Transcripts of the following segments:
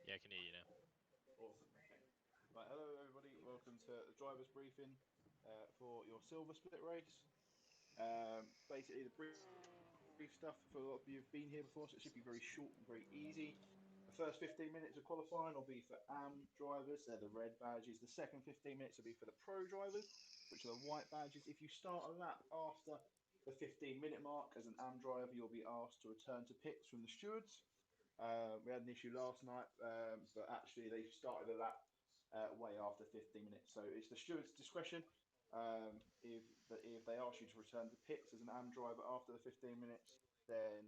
Yeah, I can hear you now. Awesome. Okay. Right. Hello, everybody. Welcome to the drivers' briefing for your silver split race. Basically, the brief stuff for a lot of you who've been here before, so it should be very short and very easy. The first 15 minutes of qualifying will be for AM drivers, they're the red badges. The second 15 minutes will be for the pro drivers, which are the white badges. If you start a lap after the 15-minute mark as an AM driver, you'll be asked to return to pits from the stewards. We had an issue last night, but actually they started the lap way after 15 minutes. So it's the steward's discretion. If they ask you to return to pits as an AM driver after the 15 minutes, then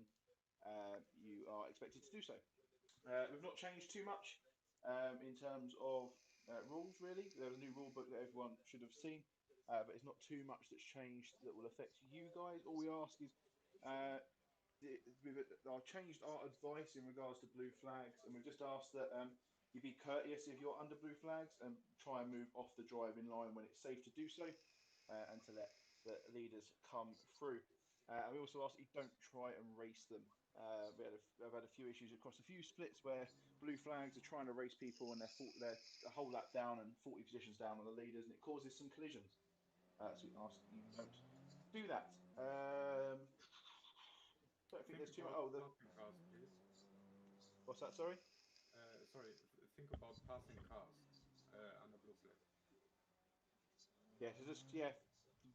you are expected to do so. We've not changed too much in terms of rules, really. There was a new rule book that everyone should have seen, but it's not too much that's changed that will affect you guys. All we ask is uh, we've changed our advice in regards to blue flags, and we've just asked that you be courteous if you're under blue flags and try and move off the driving line when it's safe to do so, and to let the leaders come through. And we also ask that you don't try and race them. I've had a few issues across a few splits where blue flags are trying to race people and they're a whole lap down and 40 positions down on the leaders, and it causes some collisions. So we ask that you don't do that. Don't think Think there's too much. about Oh, passing cars, please. what's that? Sorry. Sorry, think about passing cars under blue flag. Yeah, so just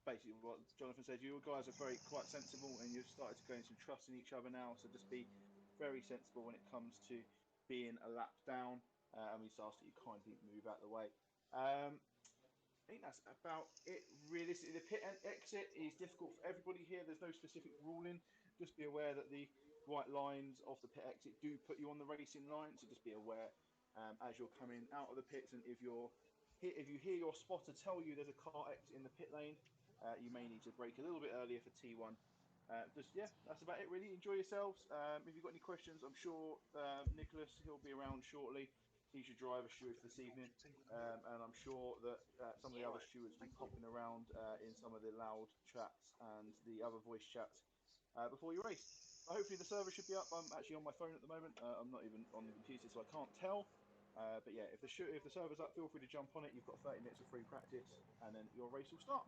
basically what Jonathan said. You guys are very quite sensible, and you've started to gain some trust in each other now. So just be very sensible when it comes to being a lap down, and we just ask that you kindly move out of the way. I think that's about it. Realistically, the pit and exit is difficult for everybody here. There's no specific ruling. Just be aware that the white lines of the pit exit do put you on the racing line. So just be aware as you're coming out of the pits, and if you hear your spotter tell you there's a car exit in the pit lane, you may need to brake a little bit earlier for T1. That's about it really. Enjoy yourselves. If you've got any questions, I'm sure Nicholas, he'll be around shortly. He's your driver steward for this evening. And I'm sure that some of the other stewards will be popping around in some of the loud chats and the other voice chats before you race. But hopefully the server should be up. I'm actually on my phone at the moment. I'm not even on the computer, so I can't tell. But yeah, if the server's up, feel free to jump on it. You've got 30 minutes of free practice, and then your race will start.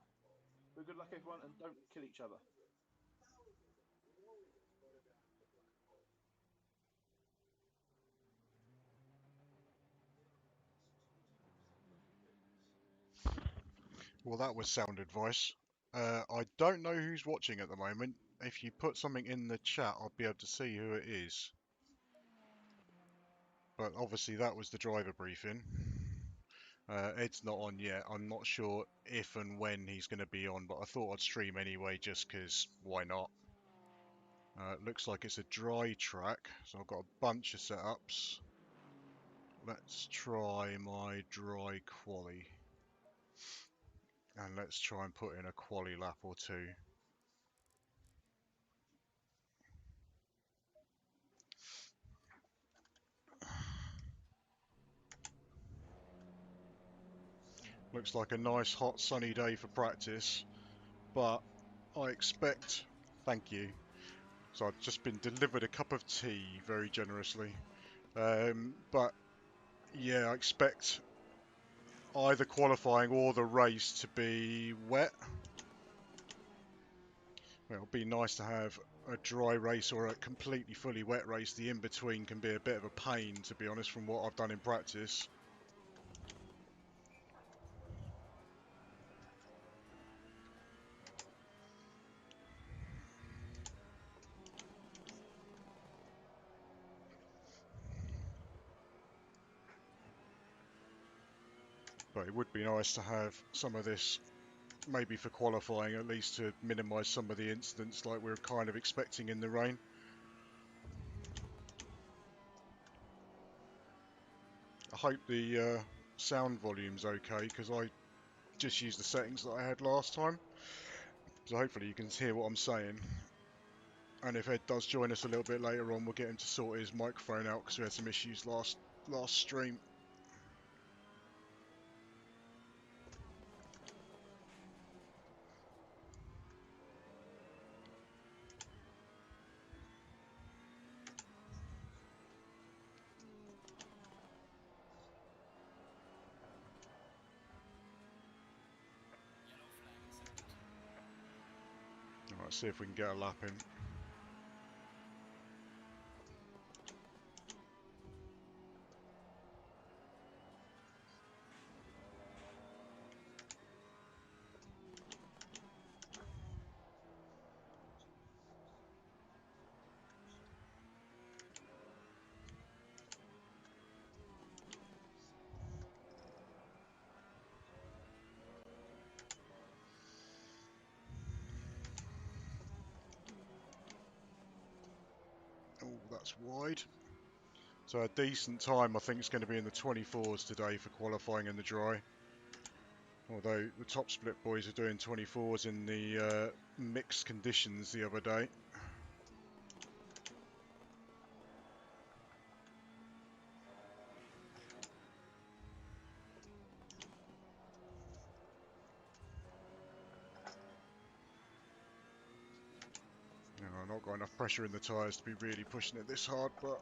But good luck, everyone, and don't kill each other. Well, that was sound advice. I don't know who's watching at the moment. If you put something in the chat, I'll be able to see who it is. But obviously, that was the driver briefing. Ed's not on yet. I'm not sure if and when he's going to be on, but I thought I'd stream anyway just because why not? It looks like it's a dry track, so I've got a bunch of setups. Let's try my dry quali. And let's try and put in a quali lap or two. Looks like a nice hot sunny day for practice, but I expect, thank you. So I've just been delivered a cup of tea very generously. But yeah, I expect either qualifying or the race to be wet. It'll be nice to have a dry race or a completely fully wet race. The in-between can be a bit of a pain, to be honest, from what I've done in practice. But it would be nice to have some of this maybe for qualifying, at least to minimise some of the incidents like we're kind of expecting in the rain. I hope the sound volume's okay, because I just used the settings that I had last time. So hopefully you can hear what I'm saying. And if Ed does join us a little bit later on, we'll get him to sort his microphone out, because we had some issues last stream. Let's see if we can get a lap in. Oh, that's wide. So a decent time, I think, is going to be in the 24s today for qualifying in the dry. Although the top split boys are doing 24s in the mixed conditions the other day. You know, I've not got enough pressure in the tyres to be really pushing it this hard, but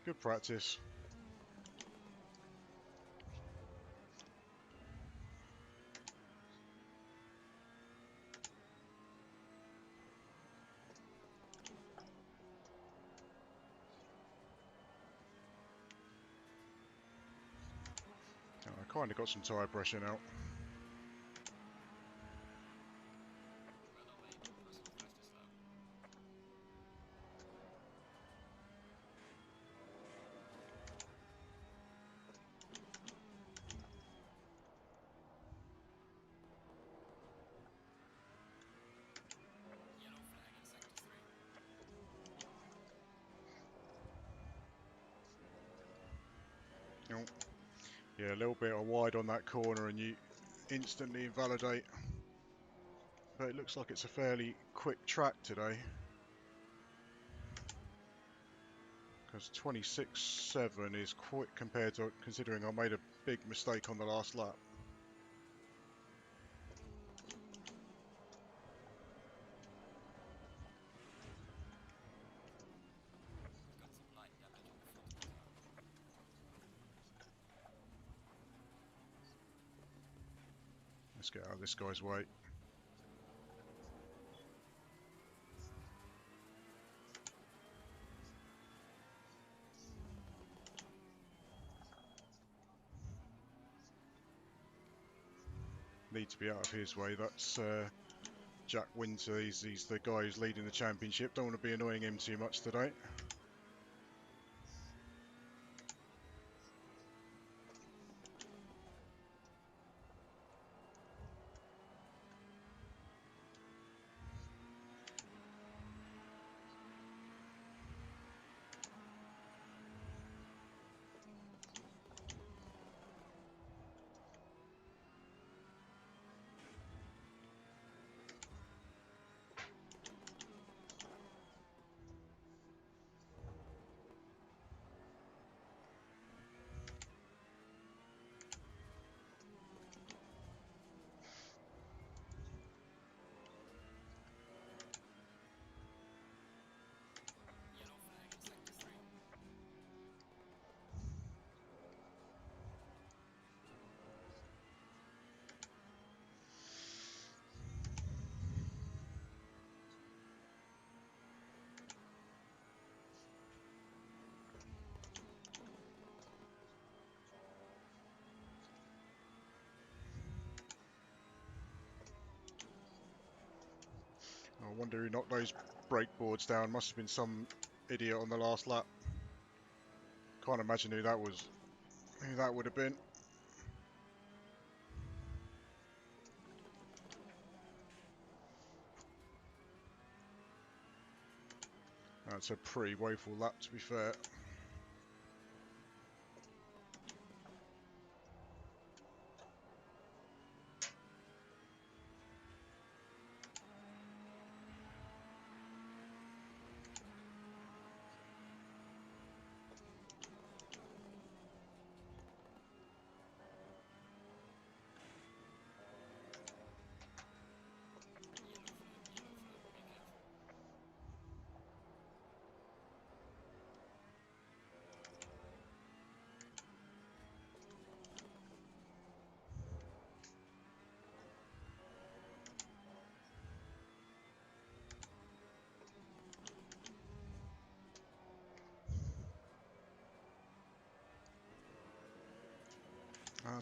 good practice. I kind of got some tyre pressure now. Oh. Yeah, a little bit of wide on that corner and you instantly invalidate. But it looks like it's a fairly quick track today. Because 26.7 is quick compared to, considering I made a big mistake on the last lap. Let's get out of this guy's way. Need to be out of his way. That's Jack Winter. He's the guy who's leading the championship. Don't want to be annoying him too much today. I wonder who knocked those brake boards down. Must have been some idiot on the last lap. Can't imagine who that was. Who that would have been. That's a pretty woeful lap, to be fair.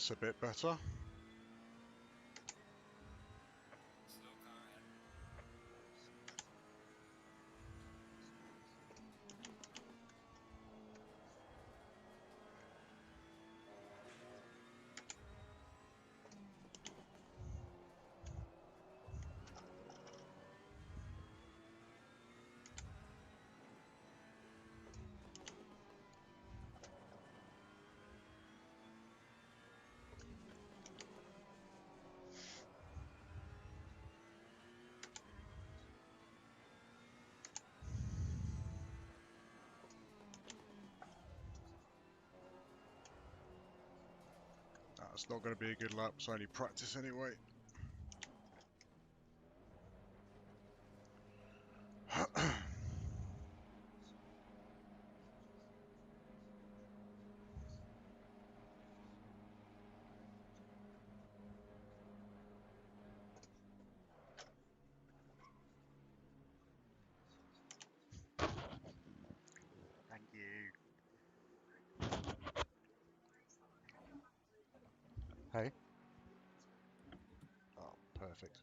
That's a bit better. That's not going to be a good lap. It's only practice anyway. Thank you. Hey. Oh, perfect.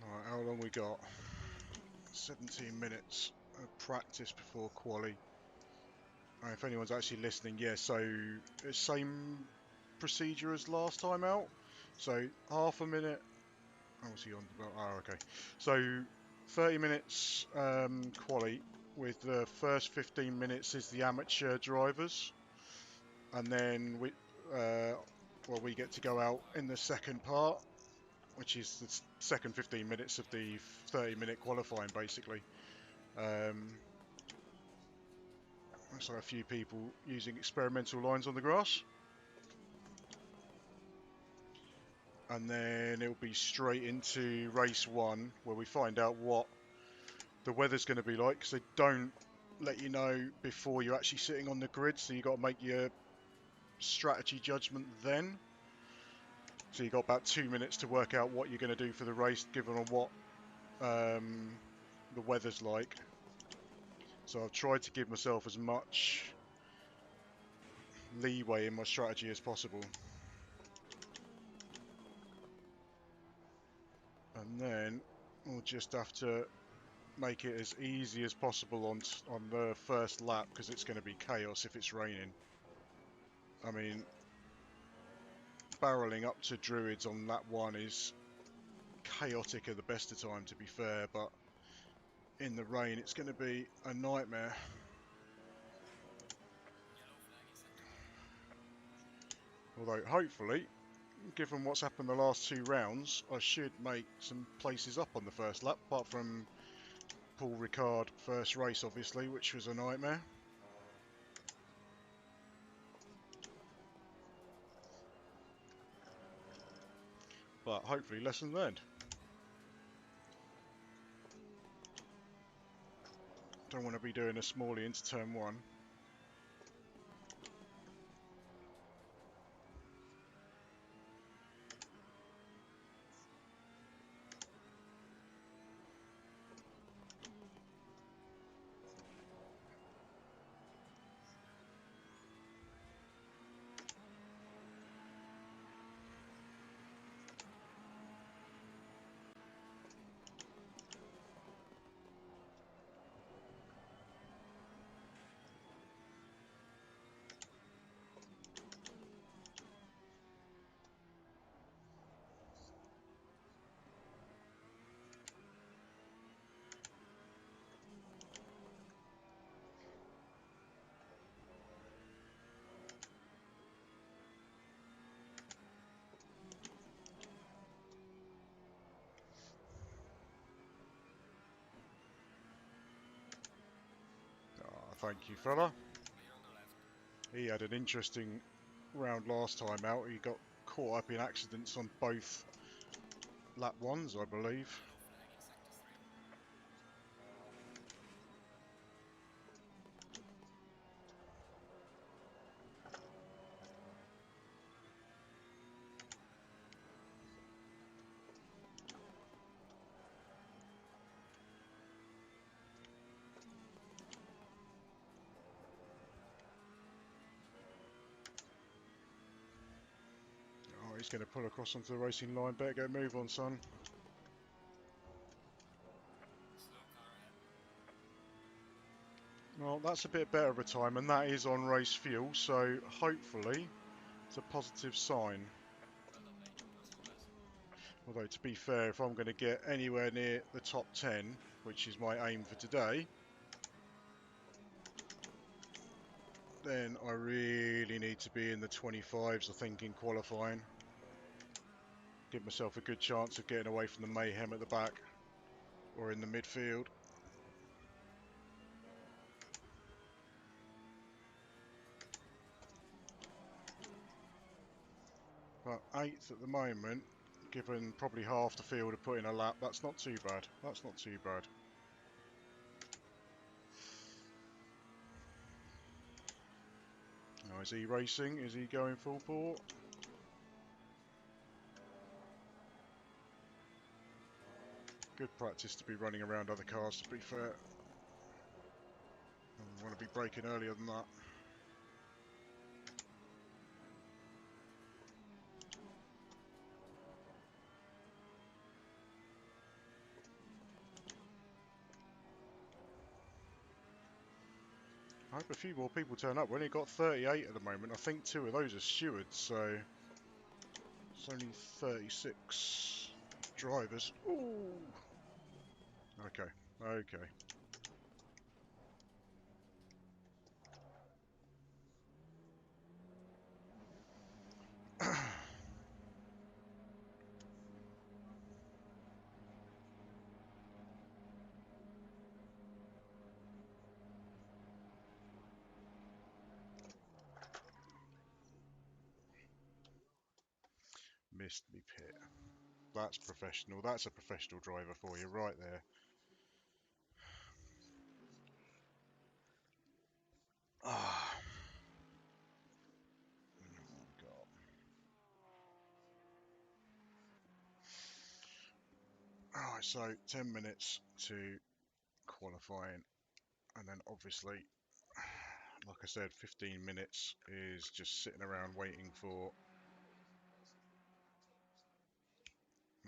Alright, how long we got? 17 minutes of practice before quali. If anyone's actually listening, yeah, so same procedure as last time out. So half a minute. Oh, was he on? Oh, okay. So 30 minutes quali, with the first 15 minutes is the amateur drivers, and then we get to go out in the second part, which is the second 15 minutes of the 30-minute qualifying, basically. So a few people using experimental lines on the grass. And then it'll be straight into race one, where we find out what the weather's going to be like, because they don't let you know before you're actually sitting on the grid, so you've got to make your strategy judgment then. So you've got about 2 minutes to work out what you're going to do for the race, given on what the weather's like. So I've tried to give myself as much leeway in my strategy as possible. And then we'll just have to make it as easy as possible on the first lap, because it's going to be chaos if it's raining. I mean, barreling up to Druids on lap one is chaotic at the best of time, to be fair, but in the rain it's going to be a nightmare. Although hopefully, given what's happened the last 2 rounds, I should make some places up on the first lap, apart from Paul Ricard first race, obviously, which was a nightmare. But hopefully lesson learned. Don't want to be doing a smallie into turn 1. Thank you, fella. He had an interesting round last time out. He got caught up in accidents on both lap ones, I believe. Oh, he's going to pull across onto the racing line. Better get a move on, son. Well, that's a bit better of a time, and that is on race fuel, so hopefully it's a positive sign. Although, to be fair, if I'm going to get anywhere near the top 10, which is my aim for today, then I really need to be in the 25s, I think, in qualifying. Give myself a good chance of getting away from the mayhem at the back or in the midfield. But 8th at the moment, given probably half the field have put in a lap, that's not too bad. That's not too bad. Now, is he racing? Is he going full port? Good practice to be running around other cars, to be fair. I want to be braking earlier than that. I hope a few more people turn up. We've only got 38 at the moment. I think 2 of those are stewards, so it's only 36 drivers. Ooh. Okay, okay. Missed me pit. That's professional. That's a professional driver for you right there. Ah. Oh, God. Alright, so 10 minutes to qualifying, and then obviously, like I said, 15 minutes is just sitting around waiting for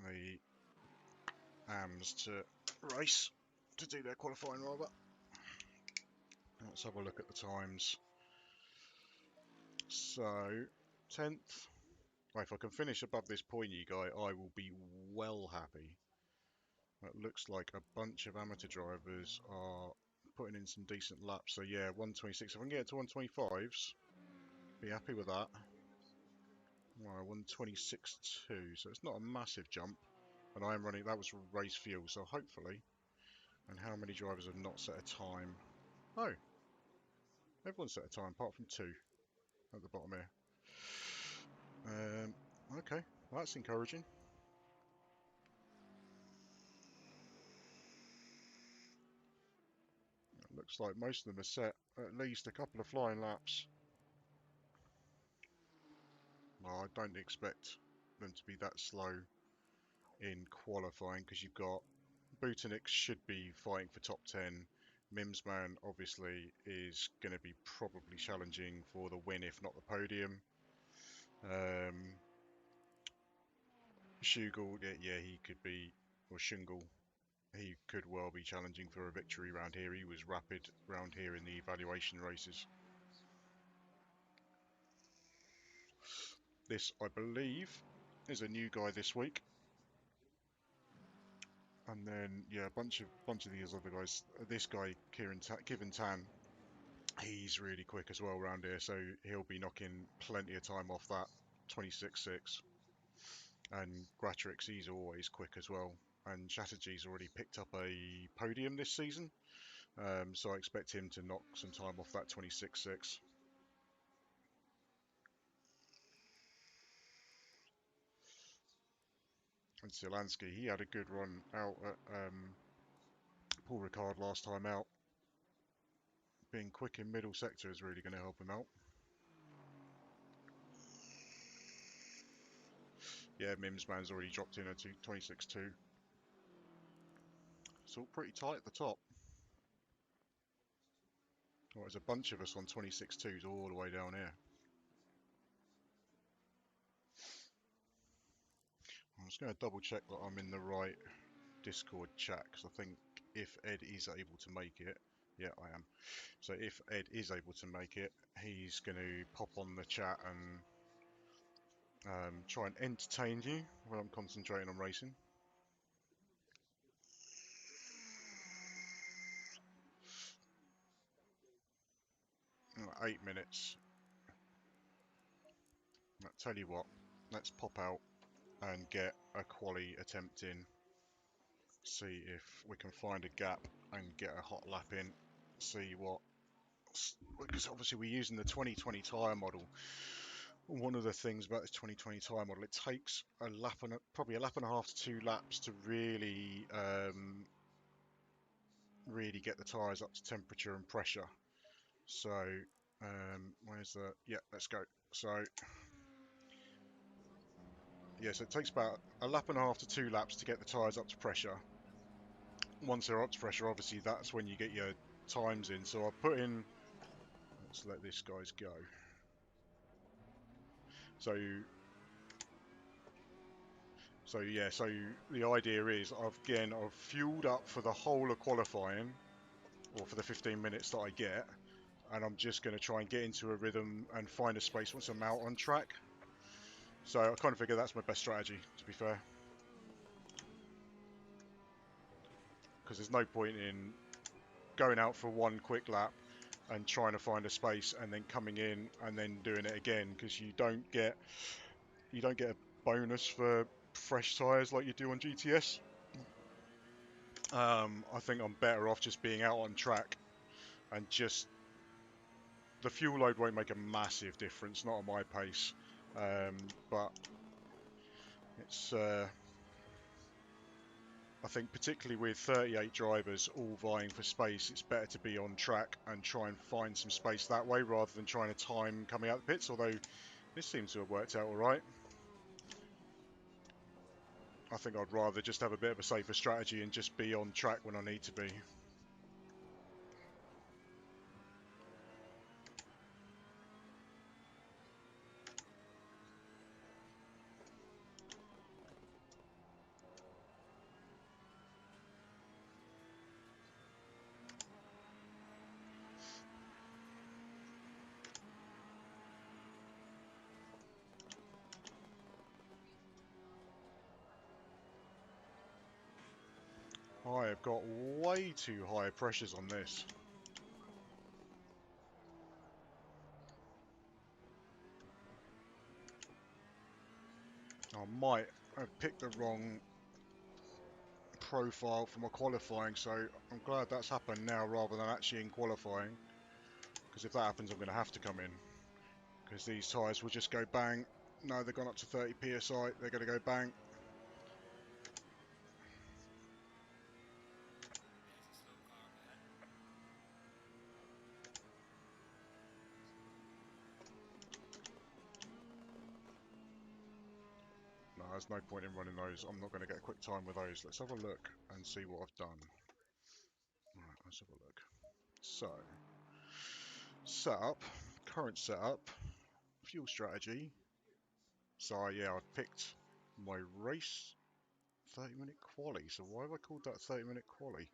the AMs to race, to do their qualifying rather. Let's have a look at the times. So, 10th. Well, if I can finish above this pointy guy, I will be well happy. It looks like a bunch of amateur drivers are putting in some decent laps. So yeah, 126. If I can get to 125s, be happy with that. Well, 126.2, so it's not a massive jump. And I am running, that was race fuel, so hopefully. And how many drivers have not set a time? Oh, everyone set a time apart from 2 at the bottom here. Okay, well, that's encouraging. It looks like most of them are set at least a couple of flying laps. Well, I don't expect them to be that slow in qualifying because you've got Butanix should be fighting for top 10. Mimsman obviously is going to be probably challenging for the win, if not the podium. Shugel, yeah, he could be, or Shungle, he could well be challenging for a victory round here. He was rapid round here in the evaluation races. This, I believe, is a new guy this week. And then, yeah, a bunch of these other guys. This guy, Kevin Tan, he's really quick as well around here, so he'll be knocking plenty of time off that 26.6. And Gratrix, he's always quick as well. And Chatterjee's already picked up a podium this season, So I expect him to knock some time off that 26.6. And Zielinski, he had a good run out at Paul Ricard last time out. Being quick in middle sector is really going to help him out. Yeah, Mims man's already dropped in at 26.2. It's all pretty tight at the top. Well, there's a bunch of us on 26.2s all the way down here. I'm just going to double check that I'm in the right Discord chat, because I think if Ed is able to make it, yeah, I am. So if Ed is able to make it, he's going to pop on the chat and try and entertain you while I'm concentrating on racing. Right, 8 minutes. I'll tell you what, let's pop out and get a quali attempt in. See if we can find a gap and get a hot lap in. See what, because obviously we're using the 2020 tyre model. One of the things about this 2020 tyre model, it takes a lap and probably a lap and a half to 2 laps to really really get the tyres up to temperature and pressure. So where's the, yeah, let's go. So yeah, so it takes about a lap and a half to 2 laps to get the tyres up to pressure. Once they're up to pressure, obviously that's when you get your times in. So I'll put in, let's let this guys go. So yeah, so the idea is I've fueled up for the whole of qualifying, or for the 15 minutes that I get, and I'm just going to try and get into a rhythm and find a space once I'm out on track. So I kind of figure that's my best strategy, to be fair. Because there's no point in going out for one quick lap and trying to find a space and then coming in and then doing it again, because you don't get a bonus for fresh tyres like you do on GTS. I think I'm better off just being out on track and just, the fuel load won't make a massive difference, not at my pace, but it's I think particularly with 38 drivers all vying for space, it's better to be on track and try and find some space that way rather than trying to time coming out the pits, although this seems to have worked out all right. I think I'd rather just have a bit of a safer strategy and just be on track when I need to be. I have got way too high pressures on this. I might have picked the wrong profile for my qualifying, so I'm glad that's happened now rather than actually in qualifying, because if that happens I'm going to have to come in, because these tyres will just go bang. No, they've gone up to 30 psi, they're going to go bang. No, there's no point in running those. I'm not going to get a quick time with those. Let's have a look and see what I've done. Right, let's have a look. So, setup, current setup, fuel strategy. So yeah, I've picked my race 30-minute quali. So why have I called that 30-minute quali?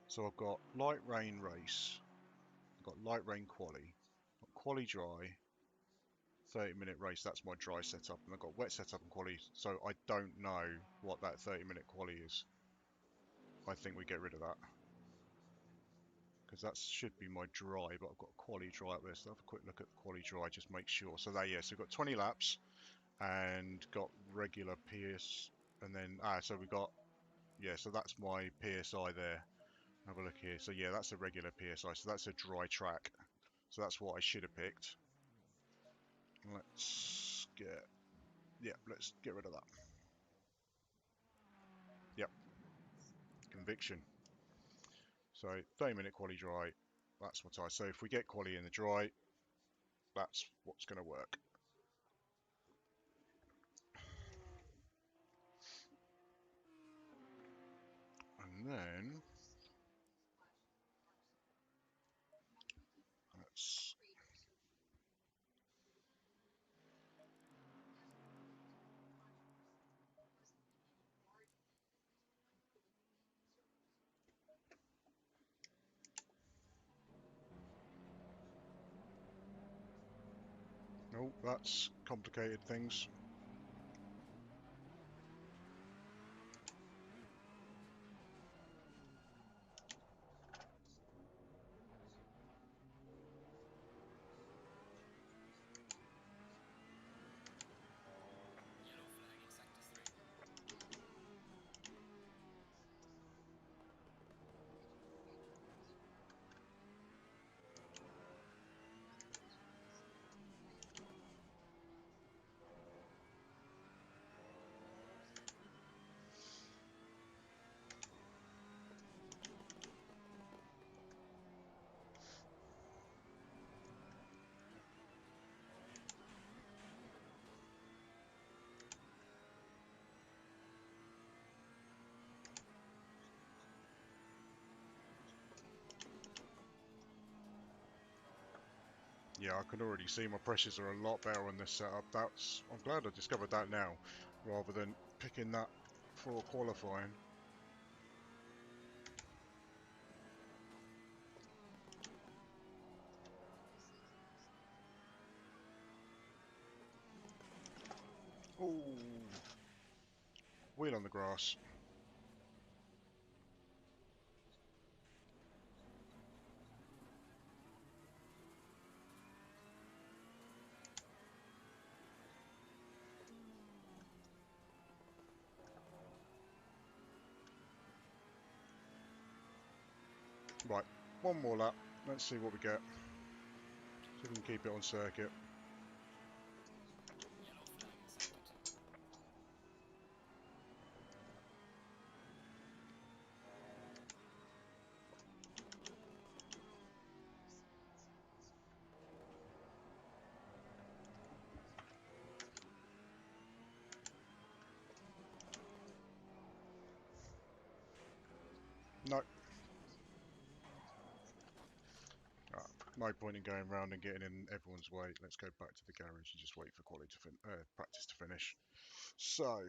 So I've got light rain race, I've got light rain quali, got quali dry, 30-minute race, that's my dry setup, and I've got wet setup and quali, so I don't know what that 30-minute quali is. I think we get rid of that, because that should be my dry, but I've got quali dry up there, so have a quick look at the quali dry, just make sure. So there, yeah, so we've got 20 laps, and got regular PS, and then so we got, yeah, so that's my PSI there. Have a look here. So yeah, that's a regular PSI, so that's a dry track. So that's what I should have picked. Let's get rid of that. Yep, conviction. So 30-minute quali dry, that's what I. So if we get quali in the dry, that's what's going to work. And then let's. Oh, that's complicated things. Yeah, I can already see my pressures are a lot better on this setup. I'm glad I discovered that now, rather than picking that for qualifying. Ooh, wheel on the grass. Right, one more lap. Let's see what we get. See if we can keep it on circuit. No. No point in going round and getting in everyone's way. Let's go back to the garage and just wait for quality to practice to finish. So,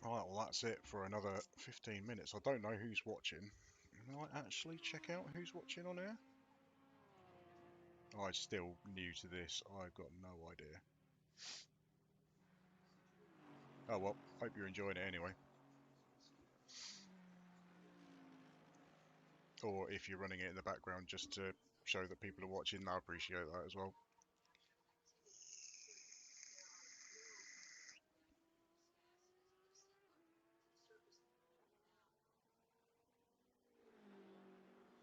alright, well that's it for another 15 minutes. I don't know who's watching. Can I actually check out who's watching on here? I'm still new to this. I've got no idea. Oh well, hope you're enjoying it anyway. Or if you're running it in the background just to show that people are watching, I appreciate that as well.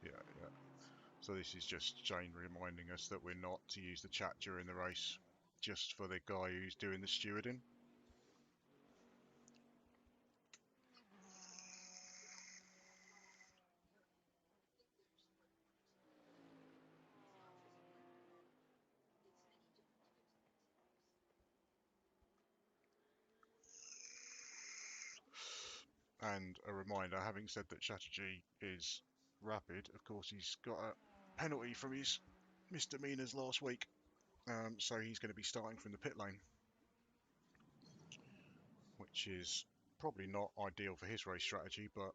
Yeah. So this is just Jane reminding us that we're not to use the chat during the race, just for the guy who's doing the stewarding. And a reminder, having said that Chatterjee is rapid, of course he's got a penalty from his misdemeanors last week, so he's going to be starting from the pit lane, which is probably not ideal for his race strategy, but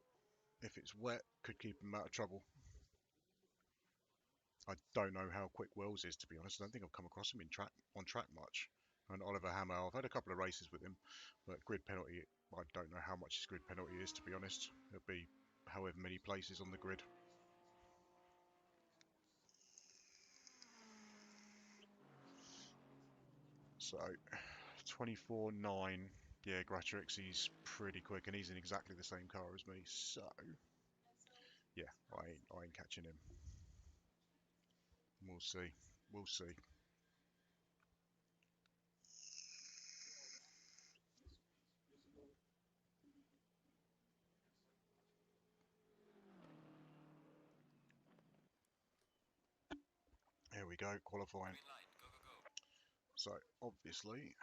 if it's wet, could keep him out of trouble. I don't know how quick Wells is, to be honest. I don't think I've come across him on track much. And Oliver Hammer, I've had a couple of races with him, but grid penalty, I don't know how much his grid penalty is, to be honest. It'll be however many places on the grid. So 24.9. Yeah, Gratrix, he's pretty quick, and he's in exactly the same car as me. So yeah, I ain't catching him. We'll see. We'll see. Here we go, qualifying. So obviously,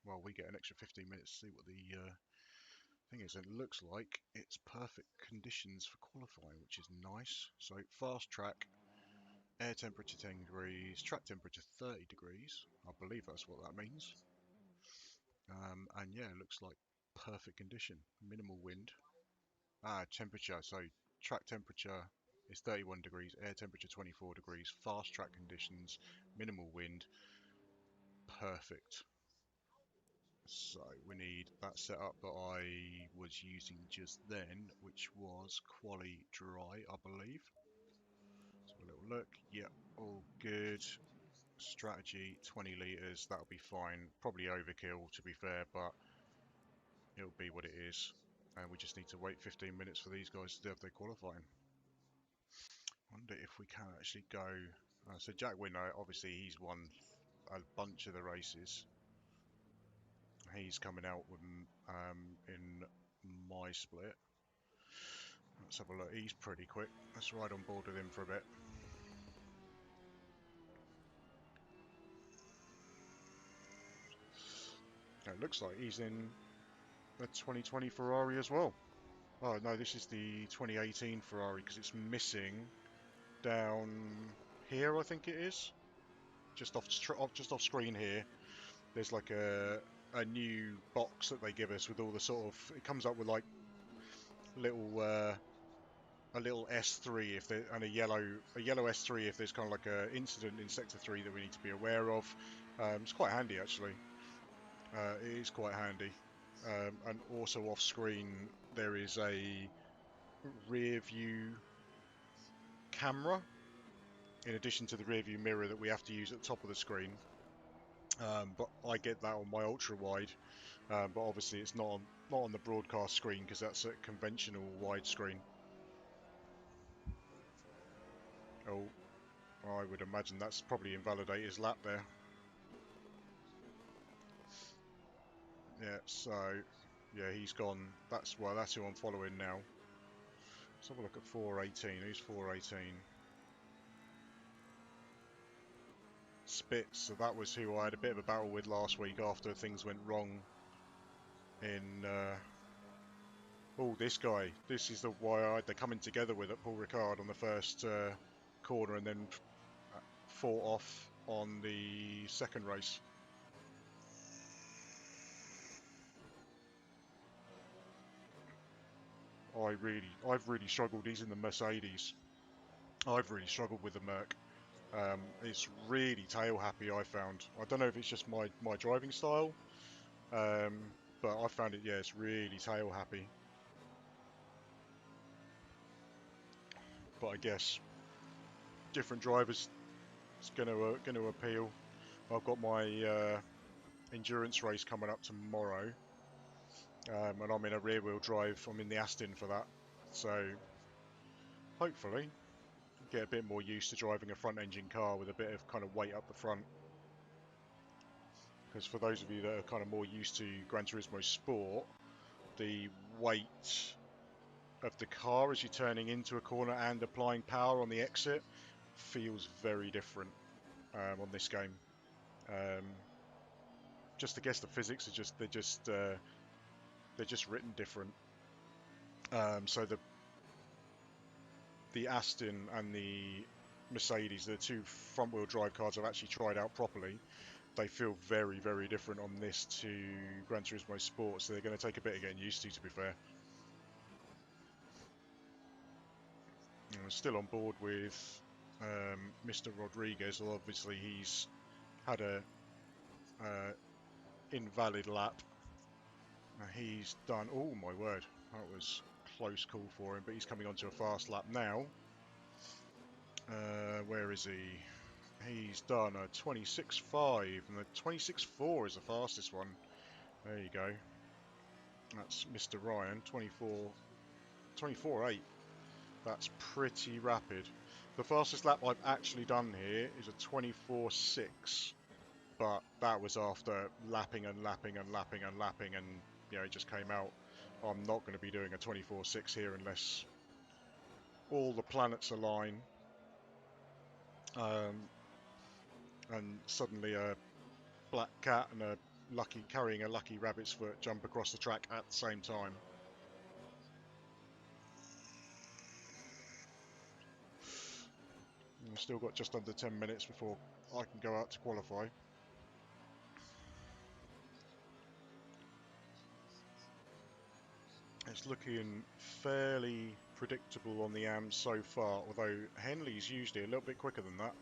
well, we get an extra 15 minutes to see what the thing is. It looks like it's perfect conditions for qualifying, which is nice. So fast track, air temperature 10 degrees, track temperature 30 degrees. I believe that's what that means. And yeah, it looks like perfect condition. Minimal wind. Temperature. So track temperature is 31 degrees, air temperature 24 degrees, fast track conditions, minimal wind, perfect. So we need that setup that I was using just then, which was Quali Dry, I believe. So a little look. Yep, all good. Strategy 20 litres, that'll be fine. Probably overkill to be fair, but it'll be what it is. And we just need to wait 15 minutes for these guys to have their qualifying. Wonder if we can actually go. So Jack Winner, obviously he's won a bunch of the races. He's coming out with, in my split. Let's have a look. He's pretty quick. Let's ride on board with him for a bit. It looks like he's in a 2020 Ferrari as well. Oh no, this is the 2018 Ferrari because it's missing down here. I think it is just off screen here. There's like a new box that they give us with all the sort of. It comes up with like little a little S3 if there and a yellow S3 if there's kind of like a incident in sector 3 that we need to be aware of. It's quite handy actually. It is quite handy. And also off screen there is a rear view camera in addition to the rear view mirror that we have to use at the top of the screen. But I get that on my ultra wide, but obviously it's not on the broadcast screen because that's a conventional widescreen. Oh, I would imagine that's probably invalidate his lap there. Yeah, so yeah, he's gone. That's who I'm following now. Let's have a look at 418. Who's 418? Spitz. So that was who I had a bit of a battle with last week after things went wrong in. Oh, this guy. This is the why they're coming together with at Paul Ricard on the first corner and then fought off on the second race. I've really struggled. He's in the Mercedes. I've really struggled with the Merc. It's really tail happy. I found. I don't know if it's just my driving style, but I found it. Yeah, it's really tail happy. But I guess different drivers it's going to appeal. I've got my endurance race coming up tomorrow, and I'm in a rear wheel drive. I'm in the Aston for that, so hopefully get a bit more used to driving a front engine car with a bit of kind of weight up the front. Because for those of you that are kind of more used to Gran Turismo Sport, the weight of the car as you're turning into a corner and applying power on the exit feels very different on this game. Just I guess the physics are they're just written different. So the Aston and the Mercedes, the two front-wheel drive cars I've actually tried out properly. They feel very, very different on this to Gran Turismo Sport, so they're going to take a bit of getting used to be fair. I'm still on board with Mr. Rodriguez, although obviously he's had a invalid lap. He's done, oh my word, that was close call for him, but he's coming onto a fast lap now. Where is he? He's done a 26.5, and the 26.4 is the fastest one. There you go. That's Mr. Ryan, 24.8. That's pretty rapid. The fastest lap I've actually done here is a 24.6, but that was after lapping and lapping and lapping and lapping, and it just came out. I'm not going to be doing a 24.6 here unless all the planets align, and suddenly a black cat and carrying a lucky rabbit's foot jump across the track at the same time. We've still got just under 10 minutes before I can go out to qualify. It's looking fairly predictable on the AMs so far, although Henley's usually a little bit quicker than that.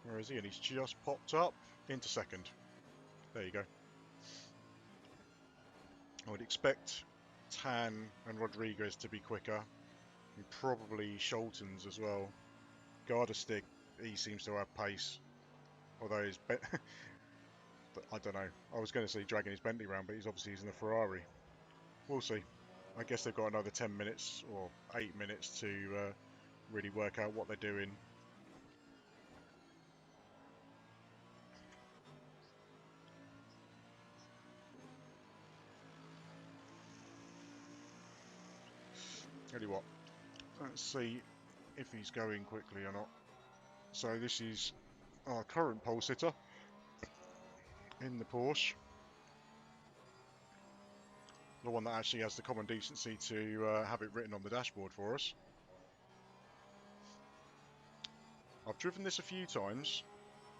Where is he? And he's just popped up into second. There you go. I would expect Tan and Rodriguez to be quicker, and probably Scholtens as well. Gardestick, he seems to have pace, although his I don't know. I was going to say dragging his Bentley round, but he's obviously using a Ferrari. We'll see. I guess they've got another 10 minutes or 8 minutes to really work out what they're doing. Tell you what, let's see if he's going quickly or not. So this is our current pole sitter in the Porsche. The one that actually has the common decency to have it written on the dashboard for us. I've driven this a few times,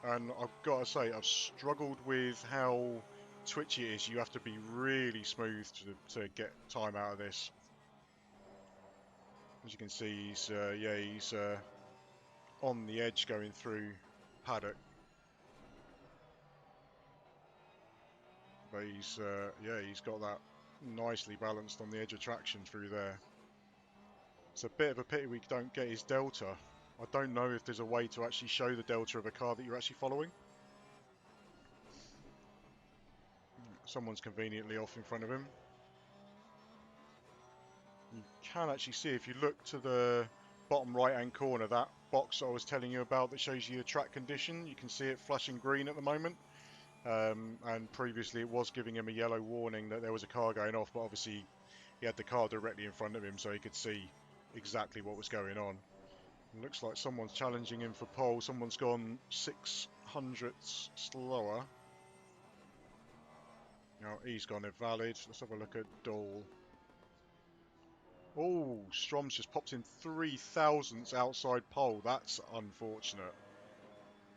and I've got to say I've struggled with how twitchy it is. You have to be really smooth to get time out of this. As you can see, he's on the edge going through paddock, but he's got that nicely balanced on the edge of traction through there. It's a bit of a pity we don't get his delta. I don't know if there's a way to actually show the delta of a car that you're actually following. Someone's conveniently off in front of him. You can actually see, if you look to the bottom right hand corner, that box I was telling you about that shows you the track condition, you can see it flashing green at the moment. And previously it was giving him a yellow warning that there was a car going off, but obviously he had the car directly in front of him, so he could see exactly what was going on. It looks like someone's challenging him for pole. Someone's gone 600ths slower. Now he's gone invalid. Let's have a look at Dole. Oh, Strom's just popped in 3,000ths outside pole. That's unfortunate.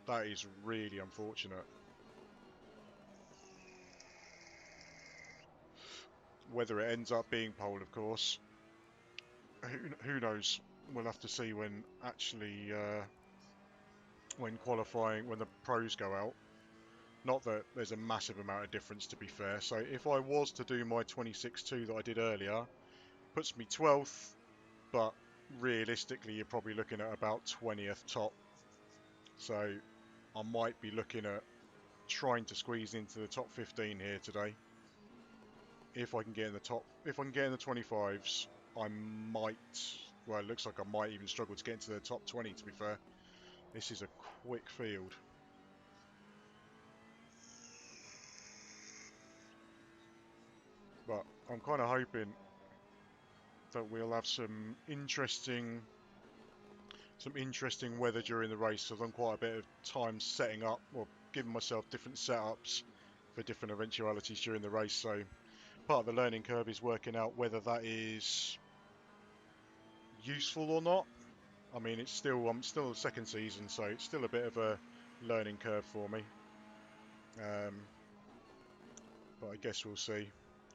That is really unfortunate. Whether it ends up being pole, of course, who knows? We'll have to see when actually when qualifying, when the pros go out. Not that there's a massive amount of difference, to be fair. So if I was to do my 26.2 that I did earlier, puts me 12th, but realistically you're probably looking at about 20th top. So I might be looking at trying to squeeze into the top 15 here today. If I can get in the top, if I can get in the 25s, I might, well, it looks like I might even struggle to get into the top 20, to be fair. This is a quick field. But I'm kind of hoping that we'll have some interesting weather during the race. I've done quite a bit of time setting up, or giving myself different setups for different eventualities during the race. So part of the learning curve is working out whether that is useful or not. I mean, I'm still the second season, so it's still a bit of a learning curve for me. But I guess we'll see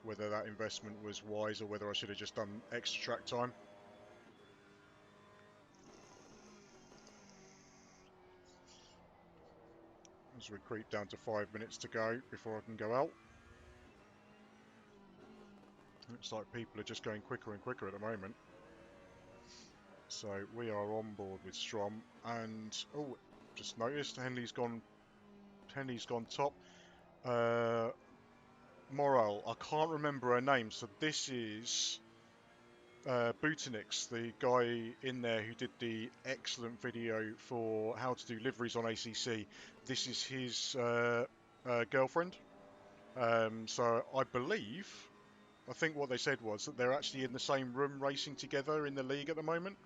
whether that investment was wise or whether I should have just done extra track time. As we creep down to 5 minutes to go before I can go out. Looks like people are just going quicker and quicker at the moment. So we are on board with Strom, and oh, just noticed. Henley's gone top. Morel, I can't remember her name. So this is Butinix, the guy in there who did the excellent video for how to do liveries on ACC. This is his girlfriend. So I think what they said was that they're actually in the same room racing together in the league at the moment.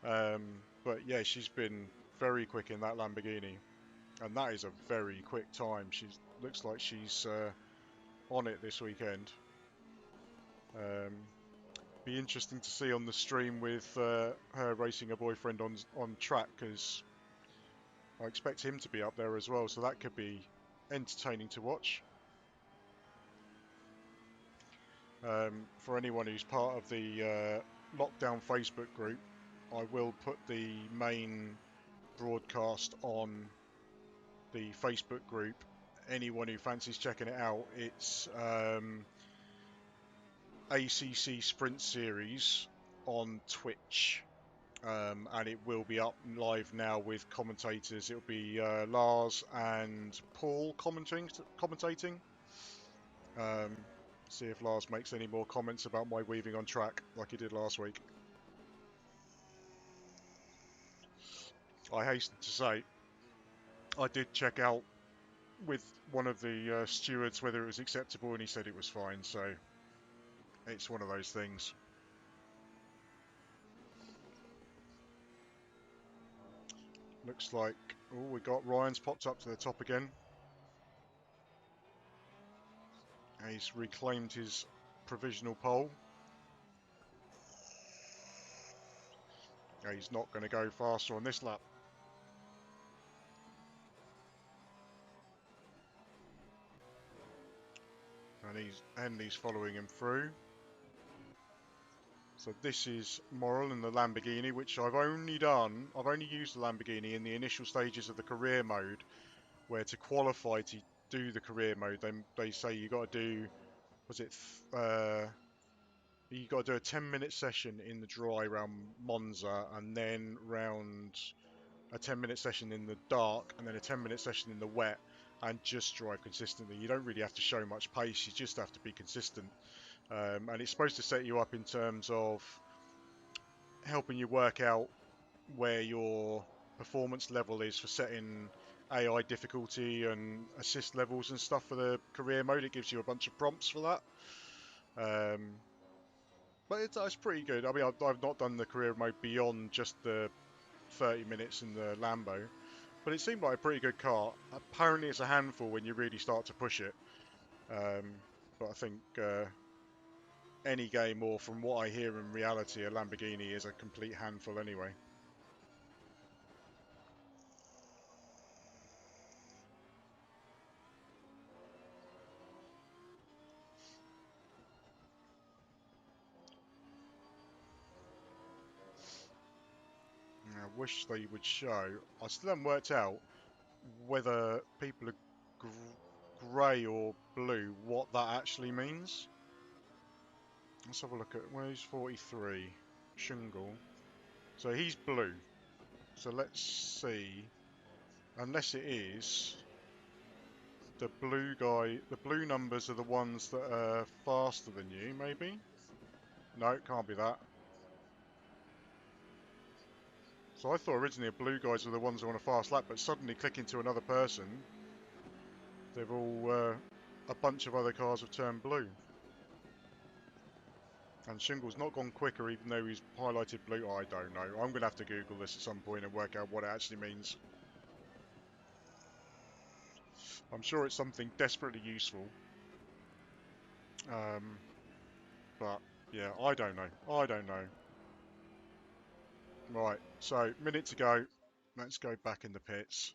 But yeah, she's been very quick in that Lamborghini, and that is a very quick time. She looks like she's on it this weekend. Be interesting to see on the stream with her racing a boyfriend on track, because I expect him to be up there as well, so that could be entertaining to watch. For anyone who's part of the lockdown Facebook group, I will put the main broadcast on the Facebook group. Anyone who fancies checking it out, it's ACC Sprint Series on Twitch, and it will be up live now with commentators. It'll be Lars and Paul commentating. See if Lars makes any more comments about my weaving on track like he did last week. I hasten to say, I did check out with one of the stewards whether it was acceptable, and he said it was fine, so it's one of those things. Looks like, oh, we got Ryan's popped up to the top again. He's reclaimed his provisional pole. He's not going to go faster on this lap. And he's following him through. So this is Morel in the Lamborghini, which I've only used the Lamborghini in the initial stages of the career mode, where to qualify to do the career mode, they say you got to do, you got to do a 10-minute session in the dry around Monza, and then round a 10-minute session in the dark, and then a 10-minute session in the wet, and just drive consistently. You don't really have to show much pace, you just have to be consistent. And it's supposed to set you up in terms of helping you work out where your performance level is for setting AI difficulty and assist levels and stuff for the career mode. It gives you a bunch of prompts for that. But it's pretty good. I mean, I've not done the career mode beyond just the 30 minutes in the Lambo, but it seemed like a pretty good car. Apparently it's a handful when you really start to push it. But I think any game, or from what I hear in reality, a Lamborghini is a complete handful anyway. I wish they would show. I still haven't worked out whether people are grey or blue, what that actually means. Let's have a look at where's 43. Shingle. So he's blue. So let's see. Unless it is the blue guy, the blue numbers are the ones that are faster than you, maybe? No, it can't be that. So I thought originally the blue guys were the ones who on a fast lap, but suddenly clicking to another person, they've all, a bunch of other cars have turned blue. And Shingle's not gone quicker even though he's highlighted blue. I don't know. I'm going to have to Google this at some point and work out what it actually means. I'm sure it's something desperately useful. But yeah, I don't know. I don't know. Right, so minute to go. Let's go back in the pits.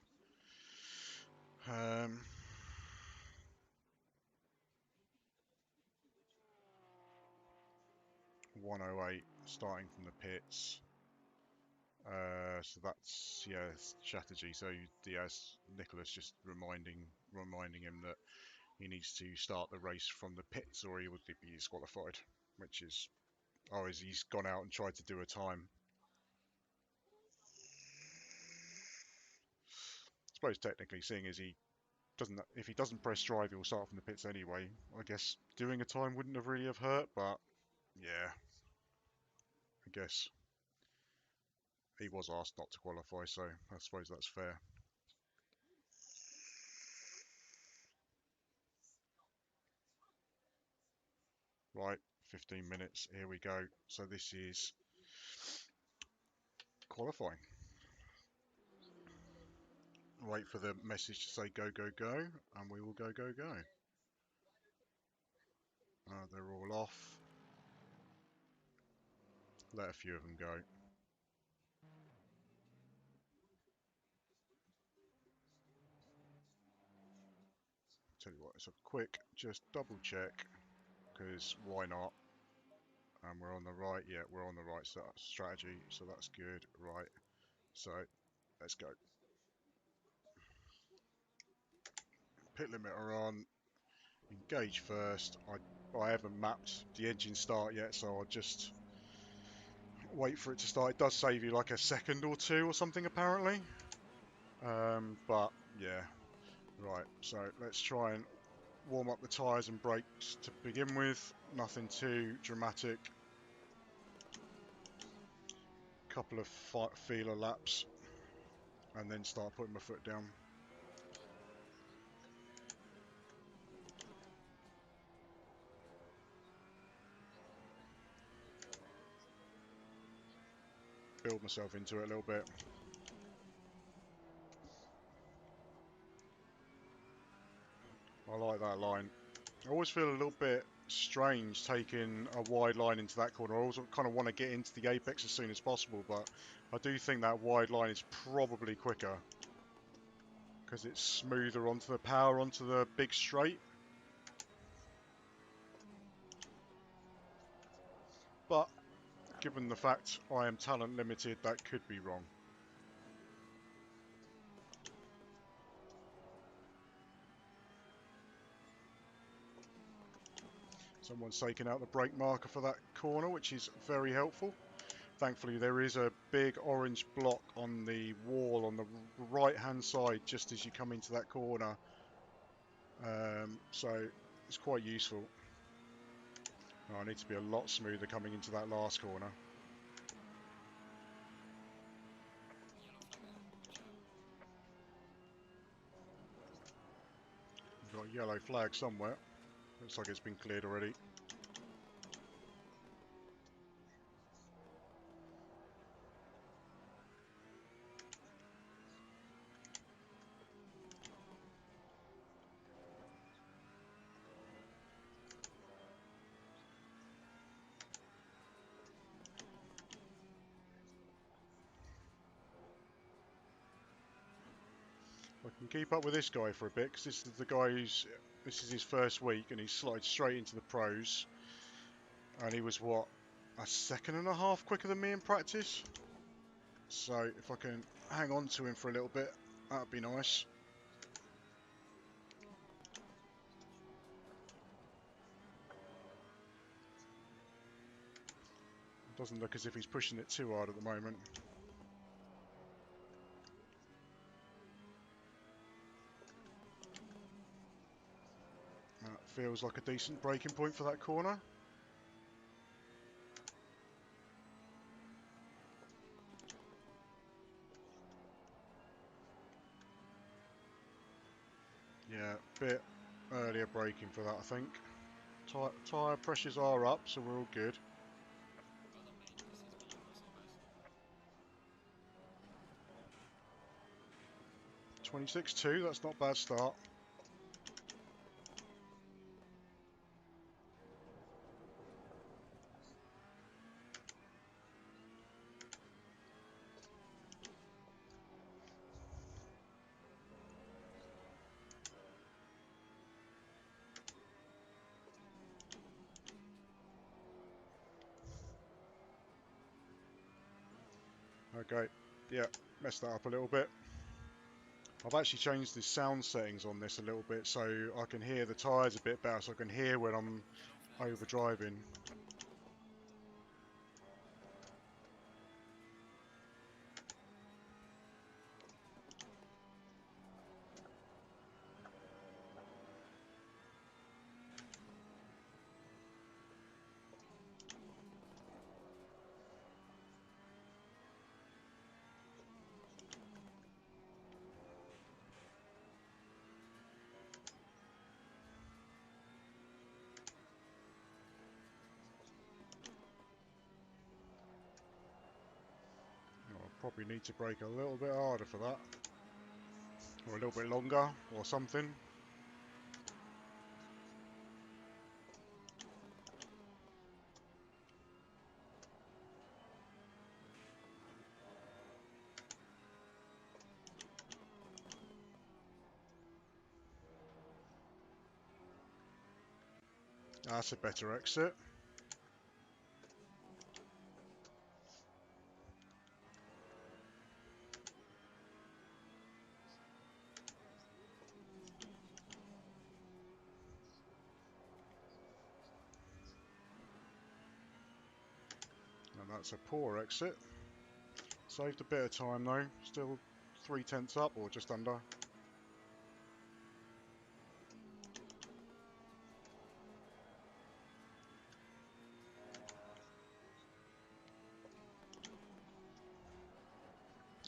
108 starting from the pits. So that's, yeah, strategy. So Diaz, Nicholas just reminding him that he needs to start the race from the pits or he would be disqualified, which is, he's gone out and tried to do a time. suppose technically, seeing as he doesn't, if he doesn't press drive, he'll start from the pits anyway. I guess doing a time wouldn't have really have hurt, but yeah, I guess he was asked not to qualify, so I suppose that's fair. Right, 15 minutes, here we go. So this is qualifying. Wait for the message to say go, go, go, and we will go, go, go. They're all off. Let a few of them go. Tell you what, it's a quick, just double check, because why not? And we're on the right, yeah, we're on the right strategy, so that's good, right. So, let's go. Pit limiter on, engage first. I haven't mapped the engine start yet, so I'll just wait for it to start. It does save you like a second or two or something apparently. But yeah, right, so let's try and warm up the tyres and brakes to begin with. Nothing too dramatic. Couple of feeler laps and then start putting my foot down. Build myself into it a little bit. I like that line. I always feel a little bit strange taking a wide line into that corner. I always kind of want to get into the apex as soon as possible, but I do think that wide line is probably quicker because it's smoother onto the power, onto the big straight. But given the fact I am talent limited, that could be wrong. Someone's taken out the brake marker for that corner, which is very helpful. Thankfully, there is a big orange block on the wall on the right-hand side just as you come into that corner. So it's quite useful. Oh, I need to be a lot smoother coming into that last corner. We've got a yellow flag somewhere. Looks like it's been cleared already. I can keep up with this guy for a bit because this is the guy this is his first week and he's slotted straight into the pros. And he was what, a second and a half quicker than me in practice. So if I can hang on to him for a little bit, that'd be nice. Doesn't look as if he's pushing it too hard at the moment. That feels like a decent braking point for that corner. Yeah, bit earlier braking for that, I think. Tyre pressures are up, so we're all good. .26.2, that's not a bad start. Okay, yeah, messed that up a little bit. I've actually changed the sound settings on this a little bit so I can hear the tyres a bit better, so I can hear when I'm overdriving. Probably need to brake a little bit harder for that. Or a little bit longer, or something. That's a better exit. And that's a poor exit. Saved a bit of time though. Still 3/10 up, or just under.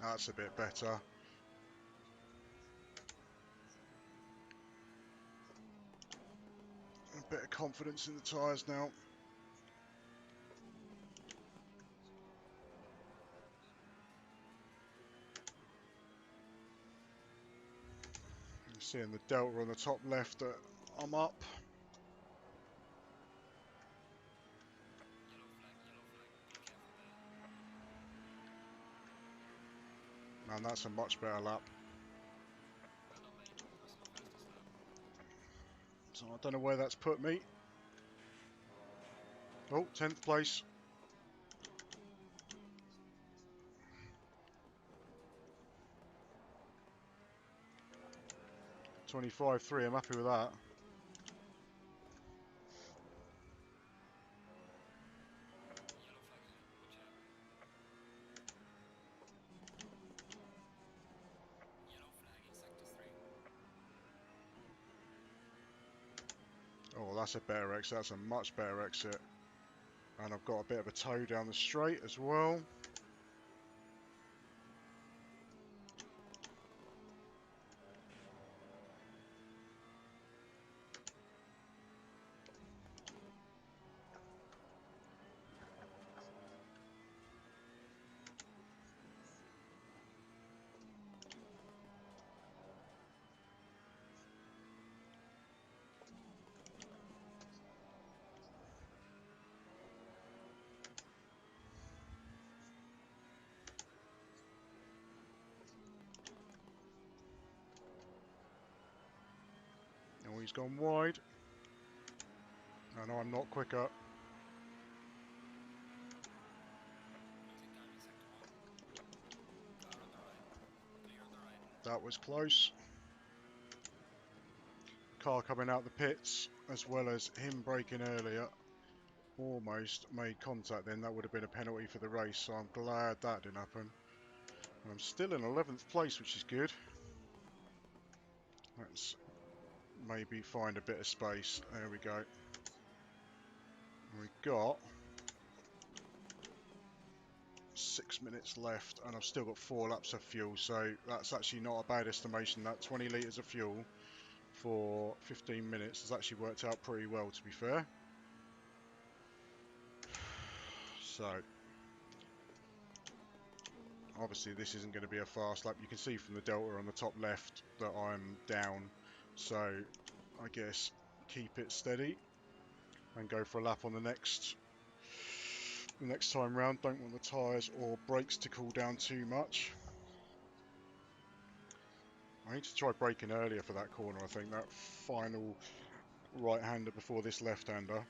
That's a bit better. A bit of confidence in the tyres now. You're seeing the delta on the top left that I'm up. And that's a much better lap. So I don't know where that's put me. Oh, 10th place. 25.3, I'm happy with that. Oh, that's a better exit. That's a much better exit. And I've got a bit of a toe down the straight as well. Oh, he's gone wide. And I'm not quicker. That was close. Car coming out the pits, as well as him braking earlier. Almost made contact then. That would have been a penalty for the race, so I'm glad that didn't happen. And I'm still in 11th place, which is good. Let's maybe find a bit of space. There we go. We've got 6 minutes left, and I've still got 4 laps of fuel, so that's actually not a bad estimation. That 20 litres of fuel for 15 minutes has actually worked out pretty well, to be fair. So obviously this isn't going to be a fast lap. You can see from the delta on the top left that I'm down, so I guess keep it steady and go for a lap on the next time round. Don't want the tyres or brakes to cool down too much. I need to try braking earlier for that corner. I think that final right-hander before this left-hander.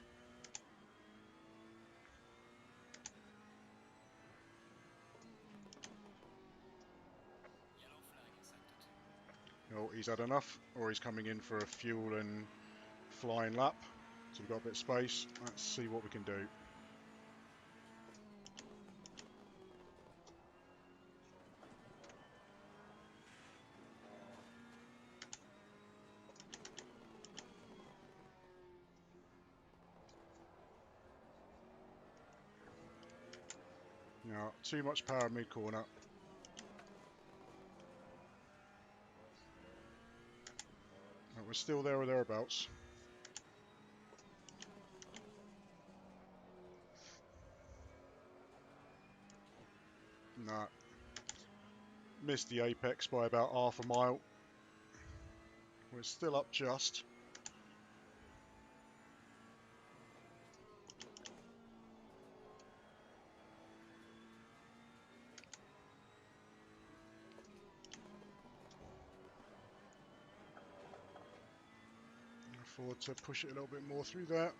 Oh, he's had enough, or he's coming in for a fuel and flying lap. So we've got a bit of space. Let's see what we can do. Now, too much power mid-corner. But we're still there or thereabouts. Nah. Missed the apex by about half a mile. We're still up just. Afford to push it a little bit more through there.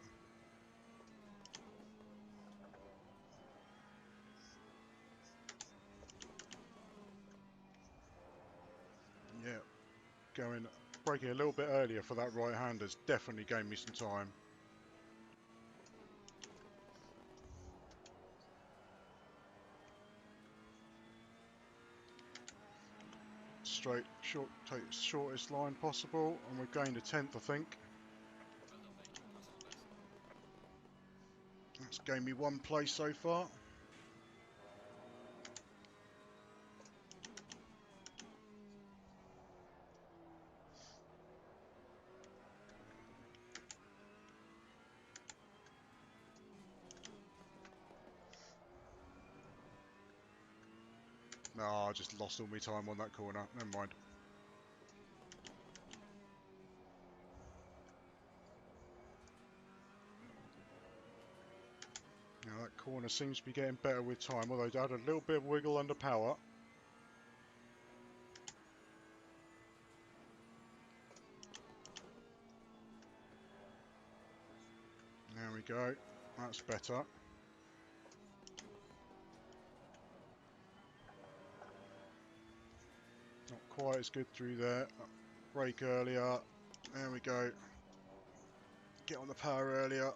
Yeah, breaking a little bit earlier for that right-hander's definitely gained me some time. Straight, take the shortest line possible, and we've gained a 10th, I think. That's gained me 1 place so far. No, I just lost all my time on that corner. Never mind. Now that corner seems to be getting better with time, although it had a little bit of wiggle under power. There we go. That's better. Not quite as good through there. Brake earlier. There we go. Get on the power earlier.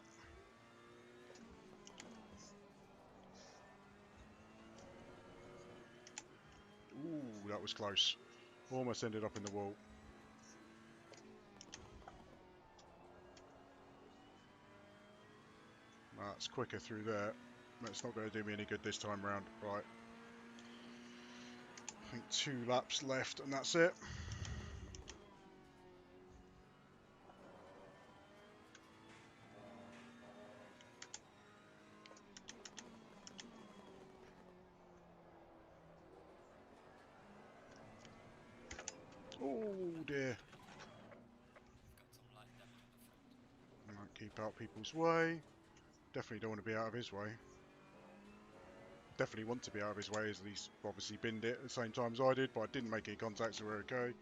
Ooh, that was close. Almost ended up in the wall. That's quicker through there. That's not going to do me any good this time round. Right. I think 2 laps left and that's it. Oh dear. Might keep out people's way. Definitely don't want to be out of his way. Definitely want to be out of his way, as he's obviously binned it at the same time as I did, but I didn't make any contact, so we're okay.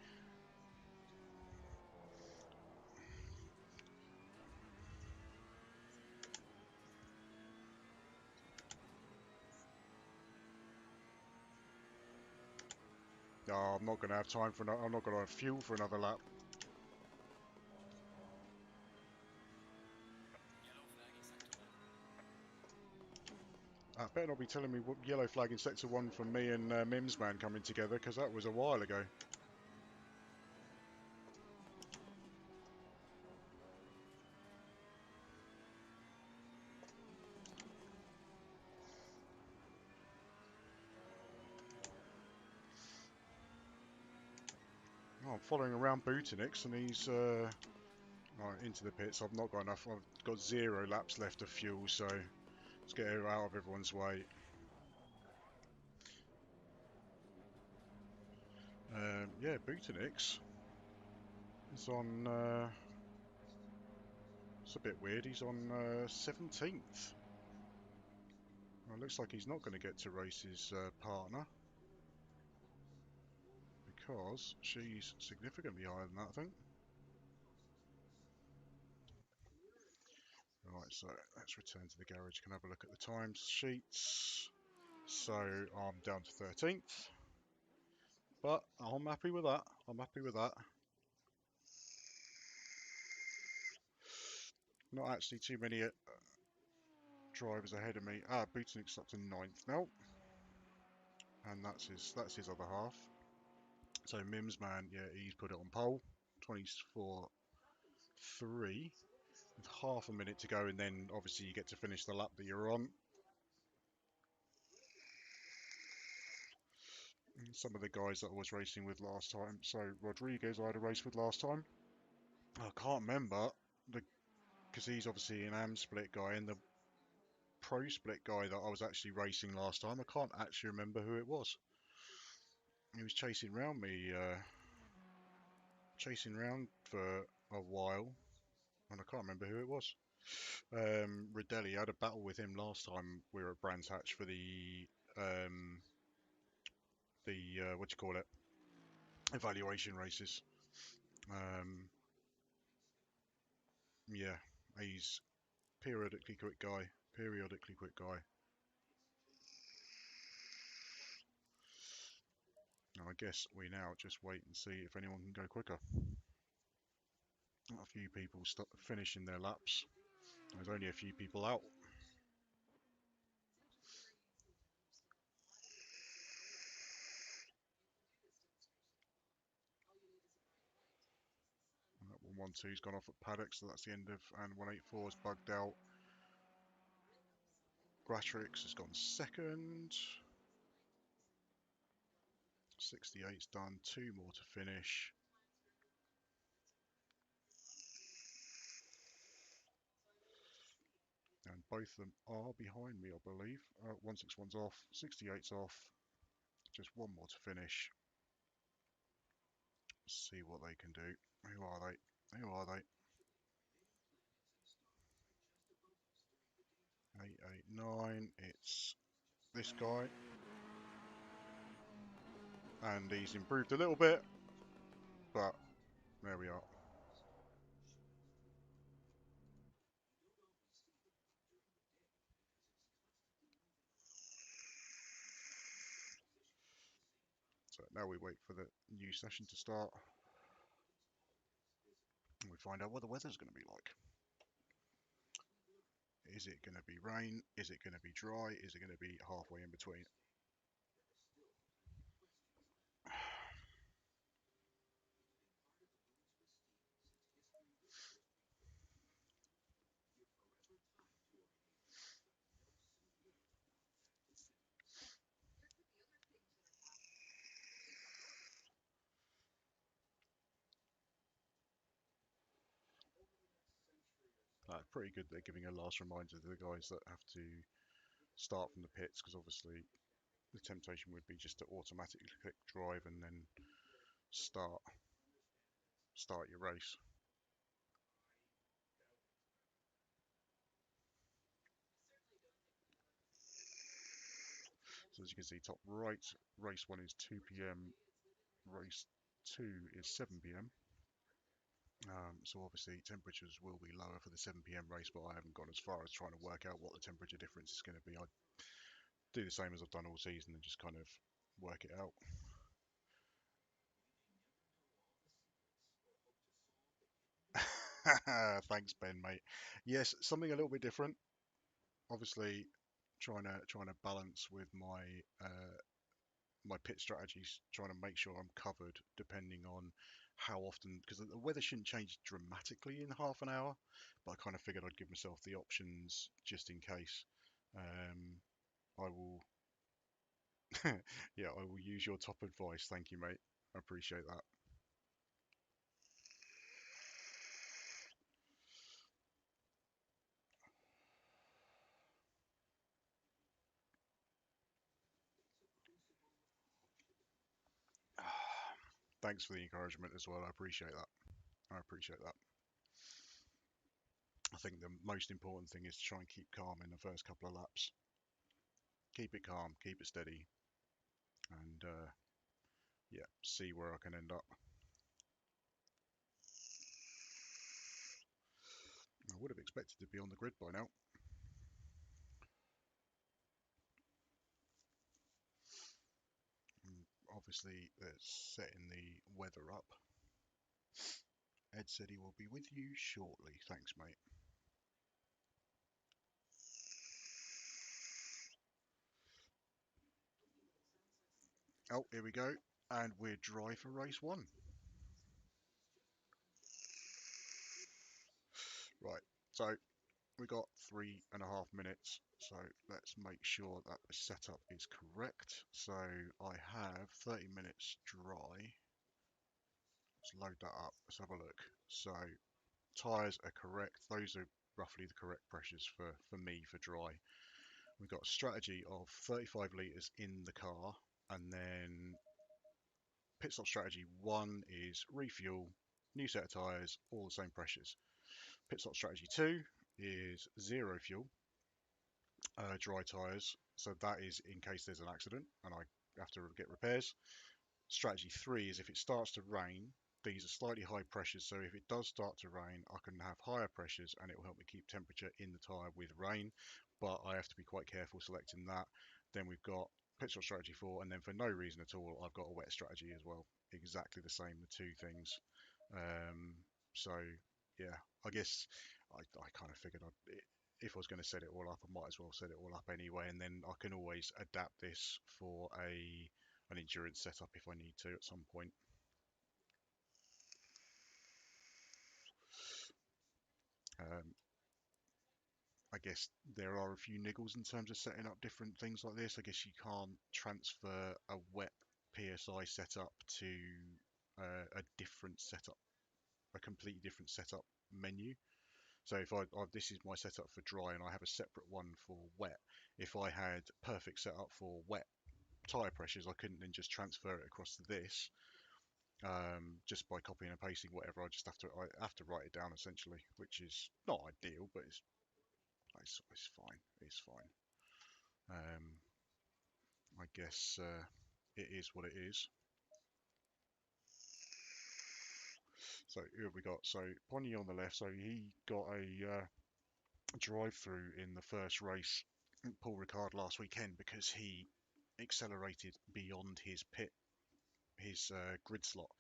Oh, I'm not going to have time for I'm not going to have fuel for another lap. I better not be telling me what yellow flag in sector 1 from me and Mims man coming together, because that was a while ago. Oh, I'm following around Bootinix and he's right, into the pits. I've not got enough. I've got 0 laps left of fuel, so let's get out of everyone's way. Yeah, Bootinix is on. It's a bit weird. He's on 17th. Well, looks like he's not going to get to race his partner, because she's significantly higher than that, I think. Right, so let's return to the garage. Can have a look at the times sheets. So I'm down to 13th, but I'm happy with that. I'm happy with that. Not actually too many drivers ahead of me. Bootenix up to 9th now, and that's his other half. So Mims man, yeah, he's put it on pole. 24.3 with half a minute to go, and then obviously you get to finish the lap that you're on. And some of the guys that I was racing with last time. So Rodriguez I had a race with last time. I can't remember because he's obviously an AM split guy, and the pro split guy that I was actually racing last time, I can't actually remember who it was. He was chasing round me, chasing round for a while, and I can't remember who it was. Rodelli, I had a battle with him last time we were at Brands Hatch for the what do you call it? Evaluation races. Yeah, he's periodically quick guy. Periodically quick guy. And I guess we now just wait and see if anyone can go quicker. A few people finishing their laps. There's only a few people out. That 112's gone off at paddock, so that's the end of, and 184's bugged out. Gratrix has gone second. 68's done, 2 more to finish. And both of them are behind me, I believe. 161's off, 68's off. Just 1 more to finish. See what they can do. Who are they? Who are they? 889. It's this guy. And he's improved a little bit, but there we are. So now we wait for the new session to start. And we find out what the weather's going to be like. Is it going to be rain? Is it going to be dry? Is it going to be halfway in between? Pretty good they're giving a last reminder to the guys that have to start from the pits, because obviously the temptation would be just to automatically click drive and then start your race. So as you can see, top right, race 1 is 2 p.m, race 2 is 7 p.m. So obviously temperatures will be lower for the 7 p.m. race, but I haven't gone as far as trying to work out what the temperature difference is going to be. I do the same as I've done all season and just kind of work it out. Thanks, Ben, mate. Yes, something a little bit different. Obviously, trying to balance with my my pit strategies, trying to make sure I'm covered depending on how often, because the weather shouldn't change dramatically in half an hour, but I kind of figured I'd give myself the options just in case. I will, yeah, I will use your top advice. Thank you, mate. I appreciate that. Thanks for the encouragement as well. I appreciate that. I appreciate that. I think the most important thing is to try and keep calm in the first couple of laps. Keep it calm, keep it steady, and yeah, see where I can end up. I would have expected to be on the grid by now. Obviously, they're setting the weather up. Ed said he will be with you shortly. Thanks, mate. Oh, here we go. And we're dry for race 1. Right, so we got 3.5 minutes. So let's make sure that the setup is correct. So I have 30 minutes dry. Let's load that up. Let's have a look. So tyres are correct. Those are roughly the correct pressures for me for dry. We've got a strategy of 35 litres in the car, and then pit stop strategy 1 is refuel, new set of tyres, all the same pressures. Pit stop strategy 2 is 0 fuel, dry tyres, so that is in case there's an accident and I have to get repairs. Strategy 3 is if it starts to rain, these are slightly high pressures, so if it does start to rain, I can have higher pressures and it will help me keep temperature in the tyre with rain, but I have to be quite careful selecting that. Then we've got pit stop strategy 4, and then for no reason at all, I've got a wet strategy as well. Exactly the same, the two things. So, yeah, I guess I kind of figured if I was going to set it all up, I might as well set it all up anyway, and then I can always adapt this for an endurance setup if I need to at some point. I guess there are a few niggles in terms of setting up different things like this. I guess you can't transfer a wet PSI setup to a different setup, a completely different setup menu. So if this is my setup for dry and I have a separate one for wet, if I had perfect setup for wet tire pressures, I couldn't then just transfer it across to this just by copying and pasting whatever. I have to write it down essentially, which is not ideal, but it's fine. It's fine. I guess it is what it is. So who have we got? So Pony on the left. So he got a drive-through in the first race, Paul Ricard last weekend, because he accelerated beyond his grid slot.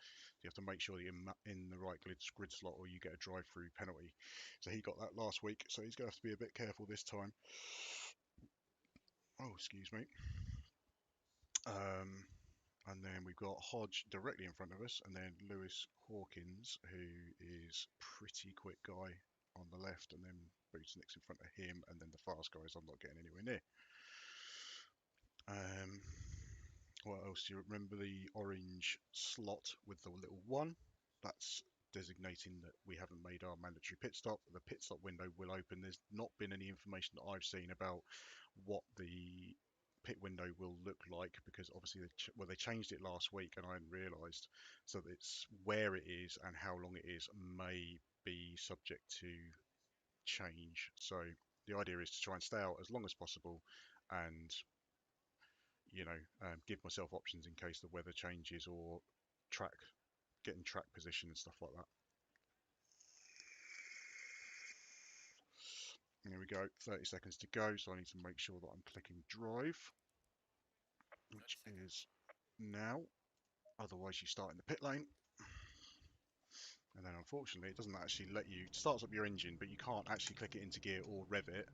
You have to make sure that you're in the right grid slot or you get a drive-through penalty. So he got that last week, so he's going to have to be a bit careful this time. Oh, excuse me. And then we've got Hodge directly in front of us, and then Lewis Hawkins, who is pretty quick guy on the left, and then Bootsnick's in front of him, and then the fast guys I'm not getting anywhere near. What else do you remember? The orange slot with the little 1. That's designating that we haven't made our mandatory pit stop. The pit stop window will open. There's not been any information that I've seen about what the pit window will look like, because obviously they changed it last week and I hadn't realised, so it's where it is and how long it is may be subject to change. So the idea is to try and stay out as long as possible and give myself options in case the weather changes or getting track position and stuff like that. There we go, 30 seconds to go, so I need to make sure that I'm clicking drive, which is now, otherwise you start in the pit lane. And then unfortunately it doesn't actually let you, it starts up your engine, but you can't actually click it into gear or rev it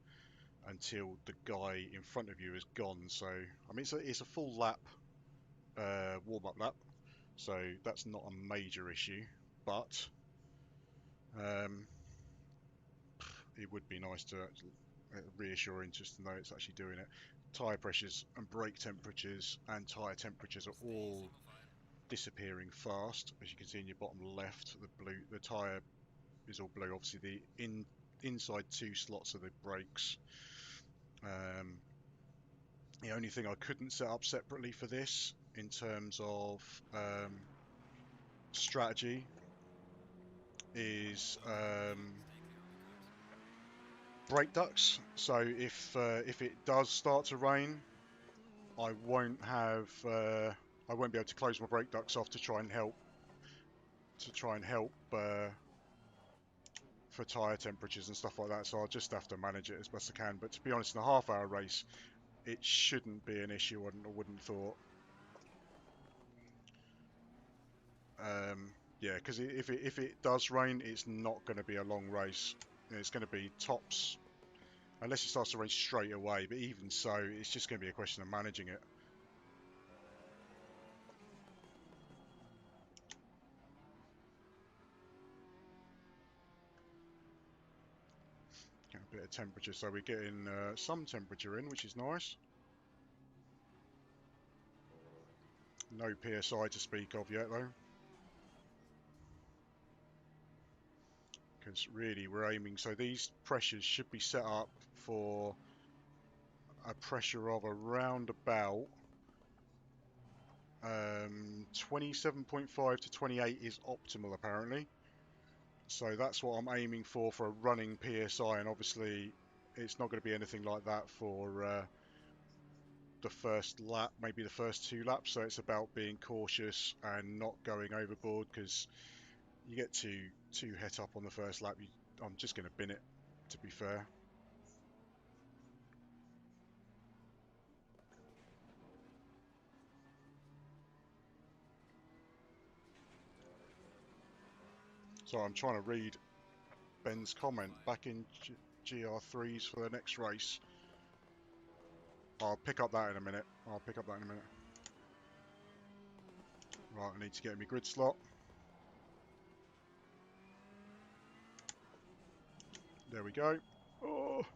until the guy in front of you is gone. So, I mean, it's a full lap, warm-up lap, so that's not a major issue, but it would be nice to reassuring just to know it's actually doing it. Tyre pressures and brake temperatures and tyre temperatures are all disappearing fast, as you can see in your bottom left. The tyre is all blue. Obviously the inside 2 slots are the brakes. The only thing I couldn't set up separately for this in terms of strategy is brake ducts. So if it does start to rain, I won't be able to close my brake ducts off to try and help for tyre temperatures and stuff like that. So I'll just have to manage it as best I can. But to be honest, in a half-hour race, it shouldn't be an issue. I wouldn't thought. Yeah, because if it does rain, it's not going to be a long race. It's going to be tops, unless it starts to rain straight away. But even so, it's just going to be a question of managing it. Get a bit of temperature, so we're getting some temperature in, which is nice. No PSI to speak of yet, though. Because really we're aiming, so these pressures should be set up for a pressure of around about 27.5 to 28 is optimal apparently. So that's what I'm aiming for a running PSI, and obviously it's not going to be anything like that for the first lap, maybe the first 2 laps. So it's about being cautious and not going overboard, because you get too het up on the first lap. I'm just going to bin it, to be fair. So I'm trying to read Ben's comment. Back in GR3s for the next race. I'll pick up that in a minute. Right, I need to get in my grid slot. There we go. Oh,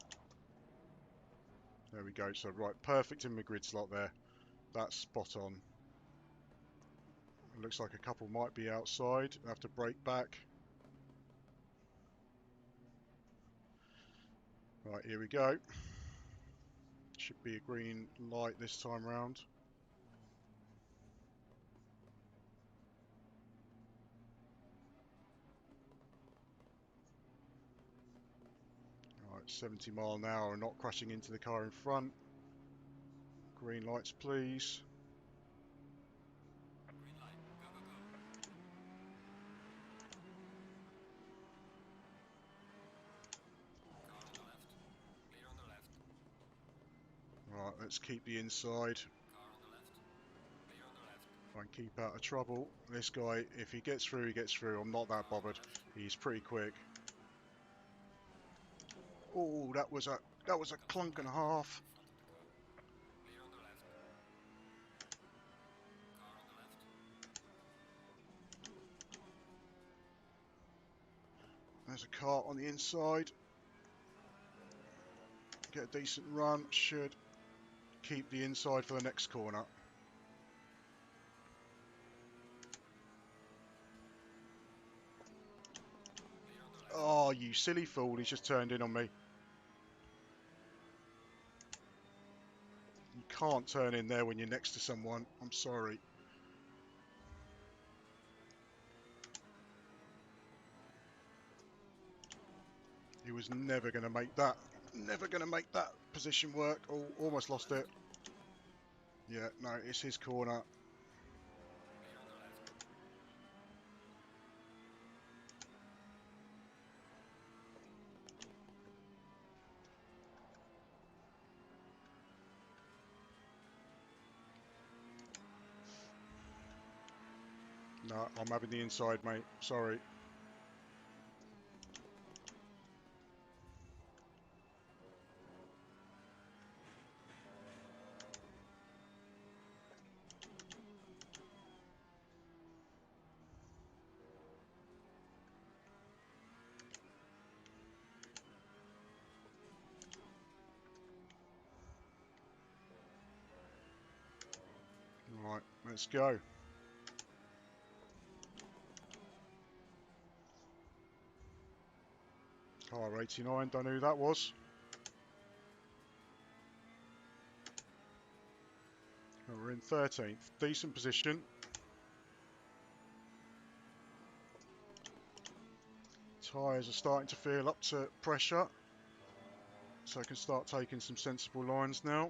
there we go. So right, perfect in my grid slot there. That's spot on. It looks like a couple might be outside. I have to brake back. Right, here we go. Should be a green light this time round. Right, 70 mile an hour, not crashing into the car in front. Green lights, please. Green light. Go, go, go. Car on the left. Clear on the left. Right, let's keep the inside. Car on the left. Clear on the left. Try and keep out of trouble. This guy, if he gets through, he gets through. I'm not that bothered. He's pretty quick. Oh, that was a clunk and a half. Clear on the left. Car on the left. There's a car on the inside. Get a decent run. Should keep the inside for the next corner. Oh, you silly fool. He's just turned in on me. You can't turn in there when you're next to someone. I'm sorry. He was never going to make that. Never going to make that position work. Oh, almost lost it. Yeah, no, it's his corner. No, I'm having the inside, mate. Sorry. Right, let's go. Car 89, don't know who that was. We're in 13th. Decent position. Tyres are starting to feel up to pressure, so I can start taking some sensible lines now.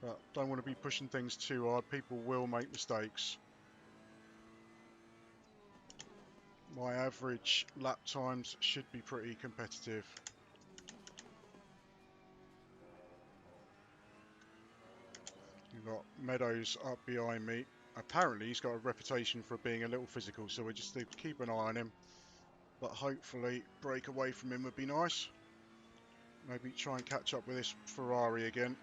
But don't want to be pushing things too hard. People will make mistakes. My average lap times should be pretty competitive. You've got Meadows up behind me. Apparently he's got a reputation for being a little physical, so we just need to keep an eye on him. But hopefully break away from him would be nice. Maybe try and catch up with this Ferrari again.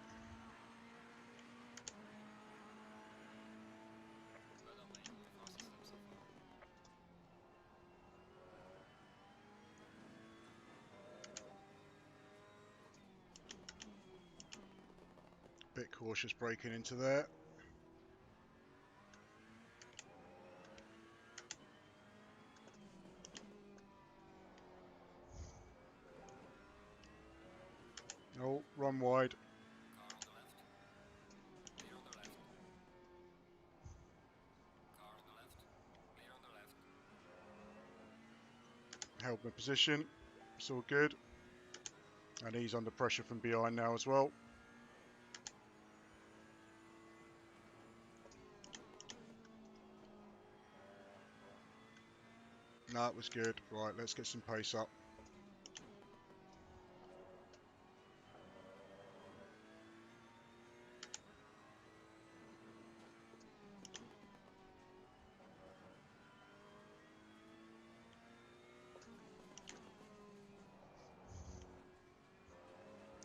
Well done, mate. Fastest lap so far. Bit cautious braking into there. Oh, run wide. Car on the left. Clear on the left. held my position. It's all good. And he's under pressure from behind now as well. No, it was good. Right, let's get some pace up.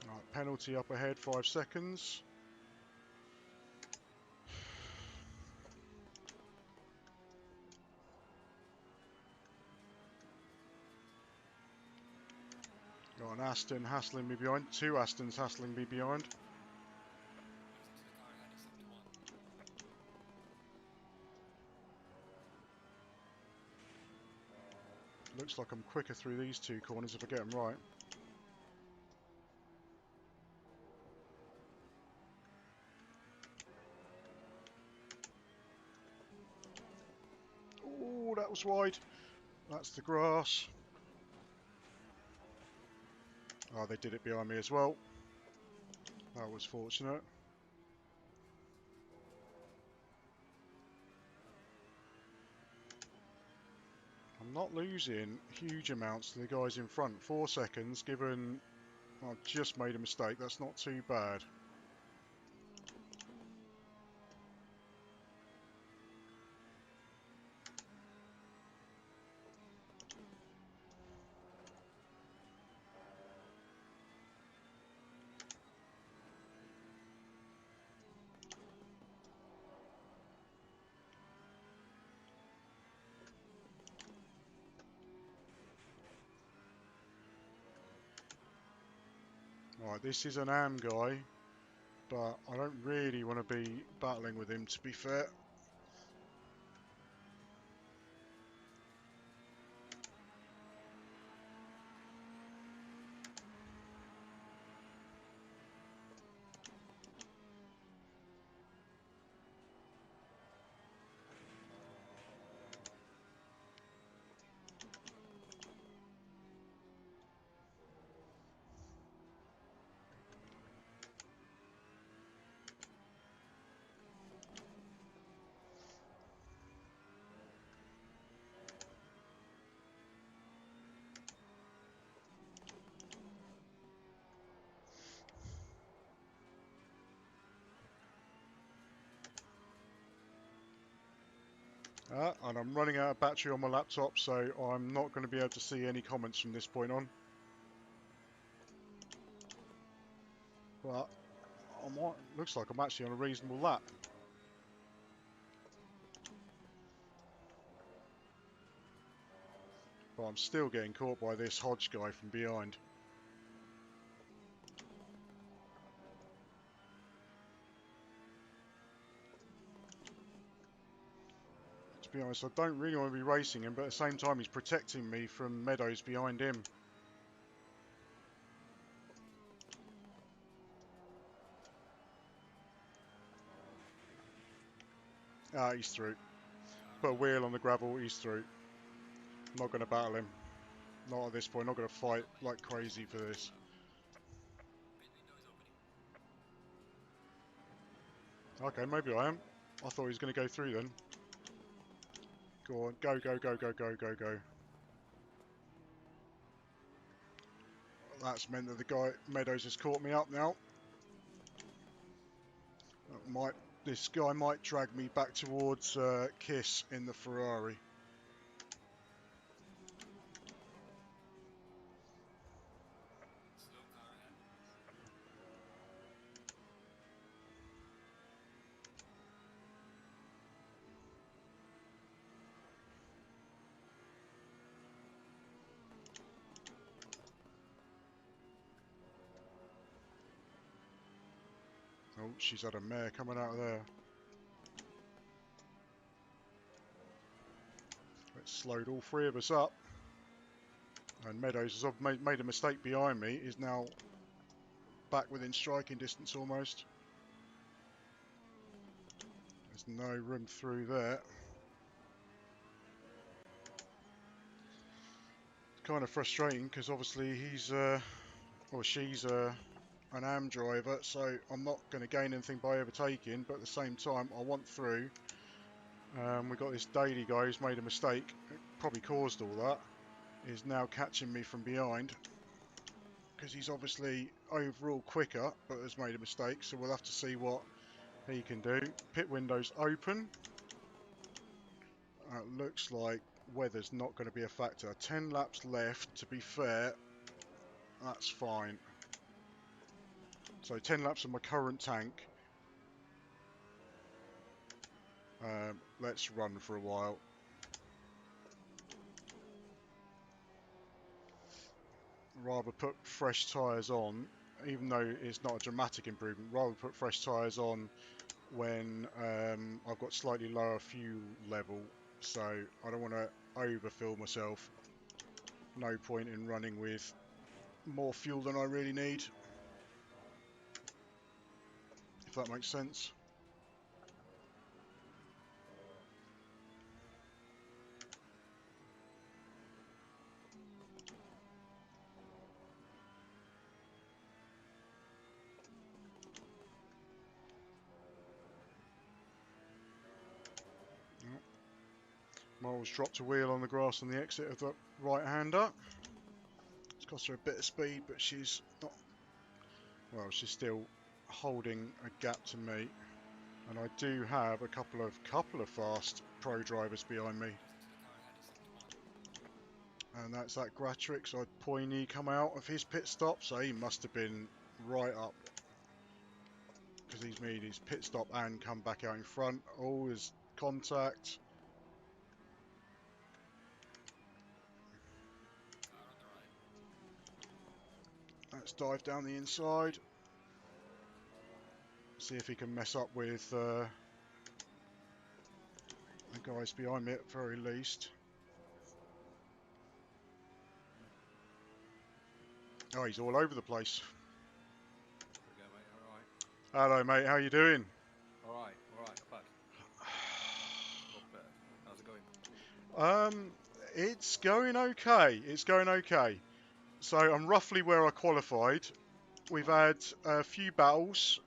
Right, penalty up ahead, 5 seconds. Got an Aston hassling me behind. 2 Astons hassling me behind. Goes into the car heading 71. Looks like I'm quicker through these 2 corners if I get them right. Oh, that was wide. That's the grass. Oh, they did it behind me as well. That was fortunate. I'm not losing huge amounts to the guys in front. 4 seconds, given I've just made a mistake. That's not too bad. Right, this is an AM guy, but I don't really want to be battling with him, to be fair. And I'm running out of battery on my laptop, so I'm not going to be able to see any comments from this point on. But looks like I'm actually on a reasonable lap. But I'm still getting caught by this Hodge guy from behind. To be honest, I don't really want to be racing him, but at the same time he's protecting me from Meadows behind him. Ah, he's through. Put a wheel on the gravel, he's through. Not going to battle him. Not at this point, not going to fight like crazy for this. Pit window is opening. Okay, maybe I am. I thought he was going to go through then. Go on, go, go, go, go, go, go, go. That's meant that the guy, Meadows, has caught me up now. This guy might drag me back towards Kiss in the Ferrari. Slow car ahead. Oh, she's had a mare coming out of there. It slowed all 3 of us up. And Meadows has made a mistake behind me. Is now back within striking distance almost. There's no room through there. kind of frustrating because obviously he's or she's an AM driver, so I'm not going to gain anything by overtaking, but at the same time I want through. We've got this daily guy who's made a mistake, it probably caused all that, is now catching me from behind because he's obviously overall quicker but has made a mistake, so we'll have to see what he can do. Pit window's open. Looks like weather's not going to be a factor. 10 laps left, to be fair, that's fine. So 10 laps of my current tank. Let's run for a while. Rather put fresh tyres on, even though it's not a dramatic improvement, rather put fresh tyres on when I've got slightly lower fuel level, so I don't want to overfill myself. No point in running with more fuel than I really need, if that makes sense. Miles dropped a wheel on the grass on the exit of the right-hander. It's cost her a bit of speed, but she's not. Well, she's still holding a gap to me, and I do have a couple of fast pro drivers behind me. And that's that Gratrix. I Poiny come out of his pit stop, so he must have been right up because he's made his pit stop and come back out in front. Oh, his contact. Let's dive down the inside. See if he can mess up with the guys behind me at the very least. Oh, he's all over the place. There we go, mate. All right. Hello, mate. How you doing? All right. Not bad. Not bad. How's it going? It's going okay. It's going okay. So I'm roughly where I qualified. We've had a few battles.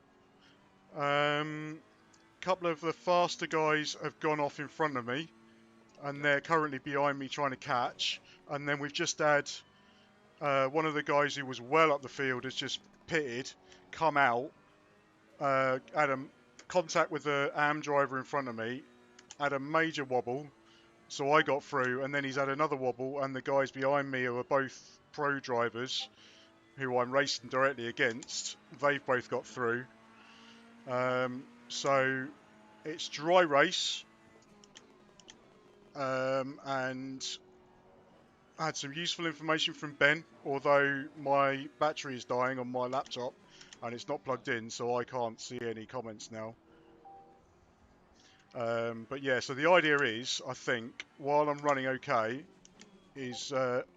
Couple of the faster guys have gone off in front of me, and they're currently behind me trying to catch. And then we've just had one of the guys who was well up the field has just pitted, come out, had a contact with the AM driver in front of me, had a major wobble, so I got through, and then he's had another wobble, and the guys behind me who are both pro drivers who I'm racing directly against, they've both got through. So it's dry race, and I had some useful information from Ben, although my battery is dying on my laptop and it's not plugged in, so I can't see any comments now. But yeah, so the idea is, I think, while I'm running okay, is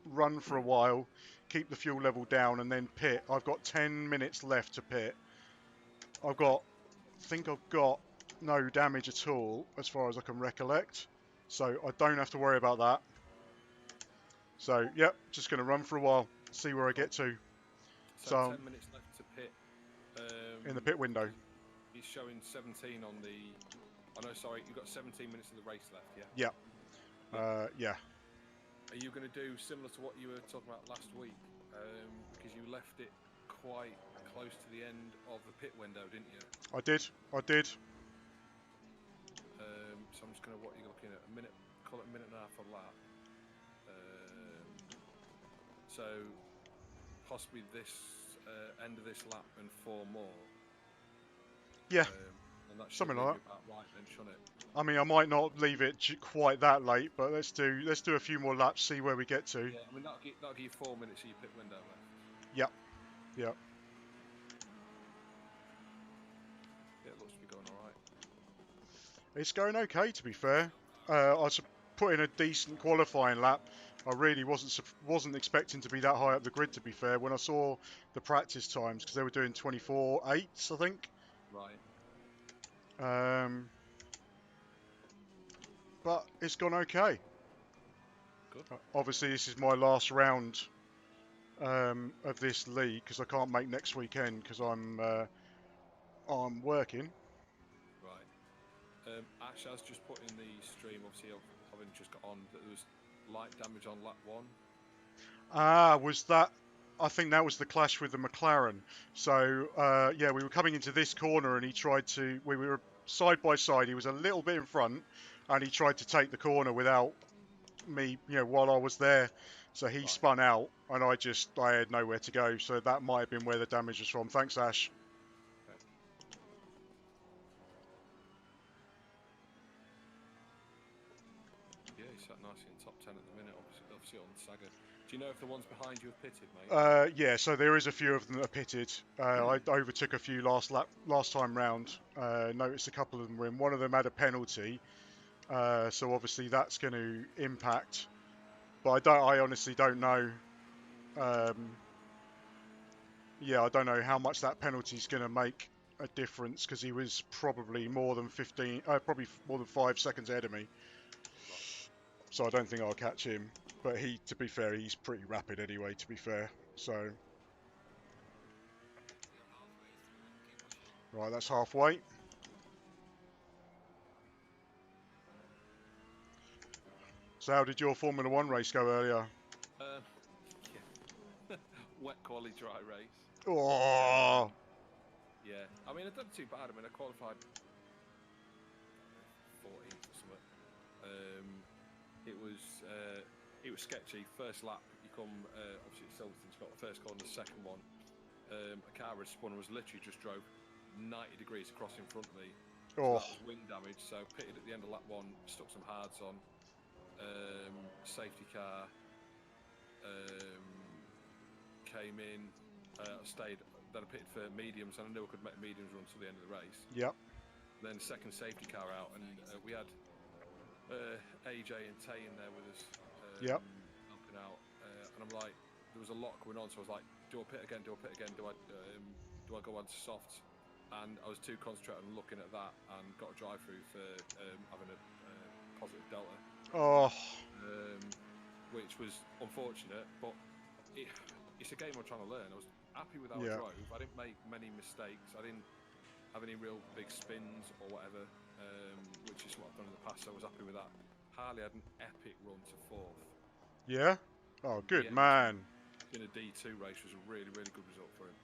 run for a while, keep the fuel level down, and then pit. I've got 10 minutes left to pit. I think I've got no damage at all, as far as I can recollect, so I don't have to worry about that. So, yep, just going to run for a while, see where I get to. So 10 minutes left to pit. In the pit window. He's showing 17 on the. Oh no, sorry, you've got 17 minutes of the race left, yeah? Yeah. Yeah. Are you going to do similar to what you were talking about last week? Because you left it quite close to the end of the pit window, didn't you? I did. So I'm just going to, what you're looking at, a minute, call it a minute and a half a lap. So possibly this end of this lap and 4 more. Yeah. And that should Something leave like you about right then, shouldn't it? I mean, I might not leave it quite that late, but let's do a few more laps, see where we get to. Yeah, I mean that'll give you 4 minutes of your pit window left. Yep. Yeah, it looks to be going all right. It's going okay, to be fair. I put in a decent qualifying lap. I really wasn't expecting to be that high up the grid, to be fair. When I saw the practice times, because they were doing 24.8s, I think. Right. But it's gone okay. Good. Obviously, this is my last round of this league because I can't make next weekend because I'm working. Right. Ash has just put in the stream, obviously, having just got on, that there was light damage on lap 1. Ah, was that? I think that was the clash with the McLaren. So yeah, we were coming into this corner and he tried to. We were side by side. He was a little bit in front, and he tried to take the corner without me, while I was there. So he Right. spun out, and I had nowhere to go. So that might have been where the damage was from. Thanks, Ash. Okay. Yeah, he's sat nicely in top 10 at the minute, obviously on Saga. Do you know if the ones behind you have pitted, mate? Yeah, so there is a few of them that are pitted. I overtook a few last time round. Noticed a couple of them were in. One of them had a penalty, so obviously that's going to impact. But I honestly don't know. Yeah, I don't know how much that penalty is going to make a difference because he was probably more than 5 seconds ahead of me. So I don't think I'll catch him. But to be fair, he's pretty rapid anyway. To be fair, so. Right, that's halfway. So how did your Formula 1 race go earlier? Yeah. Wet quali dry race. Oh! Yeah, I mean, I done too bad. I mean, I qualified 14th or something. It was sketchy. First lap, you come, obviously Silverstone's got the first corner, the second one. A car was spun, was literally just drove 90 degrees across in front of me. So Oh. that was wing damage. So pitted at the end of lap 1, stuck some hards on. Safety car came in, stayed. Then I pitted for mediums, and I knew I could make mediums run to the end of the race. Yep. Then second safety car out, and we had AJ and Tay in there with us, Yep. helping out. And I'm like, there was a lot going on, so I was like, do I pit again? Do I pit again? Do I go on to softs? And I was too concentrated on looking at that, and got a drive through for having a positive delta. Oh. Which was unfortunate, but it's a game I'm trying to learn. I was happy with how I drove. I didn't make many mistakes. I didn't have any real big spins or whatever, which is what I've done in the past. So I was happy with that. Harley had an epic run to 4th. Yeah? Oh, good Yeah, man. In a D2 race was a really, really good result for him.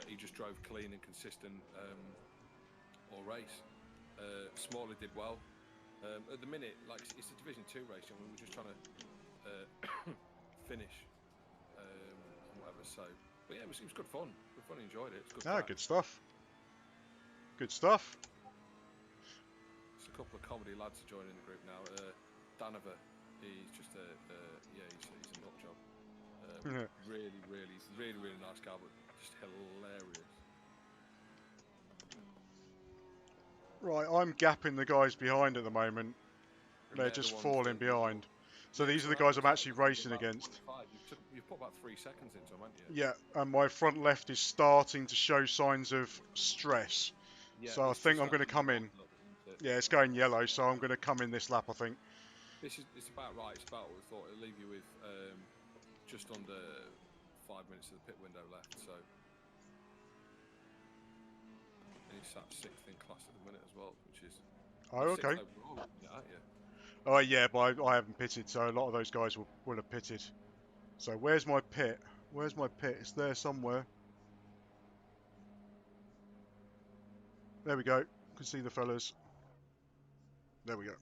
He just drove clean and consistent all race. Smalley did well. At the minute, like it's a Division 2 race, and we were just trying to finish and whatever. So, but yeah, it was good fun. Good fun. Enjoyed it. It's good. Good stuff. Good stuff. There's a couple of comedy lads joining the group now. Danover, he's just he's a nut job. Really, really nice guy, but just hilarious. Right, I'm gapping the guys behind at the moment. They're just falling behind. So these are the guys I'm actually racing against. You've put about 3 seconds into them, haven't you? Yeah, and my front left is starting to show signs of stress. Yeah, so I think I'm going to come in. Yeah, it's going yellow, so I'm going to come in this lap, I think. It's about right. It's about what we thought. It'll leave you with just under 5 minutes of the pit window left. So and he's sat 6th in class at the minute as well, which is okay. Overall, aren't you? Oh yeah, but I haven't pitted, so a lot of those guys will have pitted. So where's my pit? Where's my pit? It's there somewhere. There we go. You can see the fellas. There we go.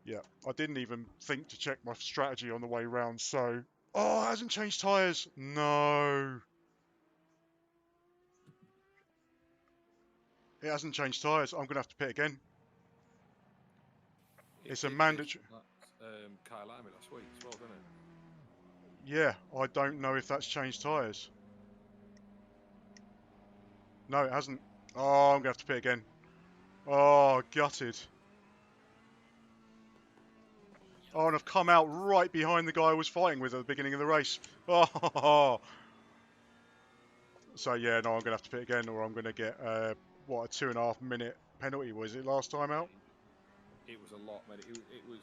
Yeah, I didn't even think to check my strategy on the way round, so... Oh, it hasn't changed tyres! No! It hasn't changed tyres. I'm going to have to pit again. It's a mandatory... Kyle Lamy last week as well, didn't it? Yeah, I don't know if that's changed tyres. No, it hasn't. Oh, I'm going to have to pit again. Oh, gutted. Oh, and I've come out right behind the guy I was fighting with at the beginning of the race. Oh. So, yeah, no, I'm going to have to pit again, or I'm going to get what, a 2.5 minute penalty was it last time out? It was a lot, mate. It was.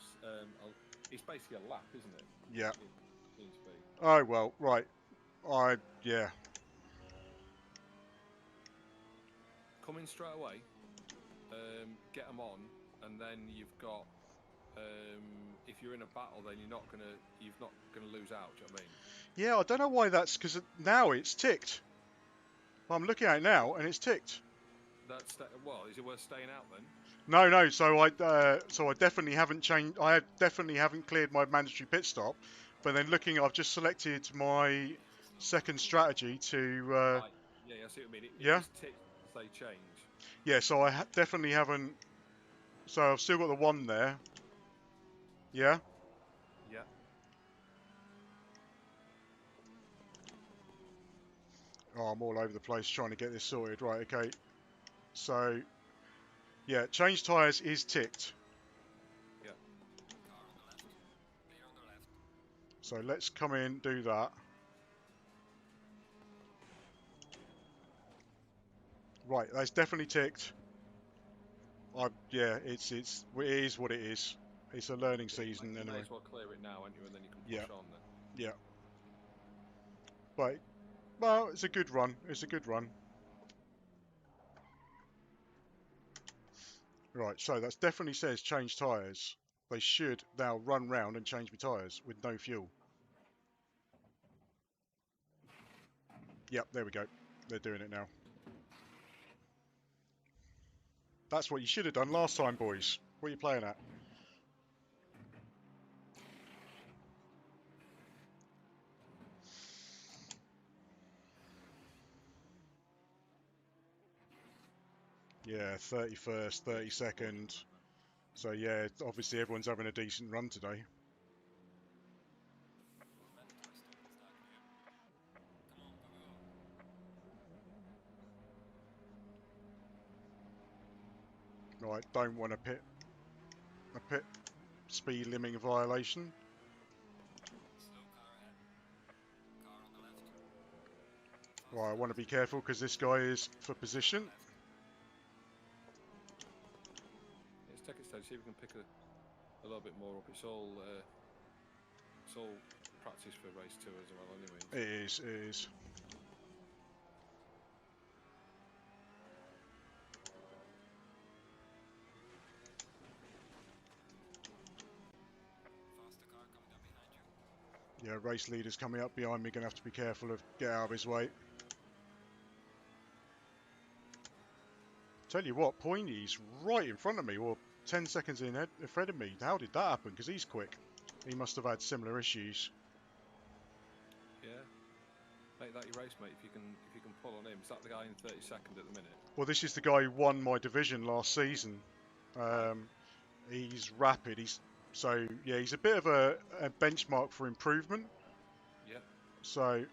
It's basically a lap, isn't it? Yeah. It seems to be. Oh well, right. Yeah. Come in straight away. Get them on, and then you've got. If you're in a battle, then you're not gonna lose out. Do you know what I mean? Yeah, I don't know why that's because now it's ticked. I'm looking at it now and it's ticked. Well, is it worth staying out then? No. So I definitely haven't changed. Definitely haven't cleared my mandatory pit stop. But then looking, I've just selected my second strategy to. Right. Yeah, I see what you mean. It Yeah. is ticked to say change. Yeah. So I definitely haven't. So I've still got the one there. Yeah. Yeah. Oh, I'm all over the place trying to get this sorted. Right. Okay. So. Yeah. Change tyres is ticked. Yeah. So let's come in, do that. Right, that's definitely ticked. Yeah, it is what it is. It's a learning season You may anyway. as well clear it now, aren't you? And then you can Yeah. push on then. Yeah. But well, it's a good run. It's a good run. Right, so that definitely says change tyres. They should now run round and change my tyres with no fuel. Yep, there we go. They're doing it now. That's what you should have done last time, boys. What are you playing at? Yeah, 31st, 32nd. So yeah, obviously everyone's having a decent run today. Right, don't want a pit speed limiting violation. Right, I want to be careful because this guy is for position. Let's take it steady. See if we can pick a little bit more up. It's all practice for race 2 as well, anyway. It is. Yeah, race leader's coming up behind me. Gonna have to be careful of get out of his way. Tell you what, Pointy's right in front of me, or 10 seconds in ahead of me. How did that happen? Because he's quick. He must have had similar issues. Yeah. Make that your race, mate. If you can pull on him. Is that the guy in 32nd at the minute? Well, this is the guy who won my division last season. He's rapid. He's a bit of a benchmark for improvement. Yeah. So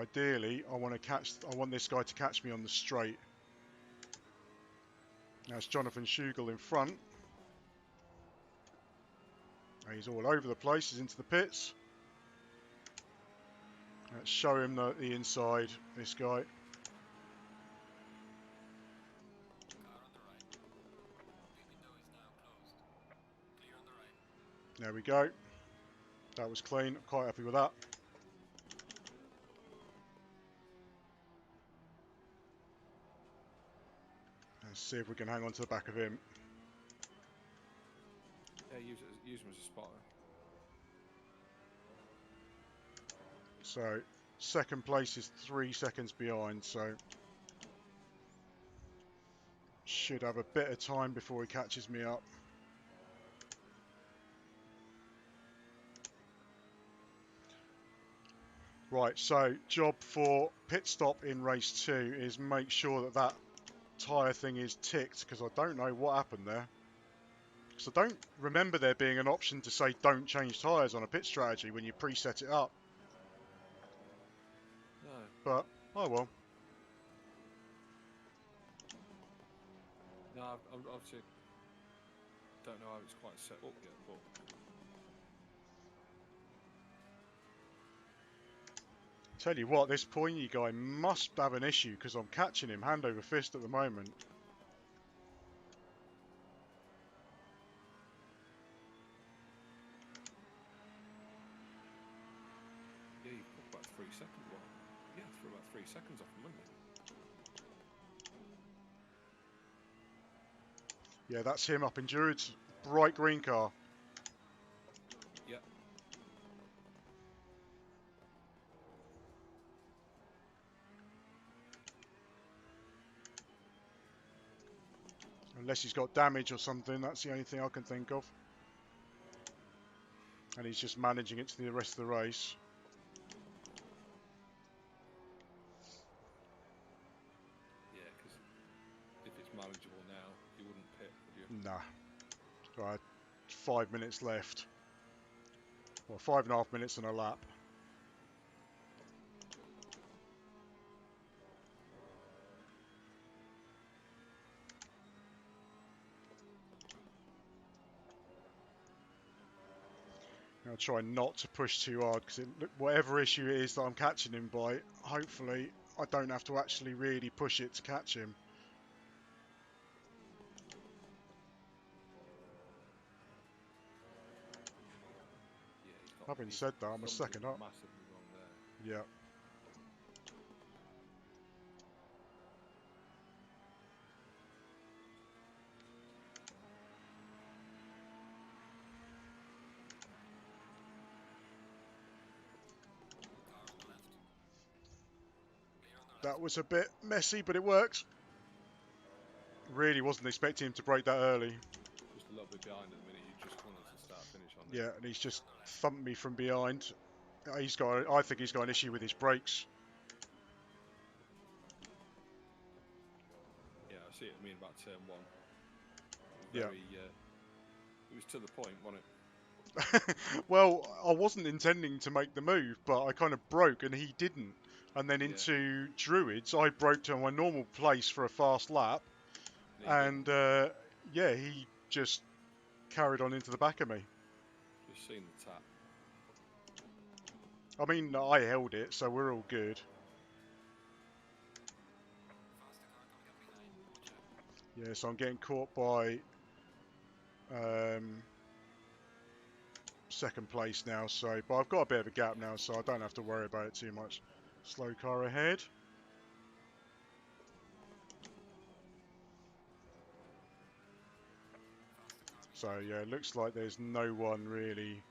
ideally, I want this guy to catch me on the straight. Now it's Jonathan Schugel in front. He's all over the place. He's into the pits. Let's show him the inside. This guy. There we go. That was clean. I'm quite happy with that. Let's see if we can hang on to the back of him. Yeah, use him as a spotter. So second place is 3 seconds behind, so should have a bit of time before he catches me up. Right, so job for pit stop in race 2 is make sure that tyre thing is ticked, because I don't know what happened there. Because I don't remember there being an option to say don't change tyres on a pit strategy when you preset it up. No. But, oh well. No, I obviously don't know how it's quite set up yet, but... Tell you what, this pointy guy must have an issue because I'm catching him hand over fist at the moment. Yeah, you put about 3 seconds. Well, yeah, for about 3 seconds off him, wasn't it? Yeah, that's him up in Druid's bright green car. Yeah. Unless he's got damage or something, that's the only thing I can think of. And he's just managing it to the rest of the race. Yeah, because if it's manageable now, you wouldn't pit, would you? Nah. Right, 5 minutes left. Well, 5.5 minutes and a lap. I'll try not to push too hard because whatever issue it is that I'm catching him by, hopefully I don't have to actually really push it to catch him. Yeah, Having said that, I'm a second up. Massively wrong there. Yeah. That was a bit messy, but it worked. Really wasn't expecting him to break that early. Just a little bit behind at the minute. You just wanted to start finish on Yeah, and he's just thumped me from behind. I think he's got an issue with his brakes. Yeah, I see it. I mean, about turn 1. Yeah. It was to the point, wasn't it? Well, I wasn't intending to make the move, but I kind of broke and he didn't. And then Yeah. into Druids, I broke to my normal place for a fast lap. And yeah, he just carried on into the back of me. Just seen the tap. I mean, I held it, so we're all good. Yeah, so I'm getting caught by second place now, so but I've got a bit of a gap now, so I don't have to worry about it too much. Slow car ahead. So yeah, it looks like there's no one really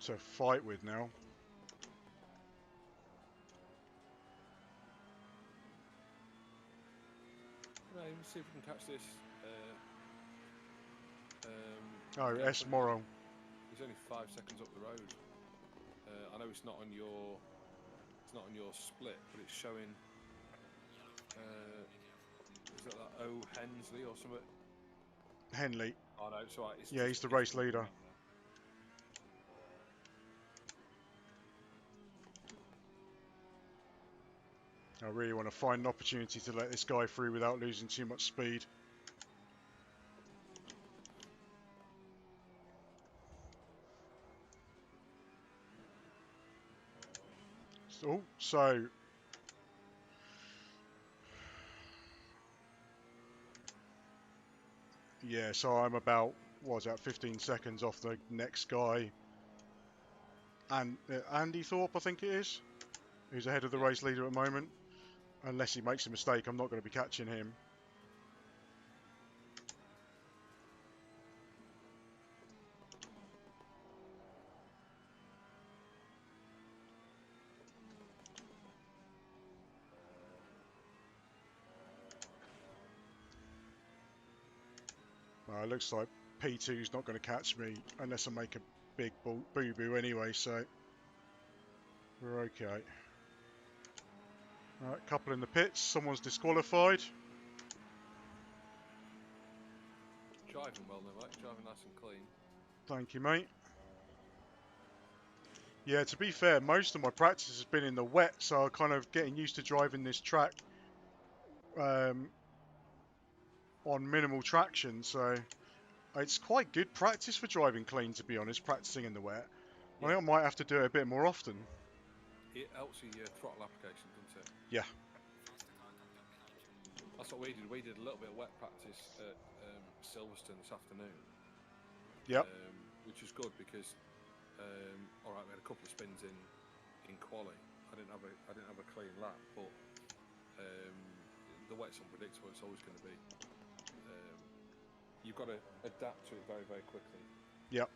to fight with now. Right, let's see if we can catch this. Oh, again, S Morrow. He's only 5 seconds up the road. I know it's not on your split, but it's showing. Is that O Hensley or something? Henley. Oh no, it's alright. Yeah, he's the race leader. I really want to find an opportunity to let this guy through without losing too much speed. Oh, so yeah, so I'm about, what was that, 15 seconds off the next guy. And Andy Thorpe, I think it is, who's ahead of the race leader at the moment. Unless he makes a mistake, I'm not going to be catching him. It looks like P2's not going to catch me unless I make a big boo-boo anyway, so we're okay. Right, couple in the pits, someone's disqualified. Driving well though, mate. Driving nice and clean. Thank you, mate. Yeah, to be fair, most of my practice has been in the wet, so I'm kind of getting used to driving this track on minimal traction, so it's quite good practice for driving clean, to be honest, practicing in the wet. Yeah. I think I might have to do it a bit more often. it helps with your throttle application, doesn't it? Yeah. That's what we did. We did a little bit of wet practice at Silverstone this afternoon. Yep. Which was good because, all right, we had a couple of spins in quali. I didn't have a clean lap, but the wet's unpredictable. It's always going to be. You've got to adapt to it very, very quickly. Yep.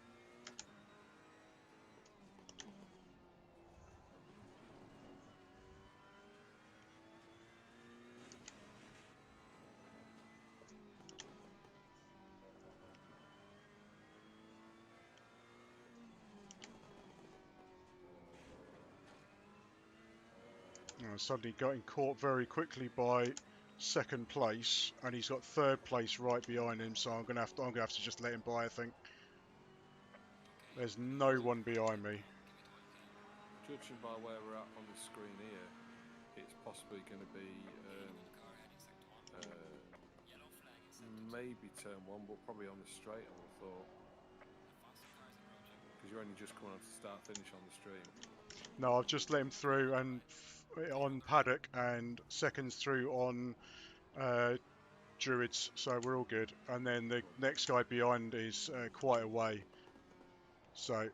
Suddenly getting caught very quickly by second place, and he's got third place right behind him. So I'm gonna have to just let him by. I think there's no one behind me. Judging by where we're at on the screen here, it's possibly going to be maybe turn one, but probably on the straight. I would have thought, because you're only just coming on to start finish on the stream. No, I've just let him through and on paddock, and seconds through on Druids, so we're all good. And then the next guy behind is quite away, so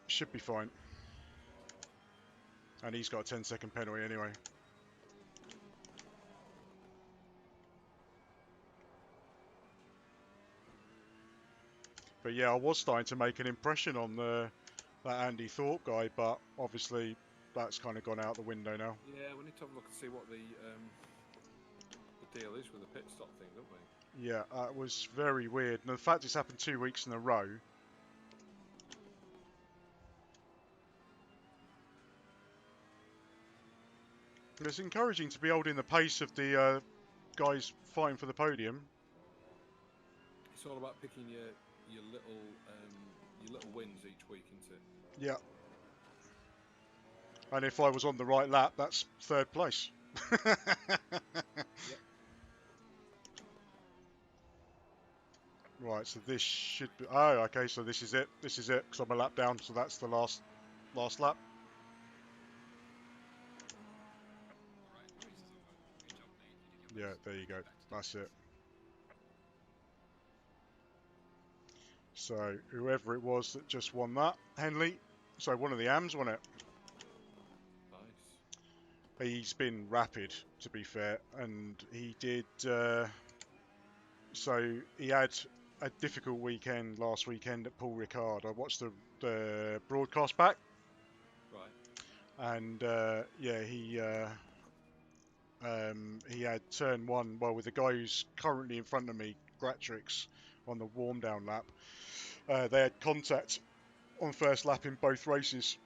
should be fine. And he's got a 10-second penalty anyway. But yeah, I was starting to make an impression on that Andy Thorpe guy, but obviously that's kind of gone out the window now. Yeah, we need to have a look and see what the deal is with the pit stop thing, don't we? Yeah, it was very weird. And the fact it's happened 2 weeks in a row. It's encouraging to be holding the pace of the guys fighting for the podium. It's all about picking your little wins each week, isn't it? Yeah. And if I was on the right lap, that's third place. Yep. Right, so this should be... Oh, okay, so this is it. This is it, because I'm a lap down, so that's the last lap. Yeah, there you go. That's it. So, whoever it was that just won that, Henley. So, one of the AMs won it. Nice. He's been rapid, to be fair, and he did... so, he had a difficult weekend last weekend at Paul Ricard. I watched the broadcast back. Right. And, yeah, he had turn one, well, with the guy who's currently in front of me, Gratrix, on the warm down lap. They had contact on first lap in both races,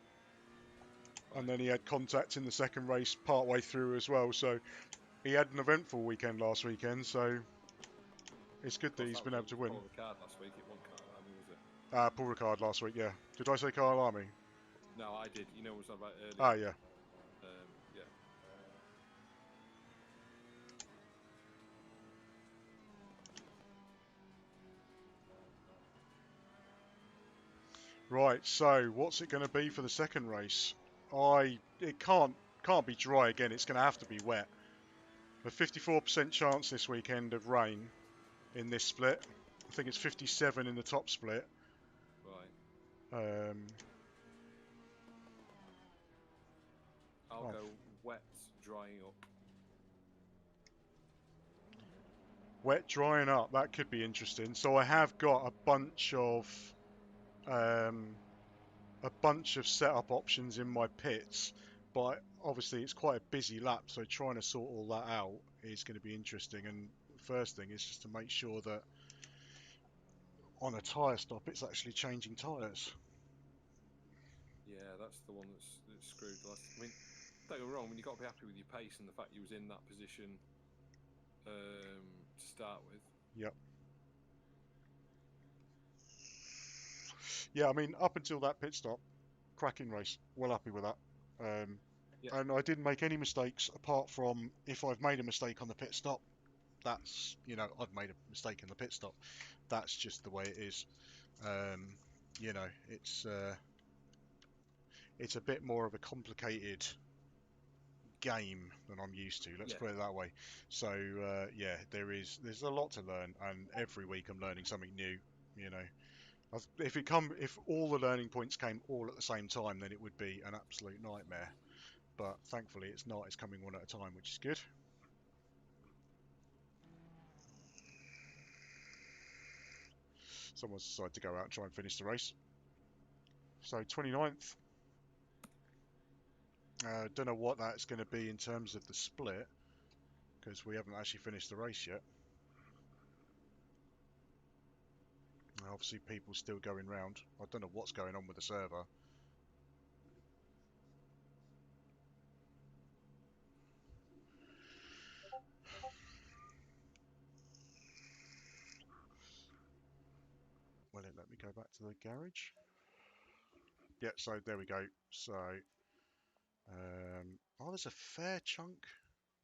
and then he had contact in the second race part way through as well. So he had an eventful weekend last weekend, so it's good that he's been able to win. Paul Ricard last week, it wasn't Carl Army, was it? Paul Ricard last week, yeah. Did I say Carl Army? No, I did. You know what I was about earlier? Ah, yeah. Yeah. Right, so what's it going to be for the second race? It can't be dry again. It's going to have to be wet. A 54% chance this weekend of rain in this split. I think it's 57 in the top split. Right. I'll Oh. go wet, drying up. Wet drying up, that could be interesting. So I have got a bunch of setup options in my pits, but obviously it's quite a busy lap, so trying to sort all that out is going to be interesting. And the first thing is just to make sure that on a tyre stop it's actually changing tyres. Yeah, that's the one that's screwed. I mean, don't get me wrong. I mean, you've got to be happy with your pace and the fact you was in that position to start with. Yep. Yeah, I mean, up until that pit stop, cracking race. Well happy with that. Yeah. And I didn't make any mistakes apart from if I've made a mistake on the pit stop. That's, I've made a mistake in the pit stop. That's just the way it is. It's it's a bit more of a complicated game than I'm used to. Let's Yeah. put it that way. So yeah, there's a lot to learn, and every week I'm learning something new. You know, if all the learning points came all at the same time, then it would be an absolute nightmare. But thankfully, it's not. It's coming one at a time, which is good. Someone's decided to go out and try and finish the race. So 29th. Don't know what that's going to be in terms of the split, because we haven't actually finished the race yet. Obviously, people still going round. I don't know what's going on with the server. Will it let me go back to the garage? Yeah, so there we go. So, oh, there's a fair chunk.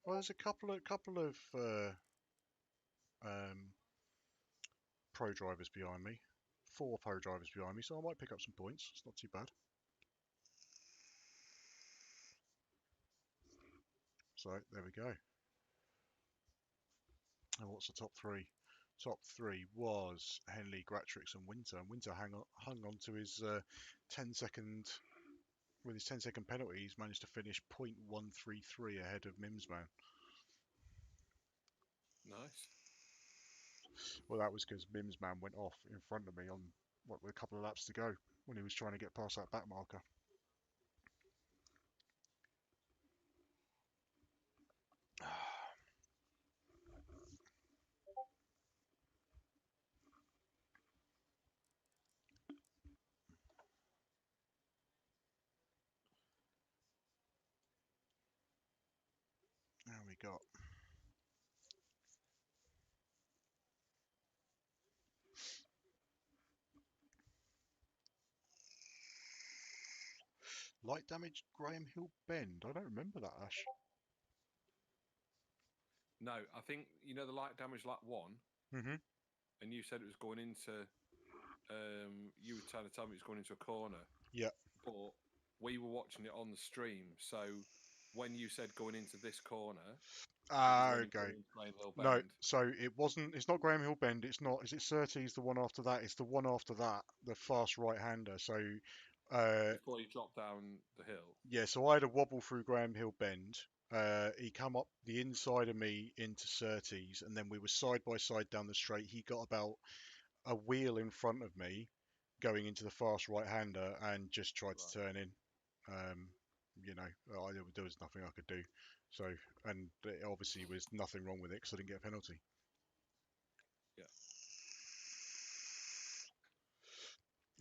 Oh, there's a couple of um, pro drivers behind me. 4 pro drivers behind me, so I might pick up some points. It's not too bad. So there we go. And what's the top 3? Top 3 was Henley, Gratrix, and Winter. And Winter hung on to his 10-second. With his 10-second penalty, he's managed to finish 0.133 ahead of Mimsman. Nice. Well, that was because Mimsman went off in front of me on with a couple of laps to go when he was trying to get past that back marker. Now we got light damage Graham Hill Bend. I don't remember that, Ash. No, I think the light damage lap 1, Mhm. and you said it was going into. You were trying to tell me it's going into a corner. Yeah. But we were watching it on the stream, so when you said going into this corner, it was when you were Okay. going into Graham Hill No, Bend. so it wasn't. It's not Graham Hill Bend. It's not. Is it Surtees the one after that? It's the one after that, the fast right-hander. So, Before you drop down the hill. yeah. So I had a wobble through Graham Hill Bend. He come up the inside of me into Surtees, and then we were side by side down the straight. He got about a wheel in front of me, going into the fast right-hander, and just tried to turn in. There was nothing I could do. So, and it obviously was nothing wrong with it because I didn't get a penalty. Yeah.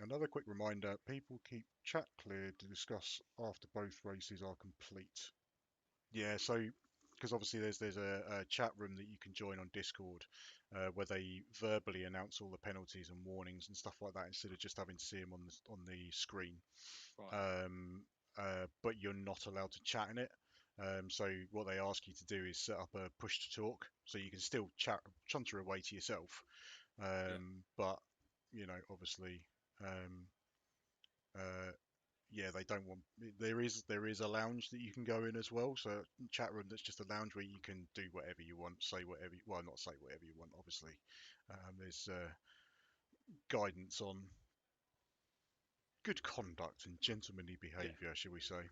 Another quick reminder, people keep chat cleared to discuss after both races are complete. Yeah, so because obviously there's a chat room that you can join on Discord where they verbally announce all the penalties and warnings and stuff like that instead of just having to see them on the screen. Right. But you're not allowed to chat in it. So what they ask you to do is set up a push to talk, so you can still chat, chunter away to yourself. But obviously, um, uh, yeah, they don't want. There is a lounge that you can go in as well. So chat room that's just a lounge where you can do whatever you want, say whatever. Well, not say whatever you want, obviously. There's guidance on good conduct and gentlemanly behaviour, shall we say?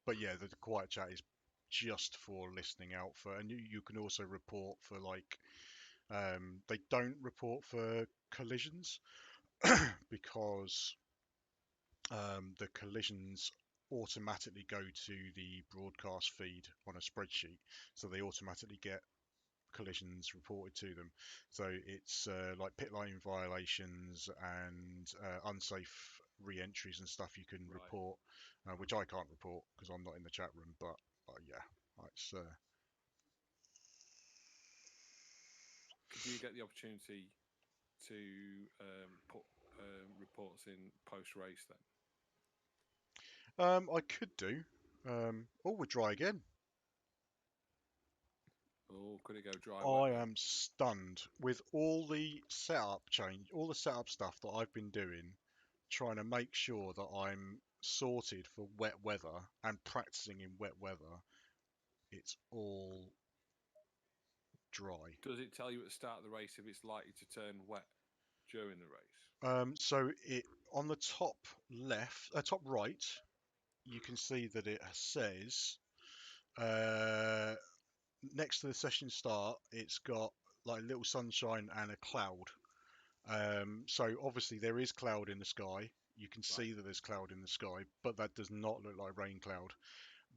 But yeah, the quiet chat is just for listening out for, and you can also report for they don't report for collisions because the collisions automatically go to the broadcast feed on a spreadsheet, so they automatically get collisions reported to them. So it's like pit lane violations and unsafe re-entries and stuff you can Right. report, which I can't report because I'm not in the chat room. But yeah, it's Do you get the opportunity to put reports in post race then? I could do. We'll try again. Oh, could it go dry wet I then? am stunned with all the setup stuff that I've been doing trying to make sure that I'm sorted for wet weather and practicing in wet weather, it's all dry. Does it tell you at the start of the race if it's likely to turn wet during the race? So it on the top left, top right, you can see that it says next to the session start, it's got like a little sunshine and a cloud. So obviously there is cloud in the sky. You can see that there's cloud in the sky, but that does not look like rain cloud.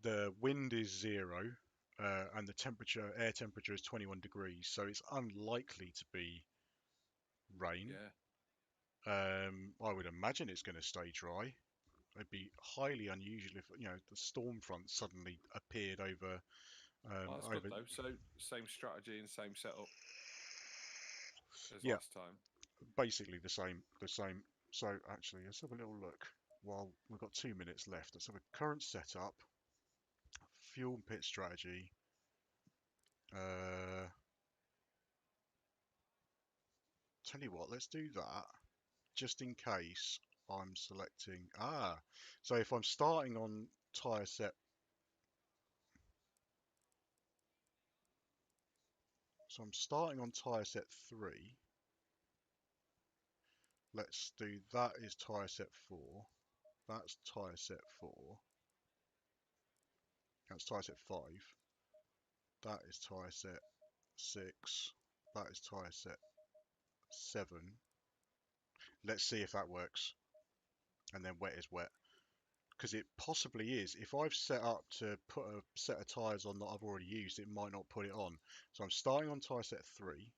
The wind is 0, and the air temperature is 21 degrees, so it's unlikely to be rain. Yeah. I would imagine it's going to stay dry. It'd be highly unusual if the storm front suddenly appeared over. Well, that's good though. So same strategy and same setup as Yeah, last time. basically the same. So actually, let's have a little look. While we've got 2 minutes left, let's have a current setup, fuel and pit strategy. Tell you what, let's do that just in case I'm selecting. So if I'm starting on tyre set. So I'm starting on tyre set 3. Let's do that is tyre set 4. That's tyre set 4. That's tyre set 5. That is tyre set 6. That is tyre set 7. Let's see if that works. And then wet is wet. Because it possibly is. If I've set up to put a set of tyres on that I've already used, it might not put it on. So I'm starting on tyre set 3.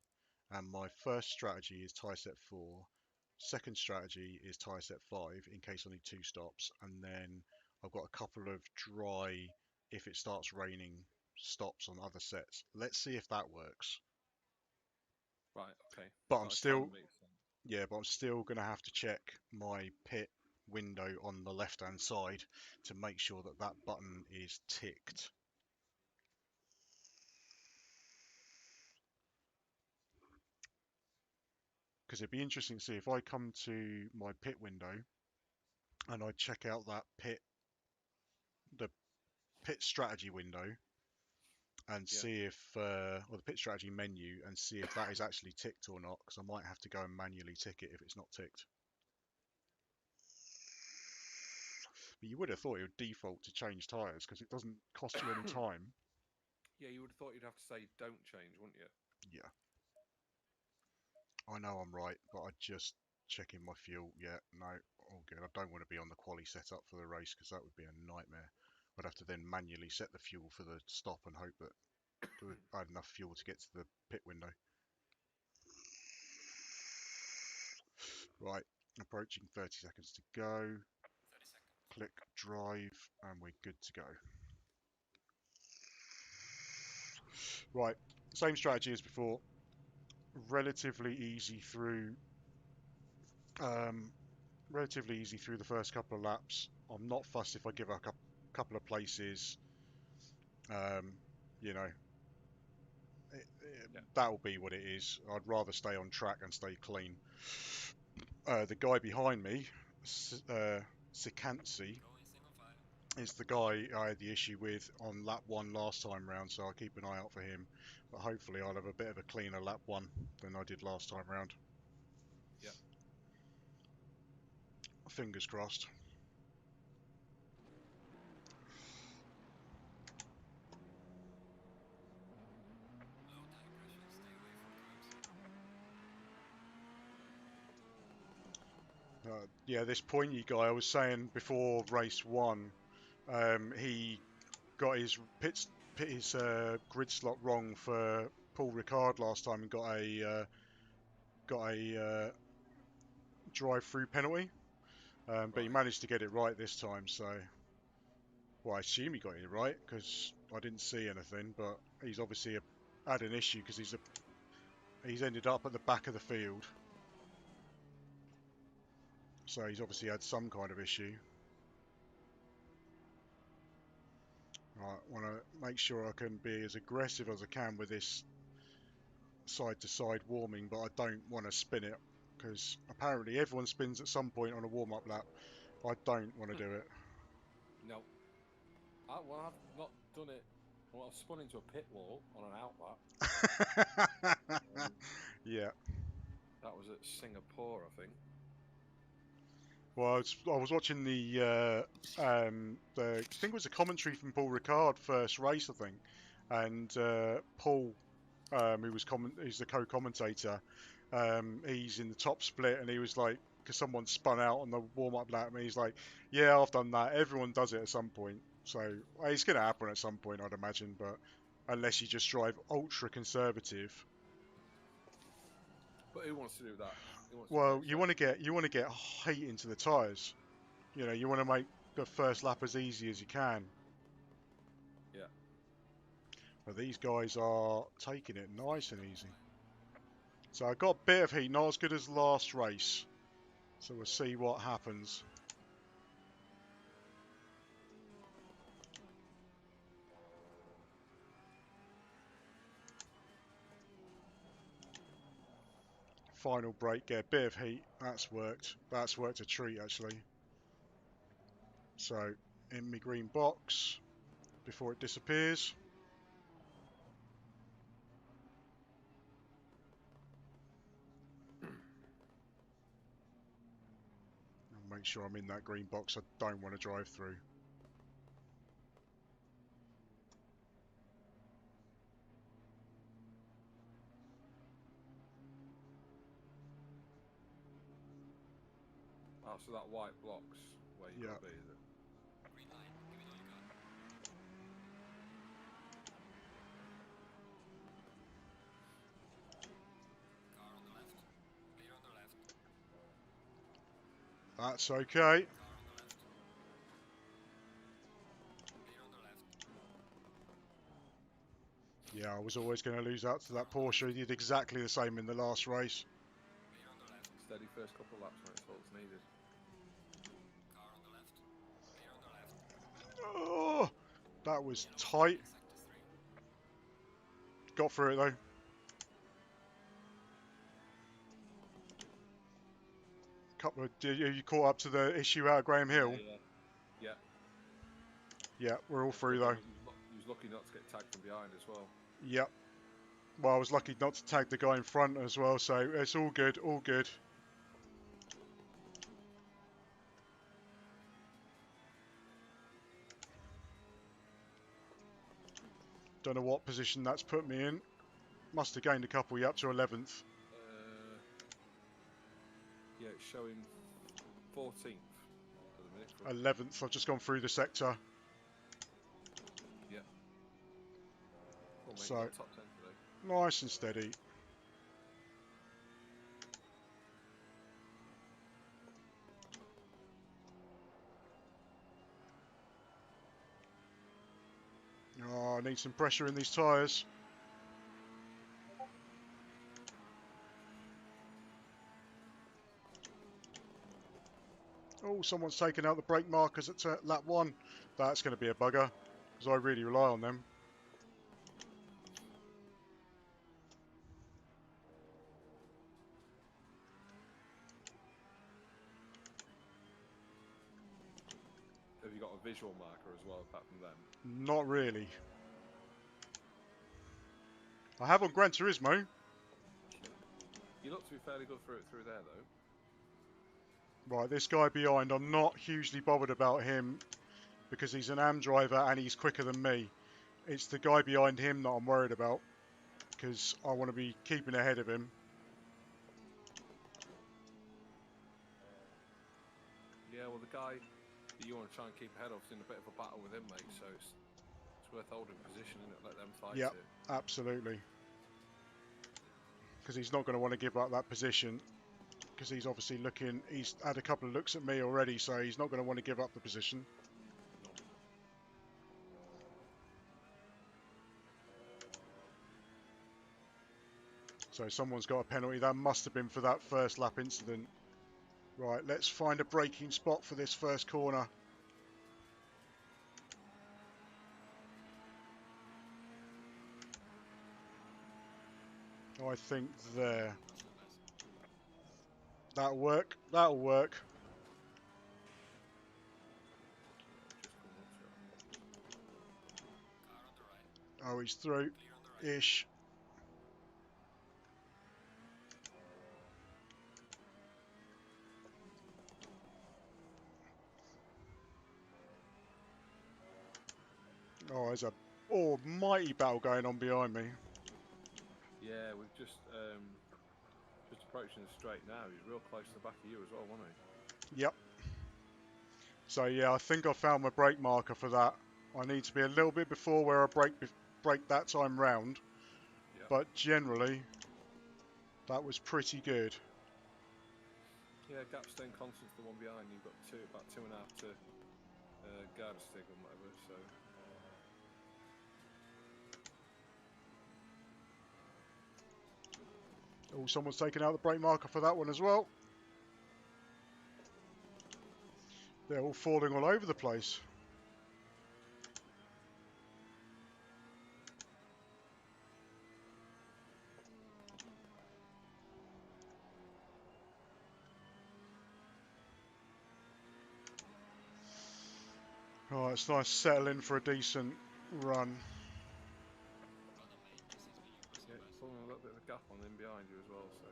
And my first strategy is tyre set 4. Second strategy is tyre set 5 in case I need 2 stops. And then I've got a couple of dry, if it starts raining, stops on other sets. Let's see if that works. Right. Okay. But That I'm still, totally makes sense. yeah, but I'm still going to have to check my pit window on the left hand side to make sure that that button is ticked. Because it'd be interesting to see if I come to my pit window and I check out the pit strategy window and Yeah. see if, or the pit strategy menu, and see if that is actually ticked or not, because I might have to go and manually tick it if it's not ticked. But you would have thought it would default to change tyres because it doesn't cost you any time. Yeah, you would have thought you'd have to say don't change, wouldn't you? Yeah. I know I'm right, but I just checking my fuel. Yeah, no, all good. I don't want to be on the quali setup for the race because that would be a nightmare. I'd have to then manually set the fuel for the stop and hope that I had enough fuel to get to the pit window. Right, approaching 30 seconds to go. 30 seconds. Click drive and we're good to go. Right, same strategy as before. Relatively easy through the first couple of laps. I'm not fussed if I give a couple of places. You know, that'll be what it is. I'd rather stay on track and stay clean. The guy behind me, Sikansi, Going single file. is the guy I had the issue with on lap 1 last time round, so I'll keep an eye out for him. But hopefully I'll have a bit of a cleaner lap 1 than I did last time round. Yeah. Fingers crossed. Low tire pressure. Stay away from curbs. Yeah, this pointy guy I was saying before race 1, he got his his grid slot wrong for Paul Ricard last time and got a drive-through penalty. But he managed to get it right this time, so well, I assume he got it right because I didn't see anything. But he's obviously had an issue because he's ended up at the back of the field, so he's obviously had some kind of issue. Right, want to make sure I can be as aggressive as I can with this side-to-side warming, but I don't want to spin it because apparently everyone spins at some point on a warm-up lap. I don't want to do it. No. Well, I've not done it. Well, I've spun into a pit wall on an out lap. Yeah. That was at Singapore, I think. Well, I was watching the I think it was a commentary from Paul Ricard first race, I think, and Paul, he's the co-commentator. He's in the top split, and he was like, because someone spun out on the warm-up lap, and he's like, "Yeah, I've done that. Everyone does it at some point." So it's going to happen at some point, I'd imagine, but unless you just drive ultra conservative. But who wants to do that? Well, you want to get heat into the tyres. You know, you want to make the first lap as easy as you can. Yeah. But these guys are taking it nice and easy. So I got a bit of heat, not as good as last race. So we'll see what happens. Final break, get a bit of heat. That's worked. That's worked a treat, actually. So, in my green box, before it disappears. I'll make sure I'm in that green box. I don't want to drive through. Oh, so that white block's where you got to be, is it? Green line. Give it all you got. Car on the left. Clear on the left. That's okay. Car on the left. Clear on the left. Yeah, I was always going to lose out to that Porsche. He did exactly the same in the last race. Clear on the left. Steady first couple of laps when it's all that's needed. Car on the left. Clear on the left. Oh, that was Yellow tight. in sector 3. Got through it though. Couple of, you caught up to the issue out of Graham Hill? Yeah. Yeah, we're all through though. He was lucky not to get tagged from behind as well. Yep. Well, I was lucky not to tag the guy in front as well, so it's all good, all good. Don't know what position that's put me in. Must have gained a couple, yeah, up to 11th. Yeah, it's showing 14th at the minute. 11th, I've just gone through the sector. Yeah. Well, mate, So, you got top 10 today. nice and steady. Oh, I need some pressure in these tyres. Oh, someone's taken out the brake markers at lap 1. That's going to be a bugger, because I really rely on them. Have you got a visual marker as well, apart from them? Not really. I have on Gran Turismo. You look to be fairly good through there, though. Right, this guy behind, I'm not hugely bothered about him because he's an AM driver and he's quicker than me. It's the guy behind him that I'm worried about because I want to be keeping ahead of him. Yeah, well, the guy that you want to try and keep ahead of is in a bit of a battle with him, mate, so it's worth holding position and let them fight Yep, it. absolutely. Because he's not going to want to give up that position because he's obviously looking, he's had a couple of looks at me already, so he's not going to want to give up the position. So someone's got a penalty. That must have been for that first lap incident. Right, let's find a braking spot for this first corner. I think there. That'll work. That'll work. Just coming up to it. Car on the right. Oh, he's through. Clear on the right. Ish. Oh, there's a almighty battle going on behind me. Yeah, we've just approaching the straight now. He's real close to the back of you as well, wasn't he? Yep. So yeah, I think I found my brake marker for that. I need to be a little bit before where I brake that time round. Yeah. But generally, that was pretty good. Yeah, gap staying constant to the one behind. You've got about 2.5 to guard a stick or whatever. So. Oh, someone's taken out the brake marker for that one as well. They're all falling all over the place. Oh, it's nice settling for a decent run. Pardon me, this is me. You're passing Yeah, fast. pulling a little bit of a gap on him behind you as well. So.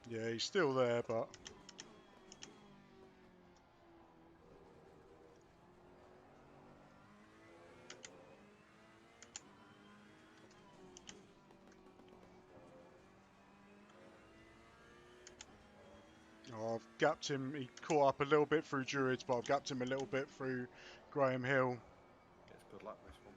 Yeah, he's still there, but oh, I've gapped him. He caught up a little bit through Druids, but I've gapped him a little bit through Graham Hill. Yeah, it's good luck this one.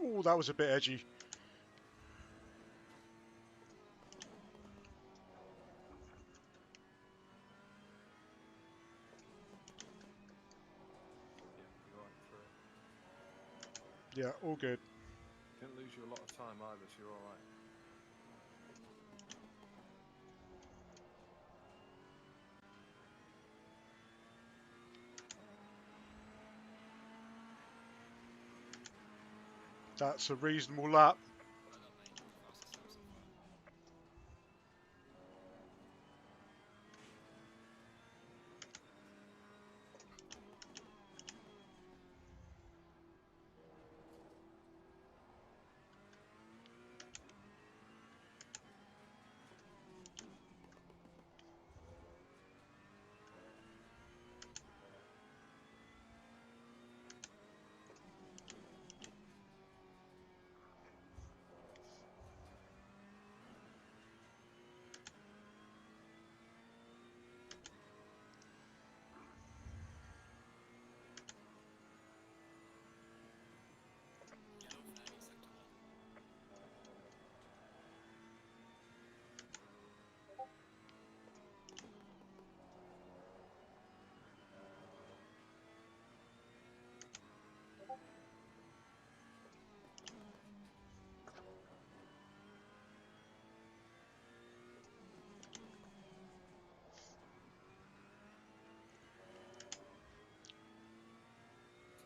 Oh, that was a bit edgy. Yeah, you're right through. Yeah, all good. Didn't lose you a lot of time either, so you're all right. That's a reasonable lap. Pardon me, fastest lap so far. Yellow flag in sector 1.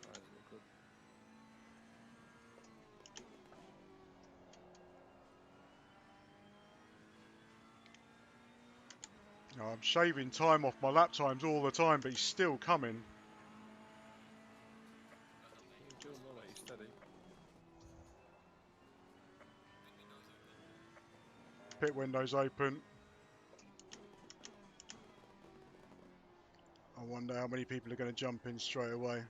Tyres look good. I'm shaving time off my lap times all the time, but he's still coming. Pardon me, You're just doing well, mate. close. You're steady. Pit windows open. Pit window's open. I wonder how many people are going to jump in straight away.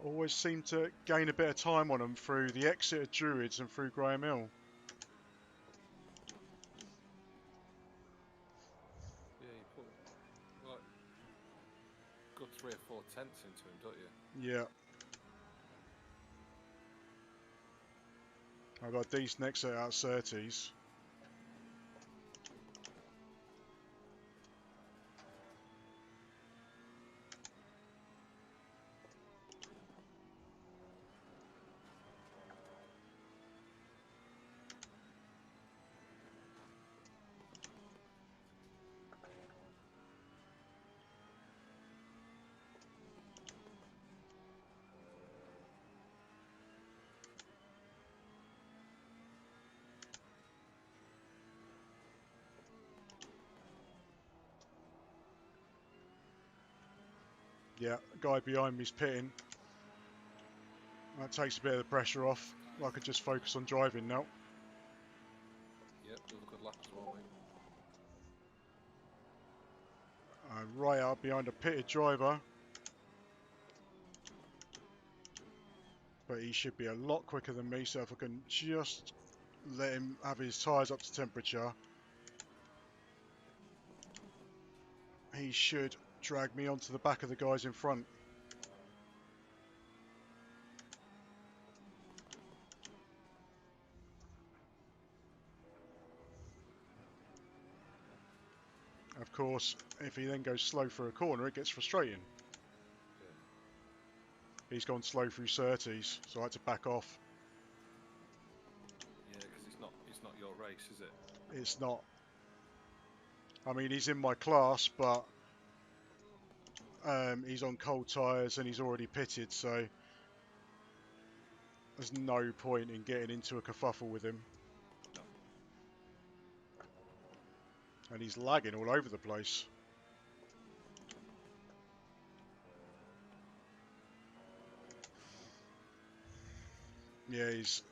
Always seem to gain a bit of time on them through the exit of Druids and through Graham Hill. Yeah, you put like good 3 or 4 tenths into him, don't you? Yeah. I got a decent exit out of Surtees. Yeah, guy behind me's pitting. That takes a bit of the pressure off. I could just focus on driving now. Yep, another good lap as well, mate. Right out behind a pitted driver. But he should be a lot quicker than me, so if I can just let him have his tyres up to temperature, he should drag me onto the back of the guys in front. Of course, if he then goes slow for a corner, it gets frustrating. Yeah. He's gone slow through Surtees, so I had to back off. Yeah, because it's not your race, is it? It's not. I mean, he's in my class, but he's on cold tyres and he's already pitted, so there's no point in getting into a kerfuffle with him. No. And he's lagging all over the place. Yeah, his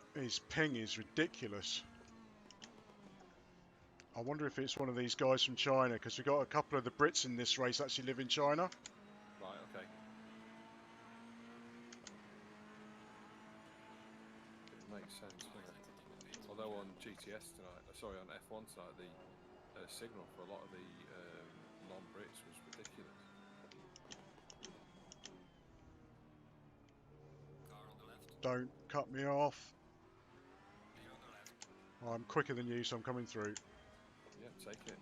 ping is ridiculous. I wonder if it's one of these guys from China, because we've got a couple of the Brits in this race actually live in China. Right, okay. It makes sense, doesn't it? Although on GTS tonight, sorry, on F1 tonight, the signal for a lot of the non-Brits was ridiculous. Car on the left. Don't cut me off. Clear on the left. I'm quicker than you, so I'm coming through. Yeah, take it.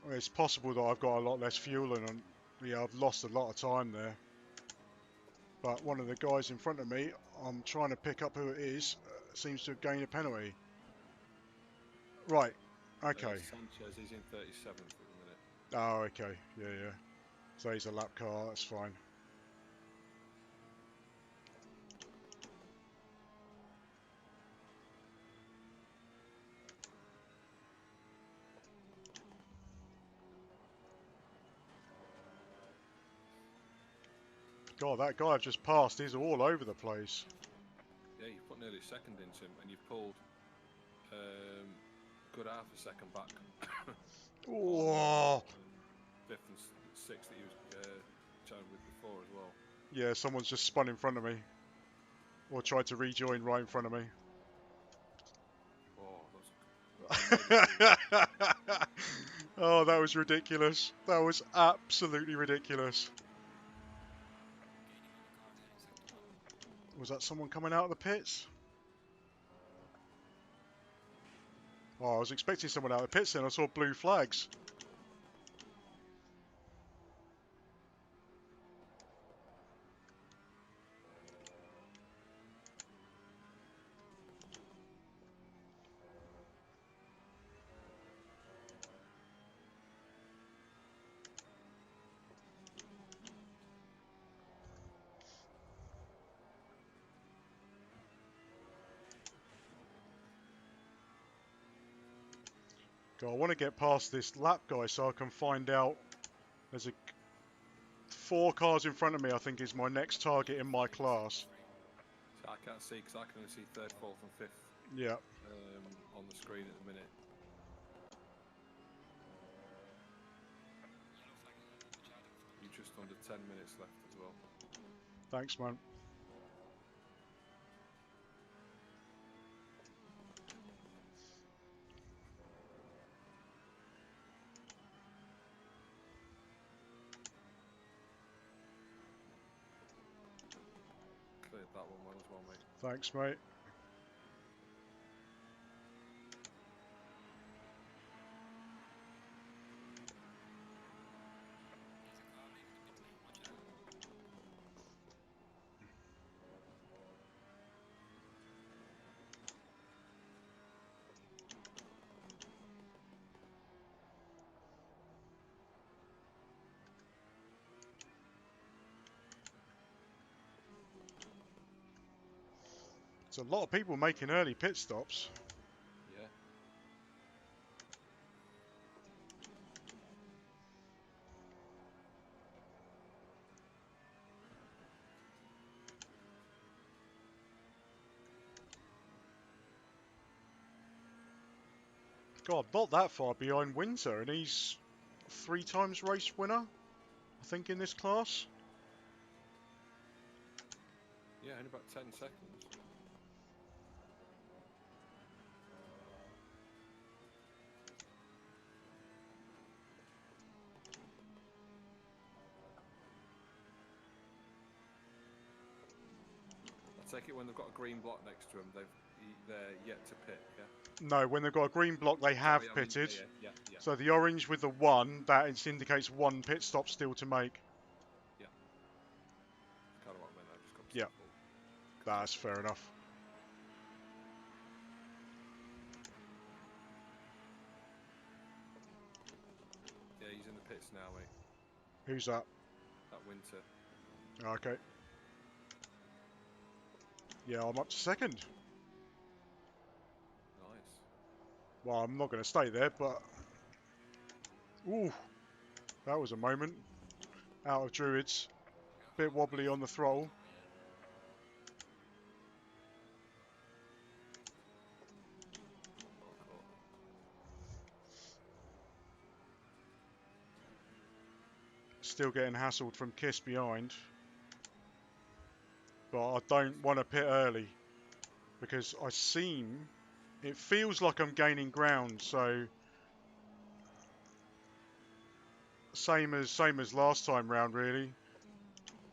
Well, it's possible that I've got a lot less fuel and yeah, I've lost a lot of time there. But one of the guys in front of me, I'm trying to pick up who it is, seems to have gained a penalty. Right, okay. Sanchez, he's in 37th at the minute. Oh, okay, yeah. So he's a lap car, that's fine. God, that guy I've just passed, he's all over the place. Yeah, you've put nearly a second into him, and you've pulled a good half a second back. Oh, Fifth and sixth that he was chatting with before as well. yeah, someone's just spun in front of me. Or tried to rejoin right in front of me. Oh, Oh, that was ridiculous. That was absolutely ridiculous. Was that someone coming out of the pits? Oh, I was expecting someone out of the pits then. I saw blue flags. God, I want to get past this lap guy so I can find out. There's 4 cars in front of me, I think, is my next target in my class. So I can't see because I can only see third, fourth, and fifth. Yeah. On the screen at the minute. You're just under 10 minutes left as well. Thanks, man. Cleared that one well as well, mate. Thanks, mate. There's a lot of people making early pit stops. Yeah. God, not that far behind Winter, and he's 3 times race winner, I think, in this class. Yeah, only about 10 seconds. I take it when they've got a green block next to them, they're yet to pit, yeah? No, when they've got a green block, they have Sorry, I mean, pitted. yeah. So the orange with the 1, that indicates 1 pit stop still to make. Yeah. That's kind of what I meant. I just got Yeah. myself all That's fair enough. Yeah, he's in the pits now, mate. Who's that? That Winter. Okay. Yeah, I'm up to second. Nice. Well, I'm not going to stay there, but... Ooh, that was a moment. Out of Druids. Bit wobbly on the throttle. Well caught. Still getting hassled from Kiss behind. But I don't want to pit early. Because it feels like I'm gaining ground, so... Same as last time round, really.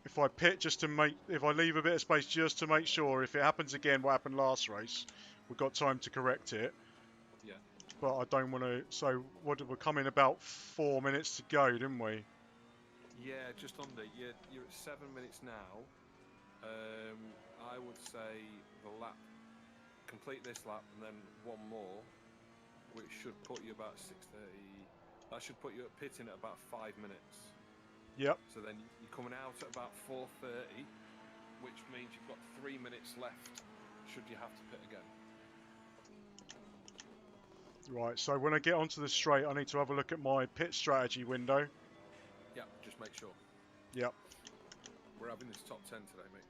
If I pit just to if I leave a bit of space just to make sure, if it happens again what happened last race, we've got time to correct it. Yeah. But I don't want to, so we're coming about 4 minutes to go, didn't we? Yeah, just under. You're at 7 minutes now. I would say complete this lap and then one more, which should put you about 6:30. That should put you at pitting at about 5 minutes. Yep. So then you're coming out at about 4:30, which means you've got 3 minutes left should you have to pit again. Right, so when I get onto the straight, I need to have a look at my pit strategy window. Yeah, just make sure. Yep. We're having this top 10 today, mate.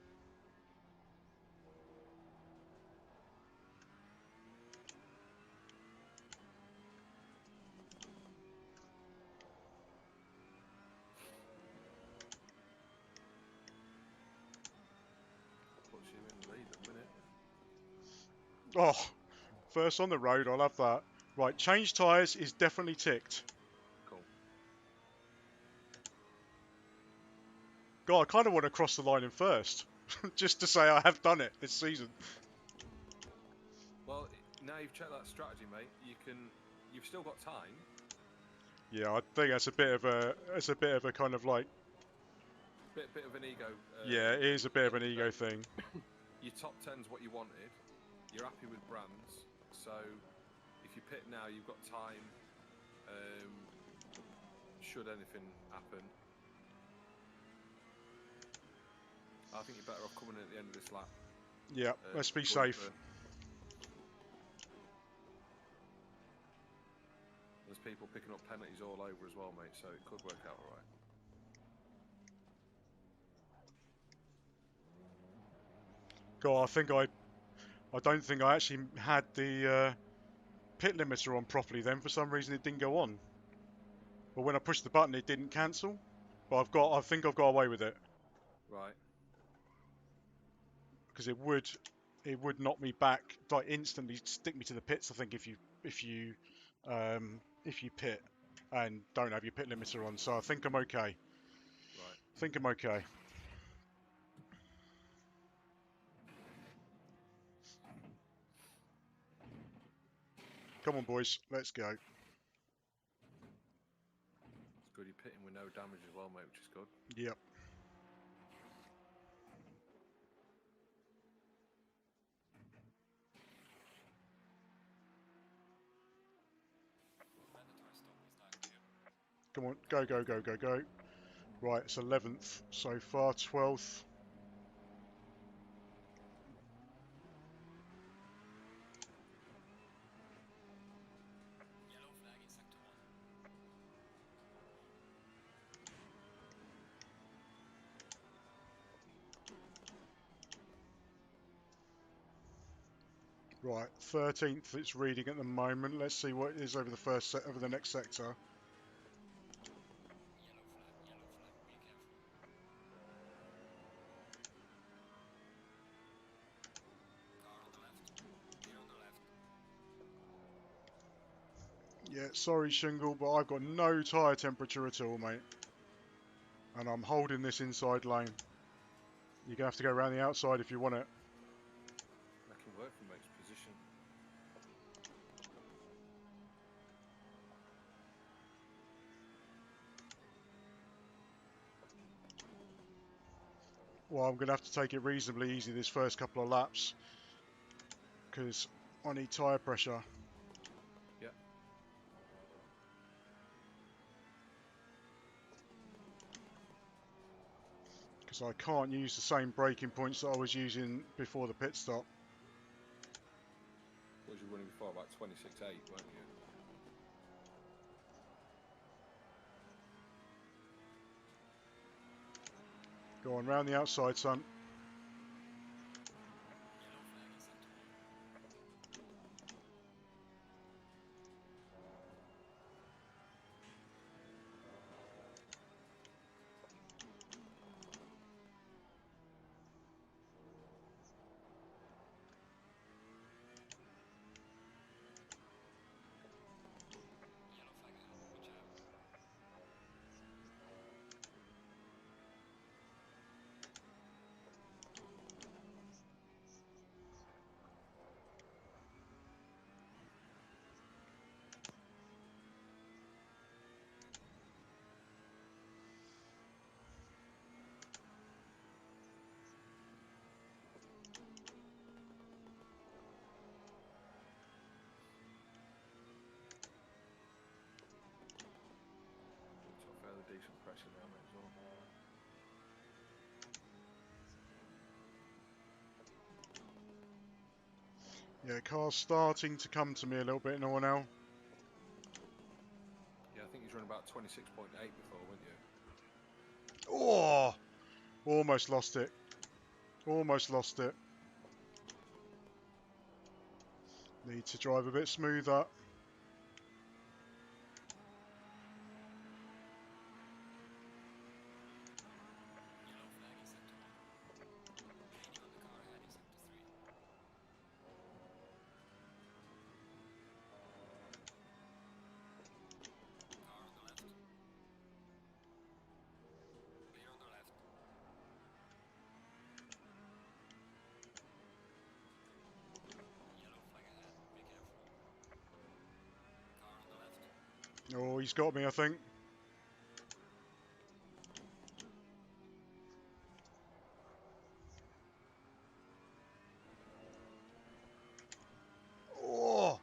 Puts you in the lead at the minute. Oh, first on the road, I love that. Right, change tyres is definitely ticked. Cool. God, I kind of want to cross the line in first. Just to say I have done it this season. Well, now you've checked that strategy, mate. You've still got time. Yeah, I think that's a bit of a kind of like... Bit of an ego. Yeah, it is a bit of an ego thing. Your top 10's what you wanted. You're happy with brands, so if you pit now, you've got time. Should anything happen, I think you're better off coming in at the end of this lap. Yeah, let's be safe. There's people picking up penalties all over as well, mate, so it could work out all right. God, I don't think I actually had the pit limiter on properly then. For some reason, it didn't go on. But when I pushed the button, it didn't cancel. But I think I've got away with it. Right. Because it would knock me back, like instantly stick me to the pits. I think if you pit and don't have your pit limiter on. So I think I'm okay. Right. I think I'm okay. Come on, boys, let's go. It's good you're pitting with no damage as well, mate, which is good. Yep. Mandatory stop is that clear? Come on, go, go, go, go, go. Right, it's 11th so far, 12th. Yellow flag in sector 1. Right, 13th it's reading at the moment. Let's see what it is over the over the next sector. Yellow flag, be careful. Car on the left, clear on the left. Yeah, sorry Shingle, but I've got no tyre temperature at all, mate. And I'm holding this inside lane. You're going to have to go around the outside if you want it. That can work from Make's position. Well, I'm going to have to take it reasonably easy this first couple of laps. Because I need tyre pressure. Yeah. Because I can't use the same braking points that I was using before the pit stop. What was you running before? About 26.8, weren't you? Go on, round the outside, son. Yellow flag in sector 1. Yellow flag ahead, watch out. So fairly decent pressure now, mate, as well. Yeah, car's starting to come to me a little bit now. Yeah, I think he's running about 26.8 before, weren't you? Oh! Almost lost it. Almost lost it. Need to drive a bit smoother. Yellow flag in sector 1. Gaining on the car ahead in sector 3. Car on the left. Clear on the left. Yellow flag ahead, be careful. Car on the left. Oh, he's got me, I think. Oh!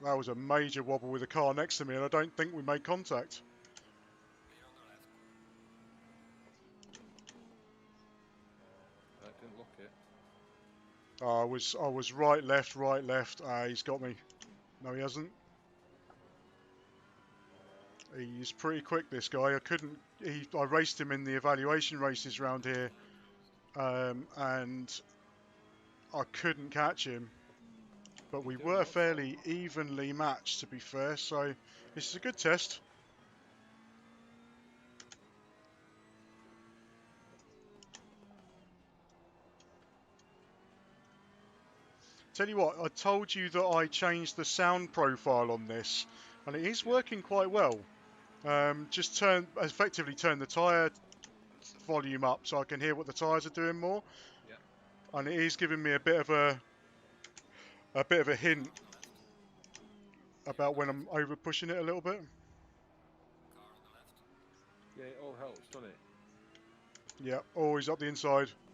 That was a major wobble with the car next to me, and I don't think we made contact. Clear on the left. Didn't look it. I was right, left, right, left. He's got me. No, he hasn't. He's pretty quick, this guy. I raced him in the evaluation races round here, and I couldn't catch him. But we He's doing were well so fairly far. evenly matched, to be fair. So this is a good test. Tell you what, I told you that I changed the sound profile on this, and it is Yeah. working quite well. Just effectively turn the tyre volume up so I can hear what the tyres are doing more, Yeah. and it is giving me a bit of a hint Car on the left. about when I'm over pushing it a little bit. Car on the left. Yeah, it all helps, doesn't it? Yeah, always up the inside. Clear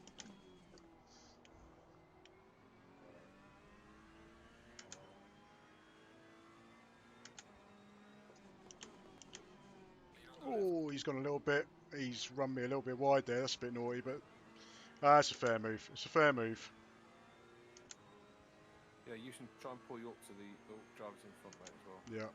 on the left. Oh, he's gone a little bit. He's run me a little bit wide there. That's a bit naughty, but that's a fair move. It's a fair move. Yeah, you can try and pull you up to the drivers in front, mate, as well. Yeah.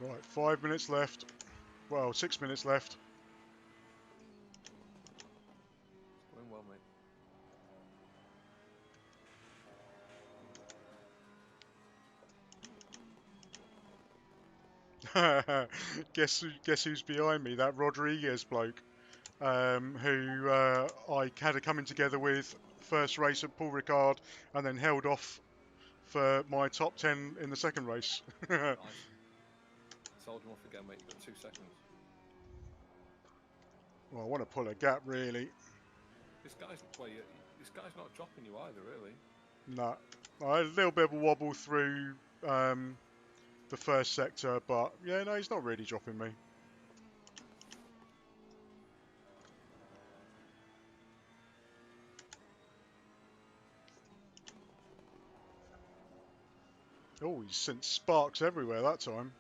Right, 5 minutes left. Well, 6 minutes left. It's going well, mate. Guess who's behind me? That Rodriguez bloke, who I had a coming together with first race at Paul Ricard, and then held off for my top 10 in the second race. Nice. Sold him off again, mate. You've got 2 seconds. Well, I want to pull a gap, really. This guy's not dropping you either, really. No, I had a little bit of a wobble through the first sector, but yeah, no, he's not really dropping me. Oh, he's sent sparks everywhere that time.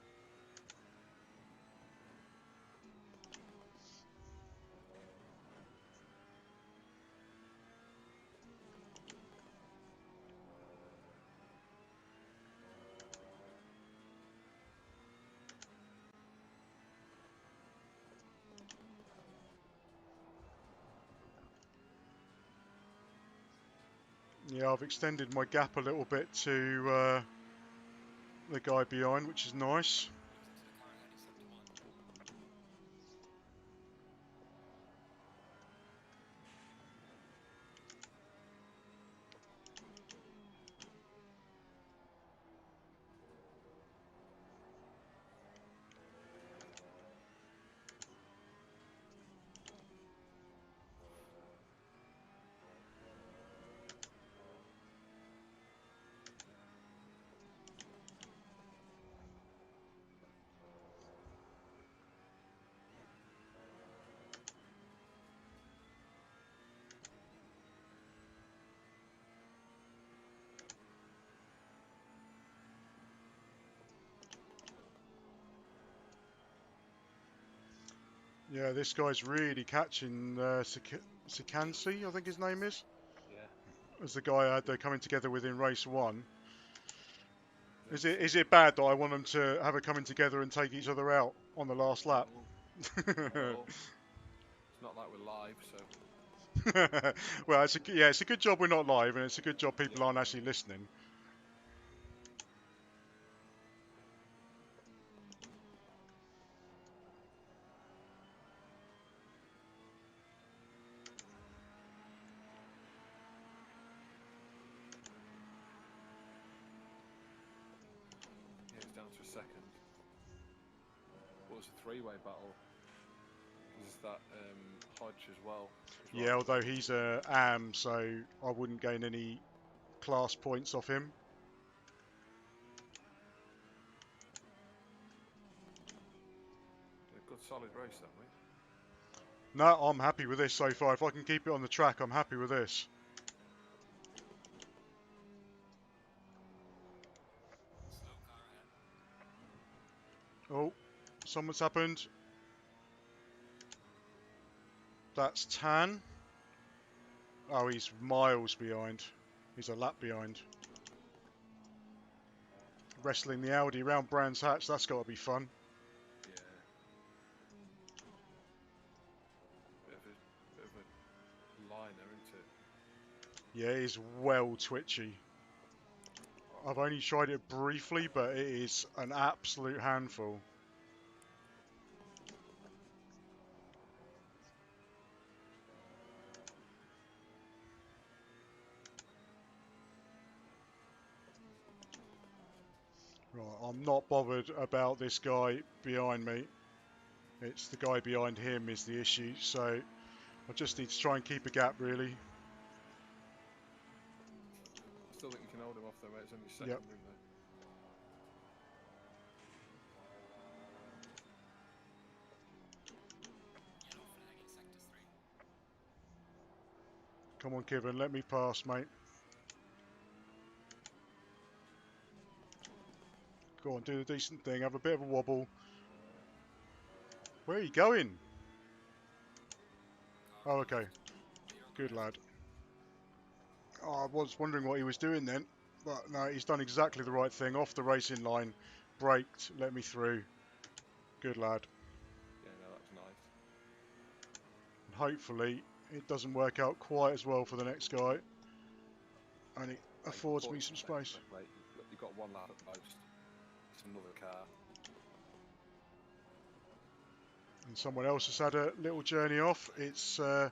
Yeah, I've extended my gap a little bit to the guy behind, which is nice. Losing to the car ahead is sector 1. Yeah, this guy's really catching Sikansi, I think his name is. Yeah. As the guy I had coming together with in race 1. Let's Is it bad that I want them to have a coming together and take each other out on the last lap? Well, it's not like we're live, so Well, it's a good job we're not live, and it's a good job people aren't actually listening. yeah, it's down to a second. What was a 3-way battle? There's that Hodge as well. Yeah, although he's a AM, so I wouldn't gain any class points off him. A good solid race, that mate. No, I'm happy with this so far. If I can keep it on the track, I'm happy with this. Slow car ahead. Oh, something's happened. That's Tan. Oh, he's miles behind. He's a lap behind. Wrestling the Audi around Brands Hatch, that's got to be fun. Yeah. Bit of a liner, isn't it? Yeah, it is well twitchy. I've only tried it briefly, but it is an absolute handful. Right, I'm not bothered about this guy behind me. It's the guy behind him is the issue, so I just need to try and keep a gap, really. Still think you can hold him off though, mate. It's only second, Yep. isn't it? Yellow flag in sector 3. Come on, Kevin, let me pass, mate. Go on, do the decent thing. Have a bit of a wobble. Where are you going? Oh, okay. Good lad. Oh, I was wondering what he was doing then. But no, he's done exactly the right thing. Off the racing line. Braked, let me through. Good lad. Yeah, no, that was nice. And hopefully it doesn't work out quite as well for the next guy. And it Right, affords me 40 some seconds space. left, mate. You've got one lap at most. It's another car. And someone else has had a little journey off. It's this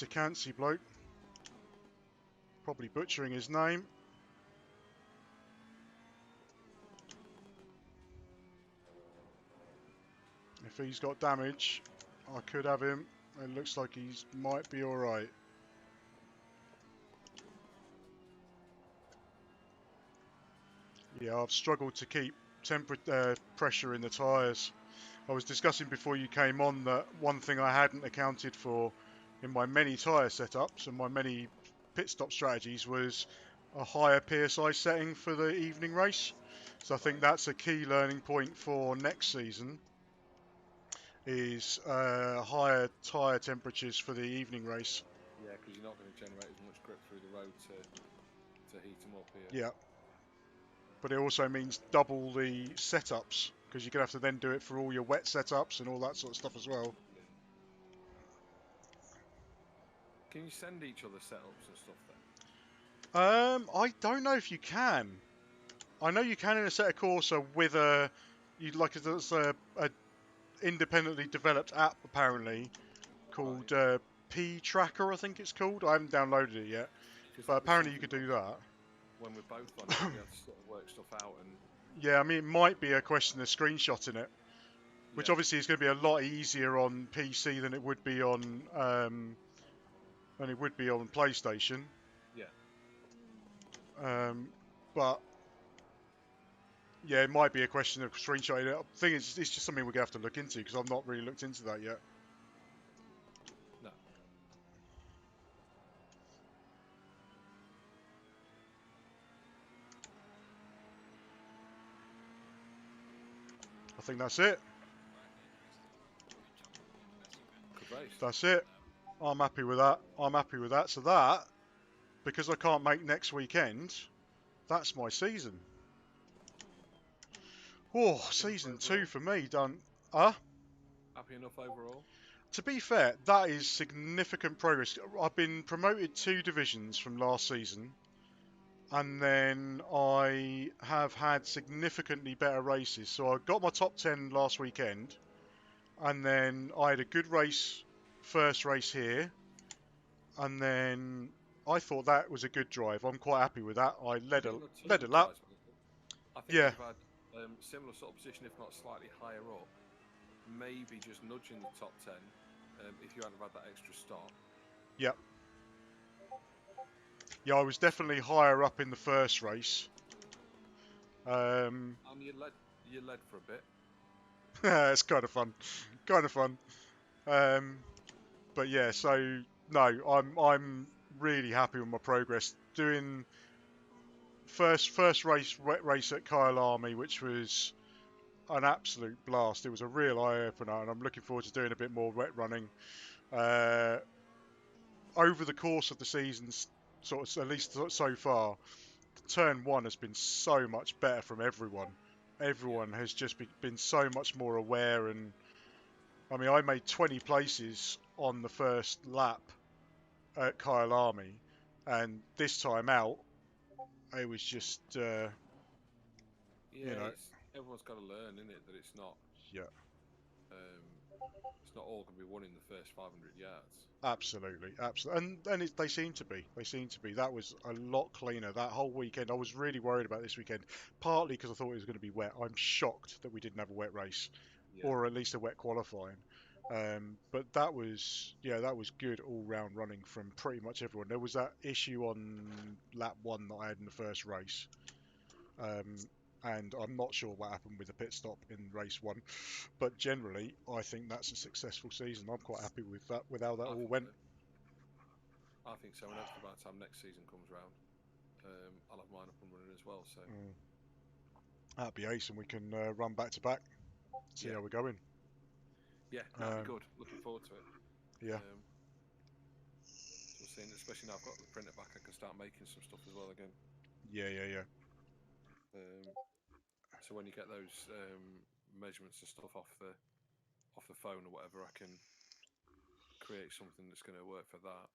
Sikansi bloke. Probably butchering his name. If he's got damage, I could have him. It looks like he might be alright. Yeah, I've struggled to keep pressure in the tyres. I was discussing before you came on that one thing I hadn't accounted for in my many tyre setups and my many pit stop strategies was a higher PSI setting for the evening race. So I think that's a key learning point for next season, is higher tyre temperatures for the evening race. Yeah, because you're not going to generate as much grip through the road to heat them up here. Yeah. But it also means double the setups, because you're going to have to then do it for all your wet setups and all that sort of stuff as well. Yeah. Can you send each other setups and stuff then? I don't know if you can. I know you can in a set of Corsa with a independently developed app apparently called P Tracker, I think it's called. I haven't downloaded it yet, but That'd be apparently you something could do that. when we're both on it, we'll be able to sort of work stuff out and. Yeah, I mean it might be a question of screenshotting it, which Yeah. obviously is going to be a lot easier on PC than it would be on PlayStation. Yeah. But yeah, it might be a question of screenshotting it. The thing is, it's just something we're going to have to look into because I've not really looked into that yet. No. I think that's it. Good race. That's it. I'm happy with that. I'm happy with that. So that, because I can't make next weekend, that's my season. Oh, season 2 for me done. Happy enough overall? To be fair, that is significant progress. I've been promoted 2 divisions from last season, and then I have had significantly better races. So I got my top 10 last weekend, and then I had a good race, first race here, and then I thought that was a good drive. I'm quite happy with that. I led a lap. I think Yeah. you've had similar sort of position, if not slightly higher up. Maybe just nudging the top 10 if you hadn't had that extra stop. Yep. Yeah, I was definitely higher up in the first race. And you led for a bit. It's kind of fun. Kind of fun. But yeah, so no, I'm really happy with my progress. Doing first race at Kyle Army, which was an absolute blast. It was a real eye opener, and I'm looking forward to doing a bit more wet running. Over the course of the seasons, sort of at least so far, turn 1 has been so much better from everyone. Everyone has just been so much more aware, and I mean, I made 20 places on the first lap at Kyle Army, and this time out, it was just, you know, everyone's got to learn, isn't it, that it's not. Yeah. It's not all going to be won in the first 500 yards. Absolutely, and they seem to be. They seem to be. That was a lot cleaner that whole weekend. I was really worried about this weekend, partly because I thought it was going to be wet. I'm shocked that we didn't have a wet race, or at least a wet qualifying. But that was good all round running from pretty much everyone. There was that issue on lap 1 that I had in the first race, and I'm not sure what happened with the pit stop in race 1, but generally I think that's a successful season. I'm quite happy with that, with how that all went. I think so, and hopefully by the time next season comes round, I'll have mine up and running as well. So that'd be ace, and we can run back to back, see how we're going. Yeah, that'd be good. Looking forward to it. Yeah. So we're seeing, especially now I've got the printer back, I can start making some stuff as well again. Yeah. So when you get those measurements and stuff off the phone or whatever, I can create something that's going to work for that.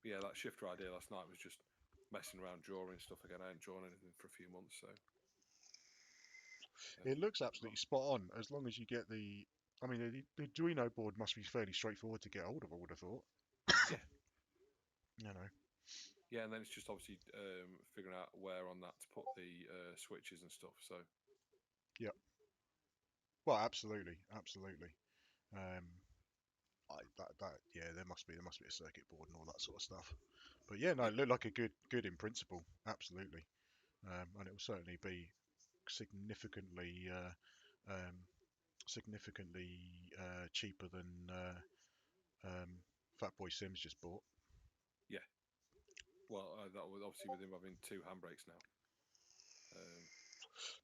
Yeah, that shifter idea last night was just messing around drawing stuff again. I hadn't drawn anything for a few months, so It looks absolutely spot on as long as you get the. I mean, the Arduino board must be fairly straightforward to get hold of. I would have thought. Yeah. You know. Yeah, and then it's just obviously figuring out where on that to put the switches and stuff. So Yeah. Well, absolutely, absolutely. Yeah, there must be a circuit board and all that sort of stuff. But yeah, no, it looked like a good in principle, absolutely. And it will certainly be significantly cheaper than Fatboy Sims just bought. yeah, well, that was obviously with him having 2 handbrakes now.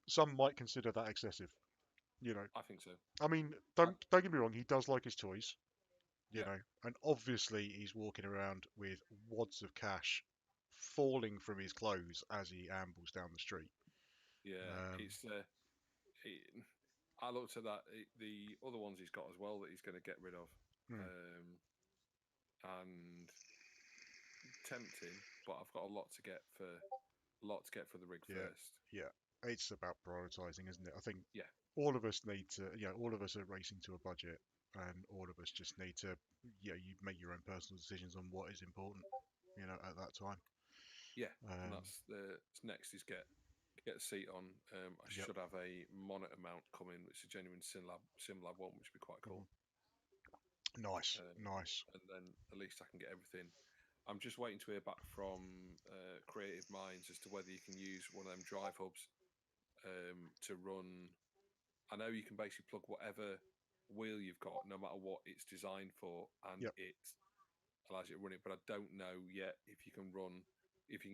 Some might consider that excessive. You know, I think so. I mean, don't get me wrong, he does like his toys. You Yeah. know, and obviously he's walking around with wads of cash falling from his clothes as he ambles down the street. Yeah, it's. I looked at that. The other ones he's got as well that he's going to get rid of, and tempting, but I've got a lot to get for the rig first. Yeah, it's about prioritizing, isn't it? I think Yeah. all of us need to, all of us are racing to a budget, and all of us just need to, you make your own personal decisions on what is important, at that time. Yeah, and that's next is get a seat on. I should have a monitor mount coming, which is a genuine SimLab one, which would be quite cool. Nice, nice. And then at least I can get everything. I'm just waiting to hear back from Creative Minds as to whether you can use one of them drive hubs to run. I know you can basically plug whatever wheel you've got, no matter what it's designed for, and it allows you to run it. But I don't know yet if you can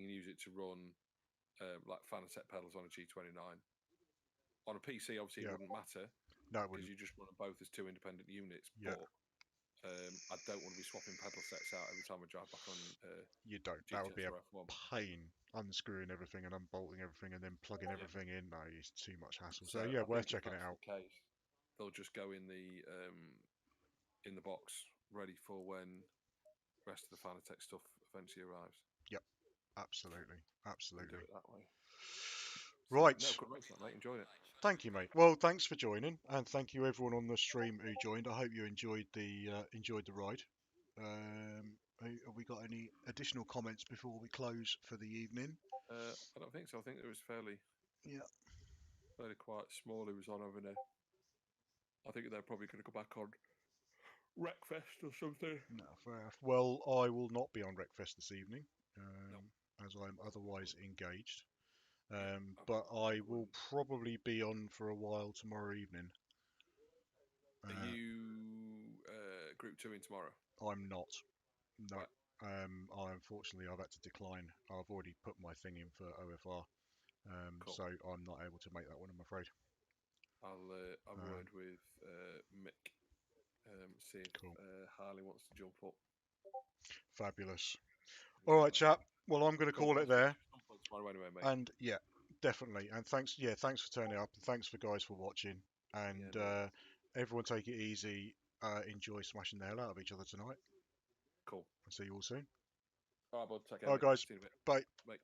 use it to run like Fanatec pedals on a G29. On a PC, obviously, it wouldn't matter because you just run them both as 2 independent units. But I don't want to be swapping pedal sets out every time I drive back on. You don't. That would be a pain, unscrewing everything and unbolting everything and then plugging everything in. No, it's too much hassle. So yeah, worth checking it out. The case, they'll just go in the box, ready for when the rest of the Fanatec stuff eventually arrives. Yep, absolutely, absolutely. Do it that way. Right. No, good race, mate. Enjoyed it. Thank you, mate. Well, thanks for joining, and thank you everyone on the stream who joined. I hope you enjoyed the ride. Have we got any additional comments before we close for the evening? I don't think so. I think it was fairly quiet. Smalley was on having a. I think they're probably going to go back on Wreckfest or something. No, fair enough. Well, I will not be on Wreckfest this evening, as I'm otherwise engaged. But I will probably be on for a while tomorrow evening. Are you Group 2 in tomorrow? I'm not. No. Right. Unfortunately, I've had to decline. I've already put my thing in for OFR, Cool. so I'm not able to make that one, I'm afraid. I'll have a word with Mick, see if Harley wants to jump up. Fabulous. All right, chap. Well, I'm going to call it there. Anyway, mate. And yeah, definitely. And thanks for turning up. And thanks for guys for watching. And everyone take it easy. Enjoy smashing the hell out of each other tonight. Cool. I'll see you all soon. All right, bud. Take care. All right, guys. See you in a bit. Bye. Bye.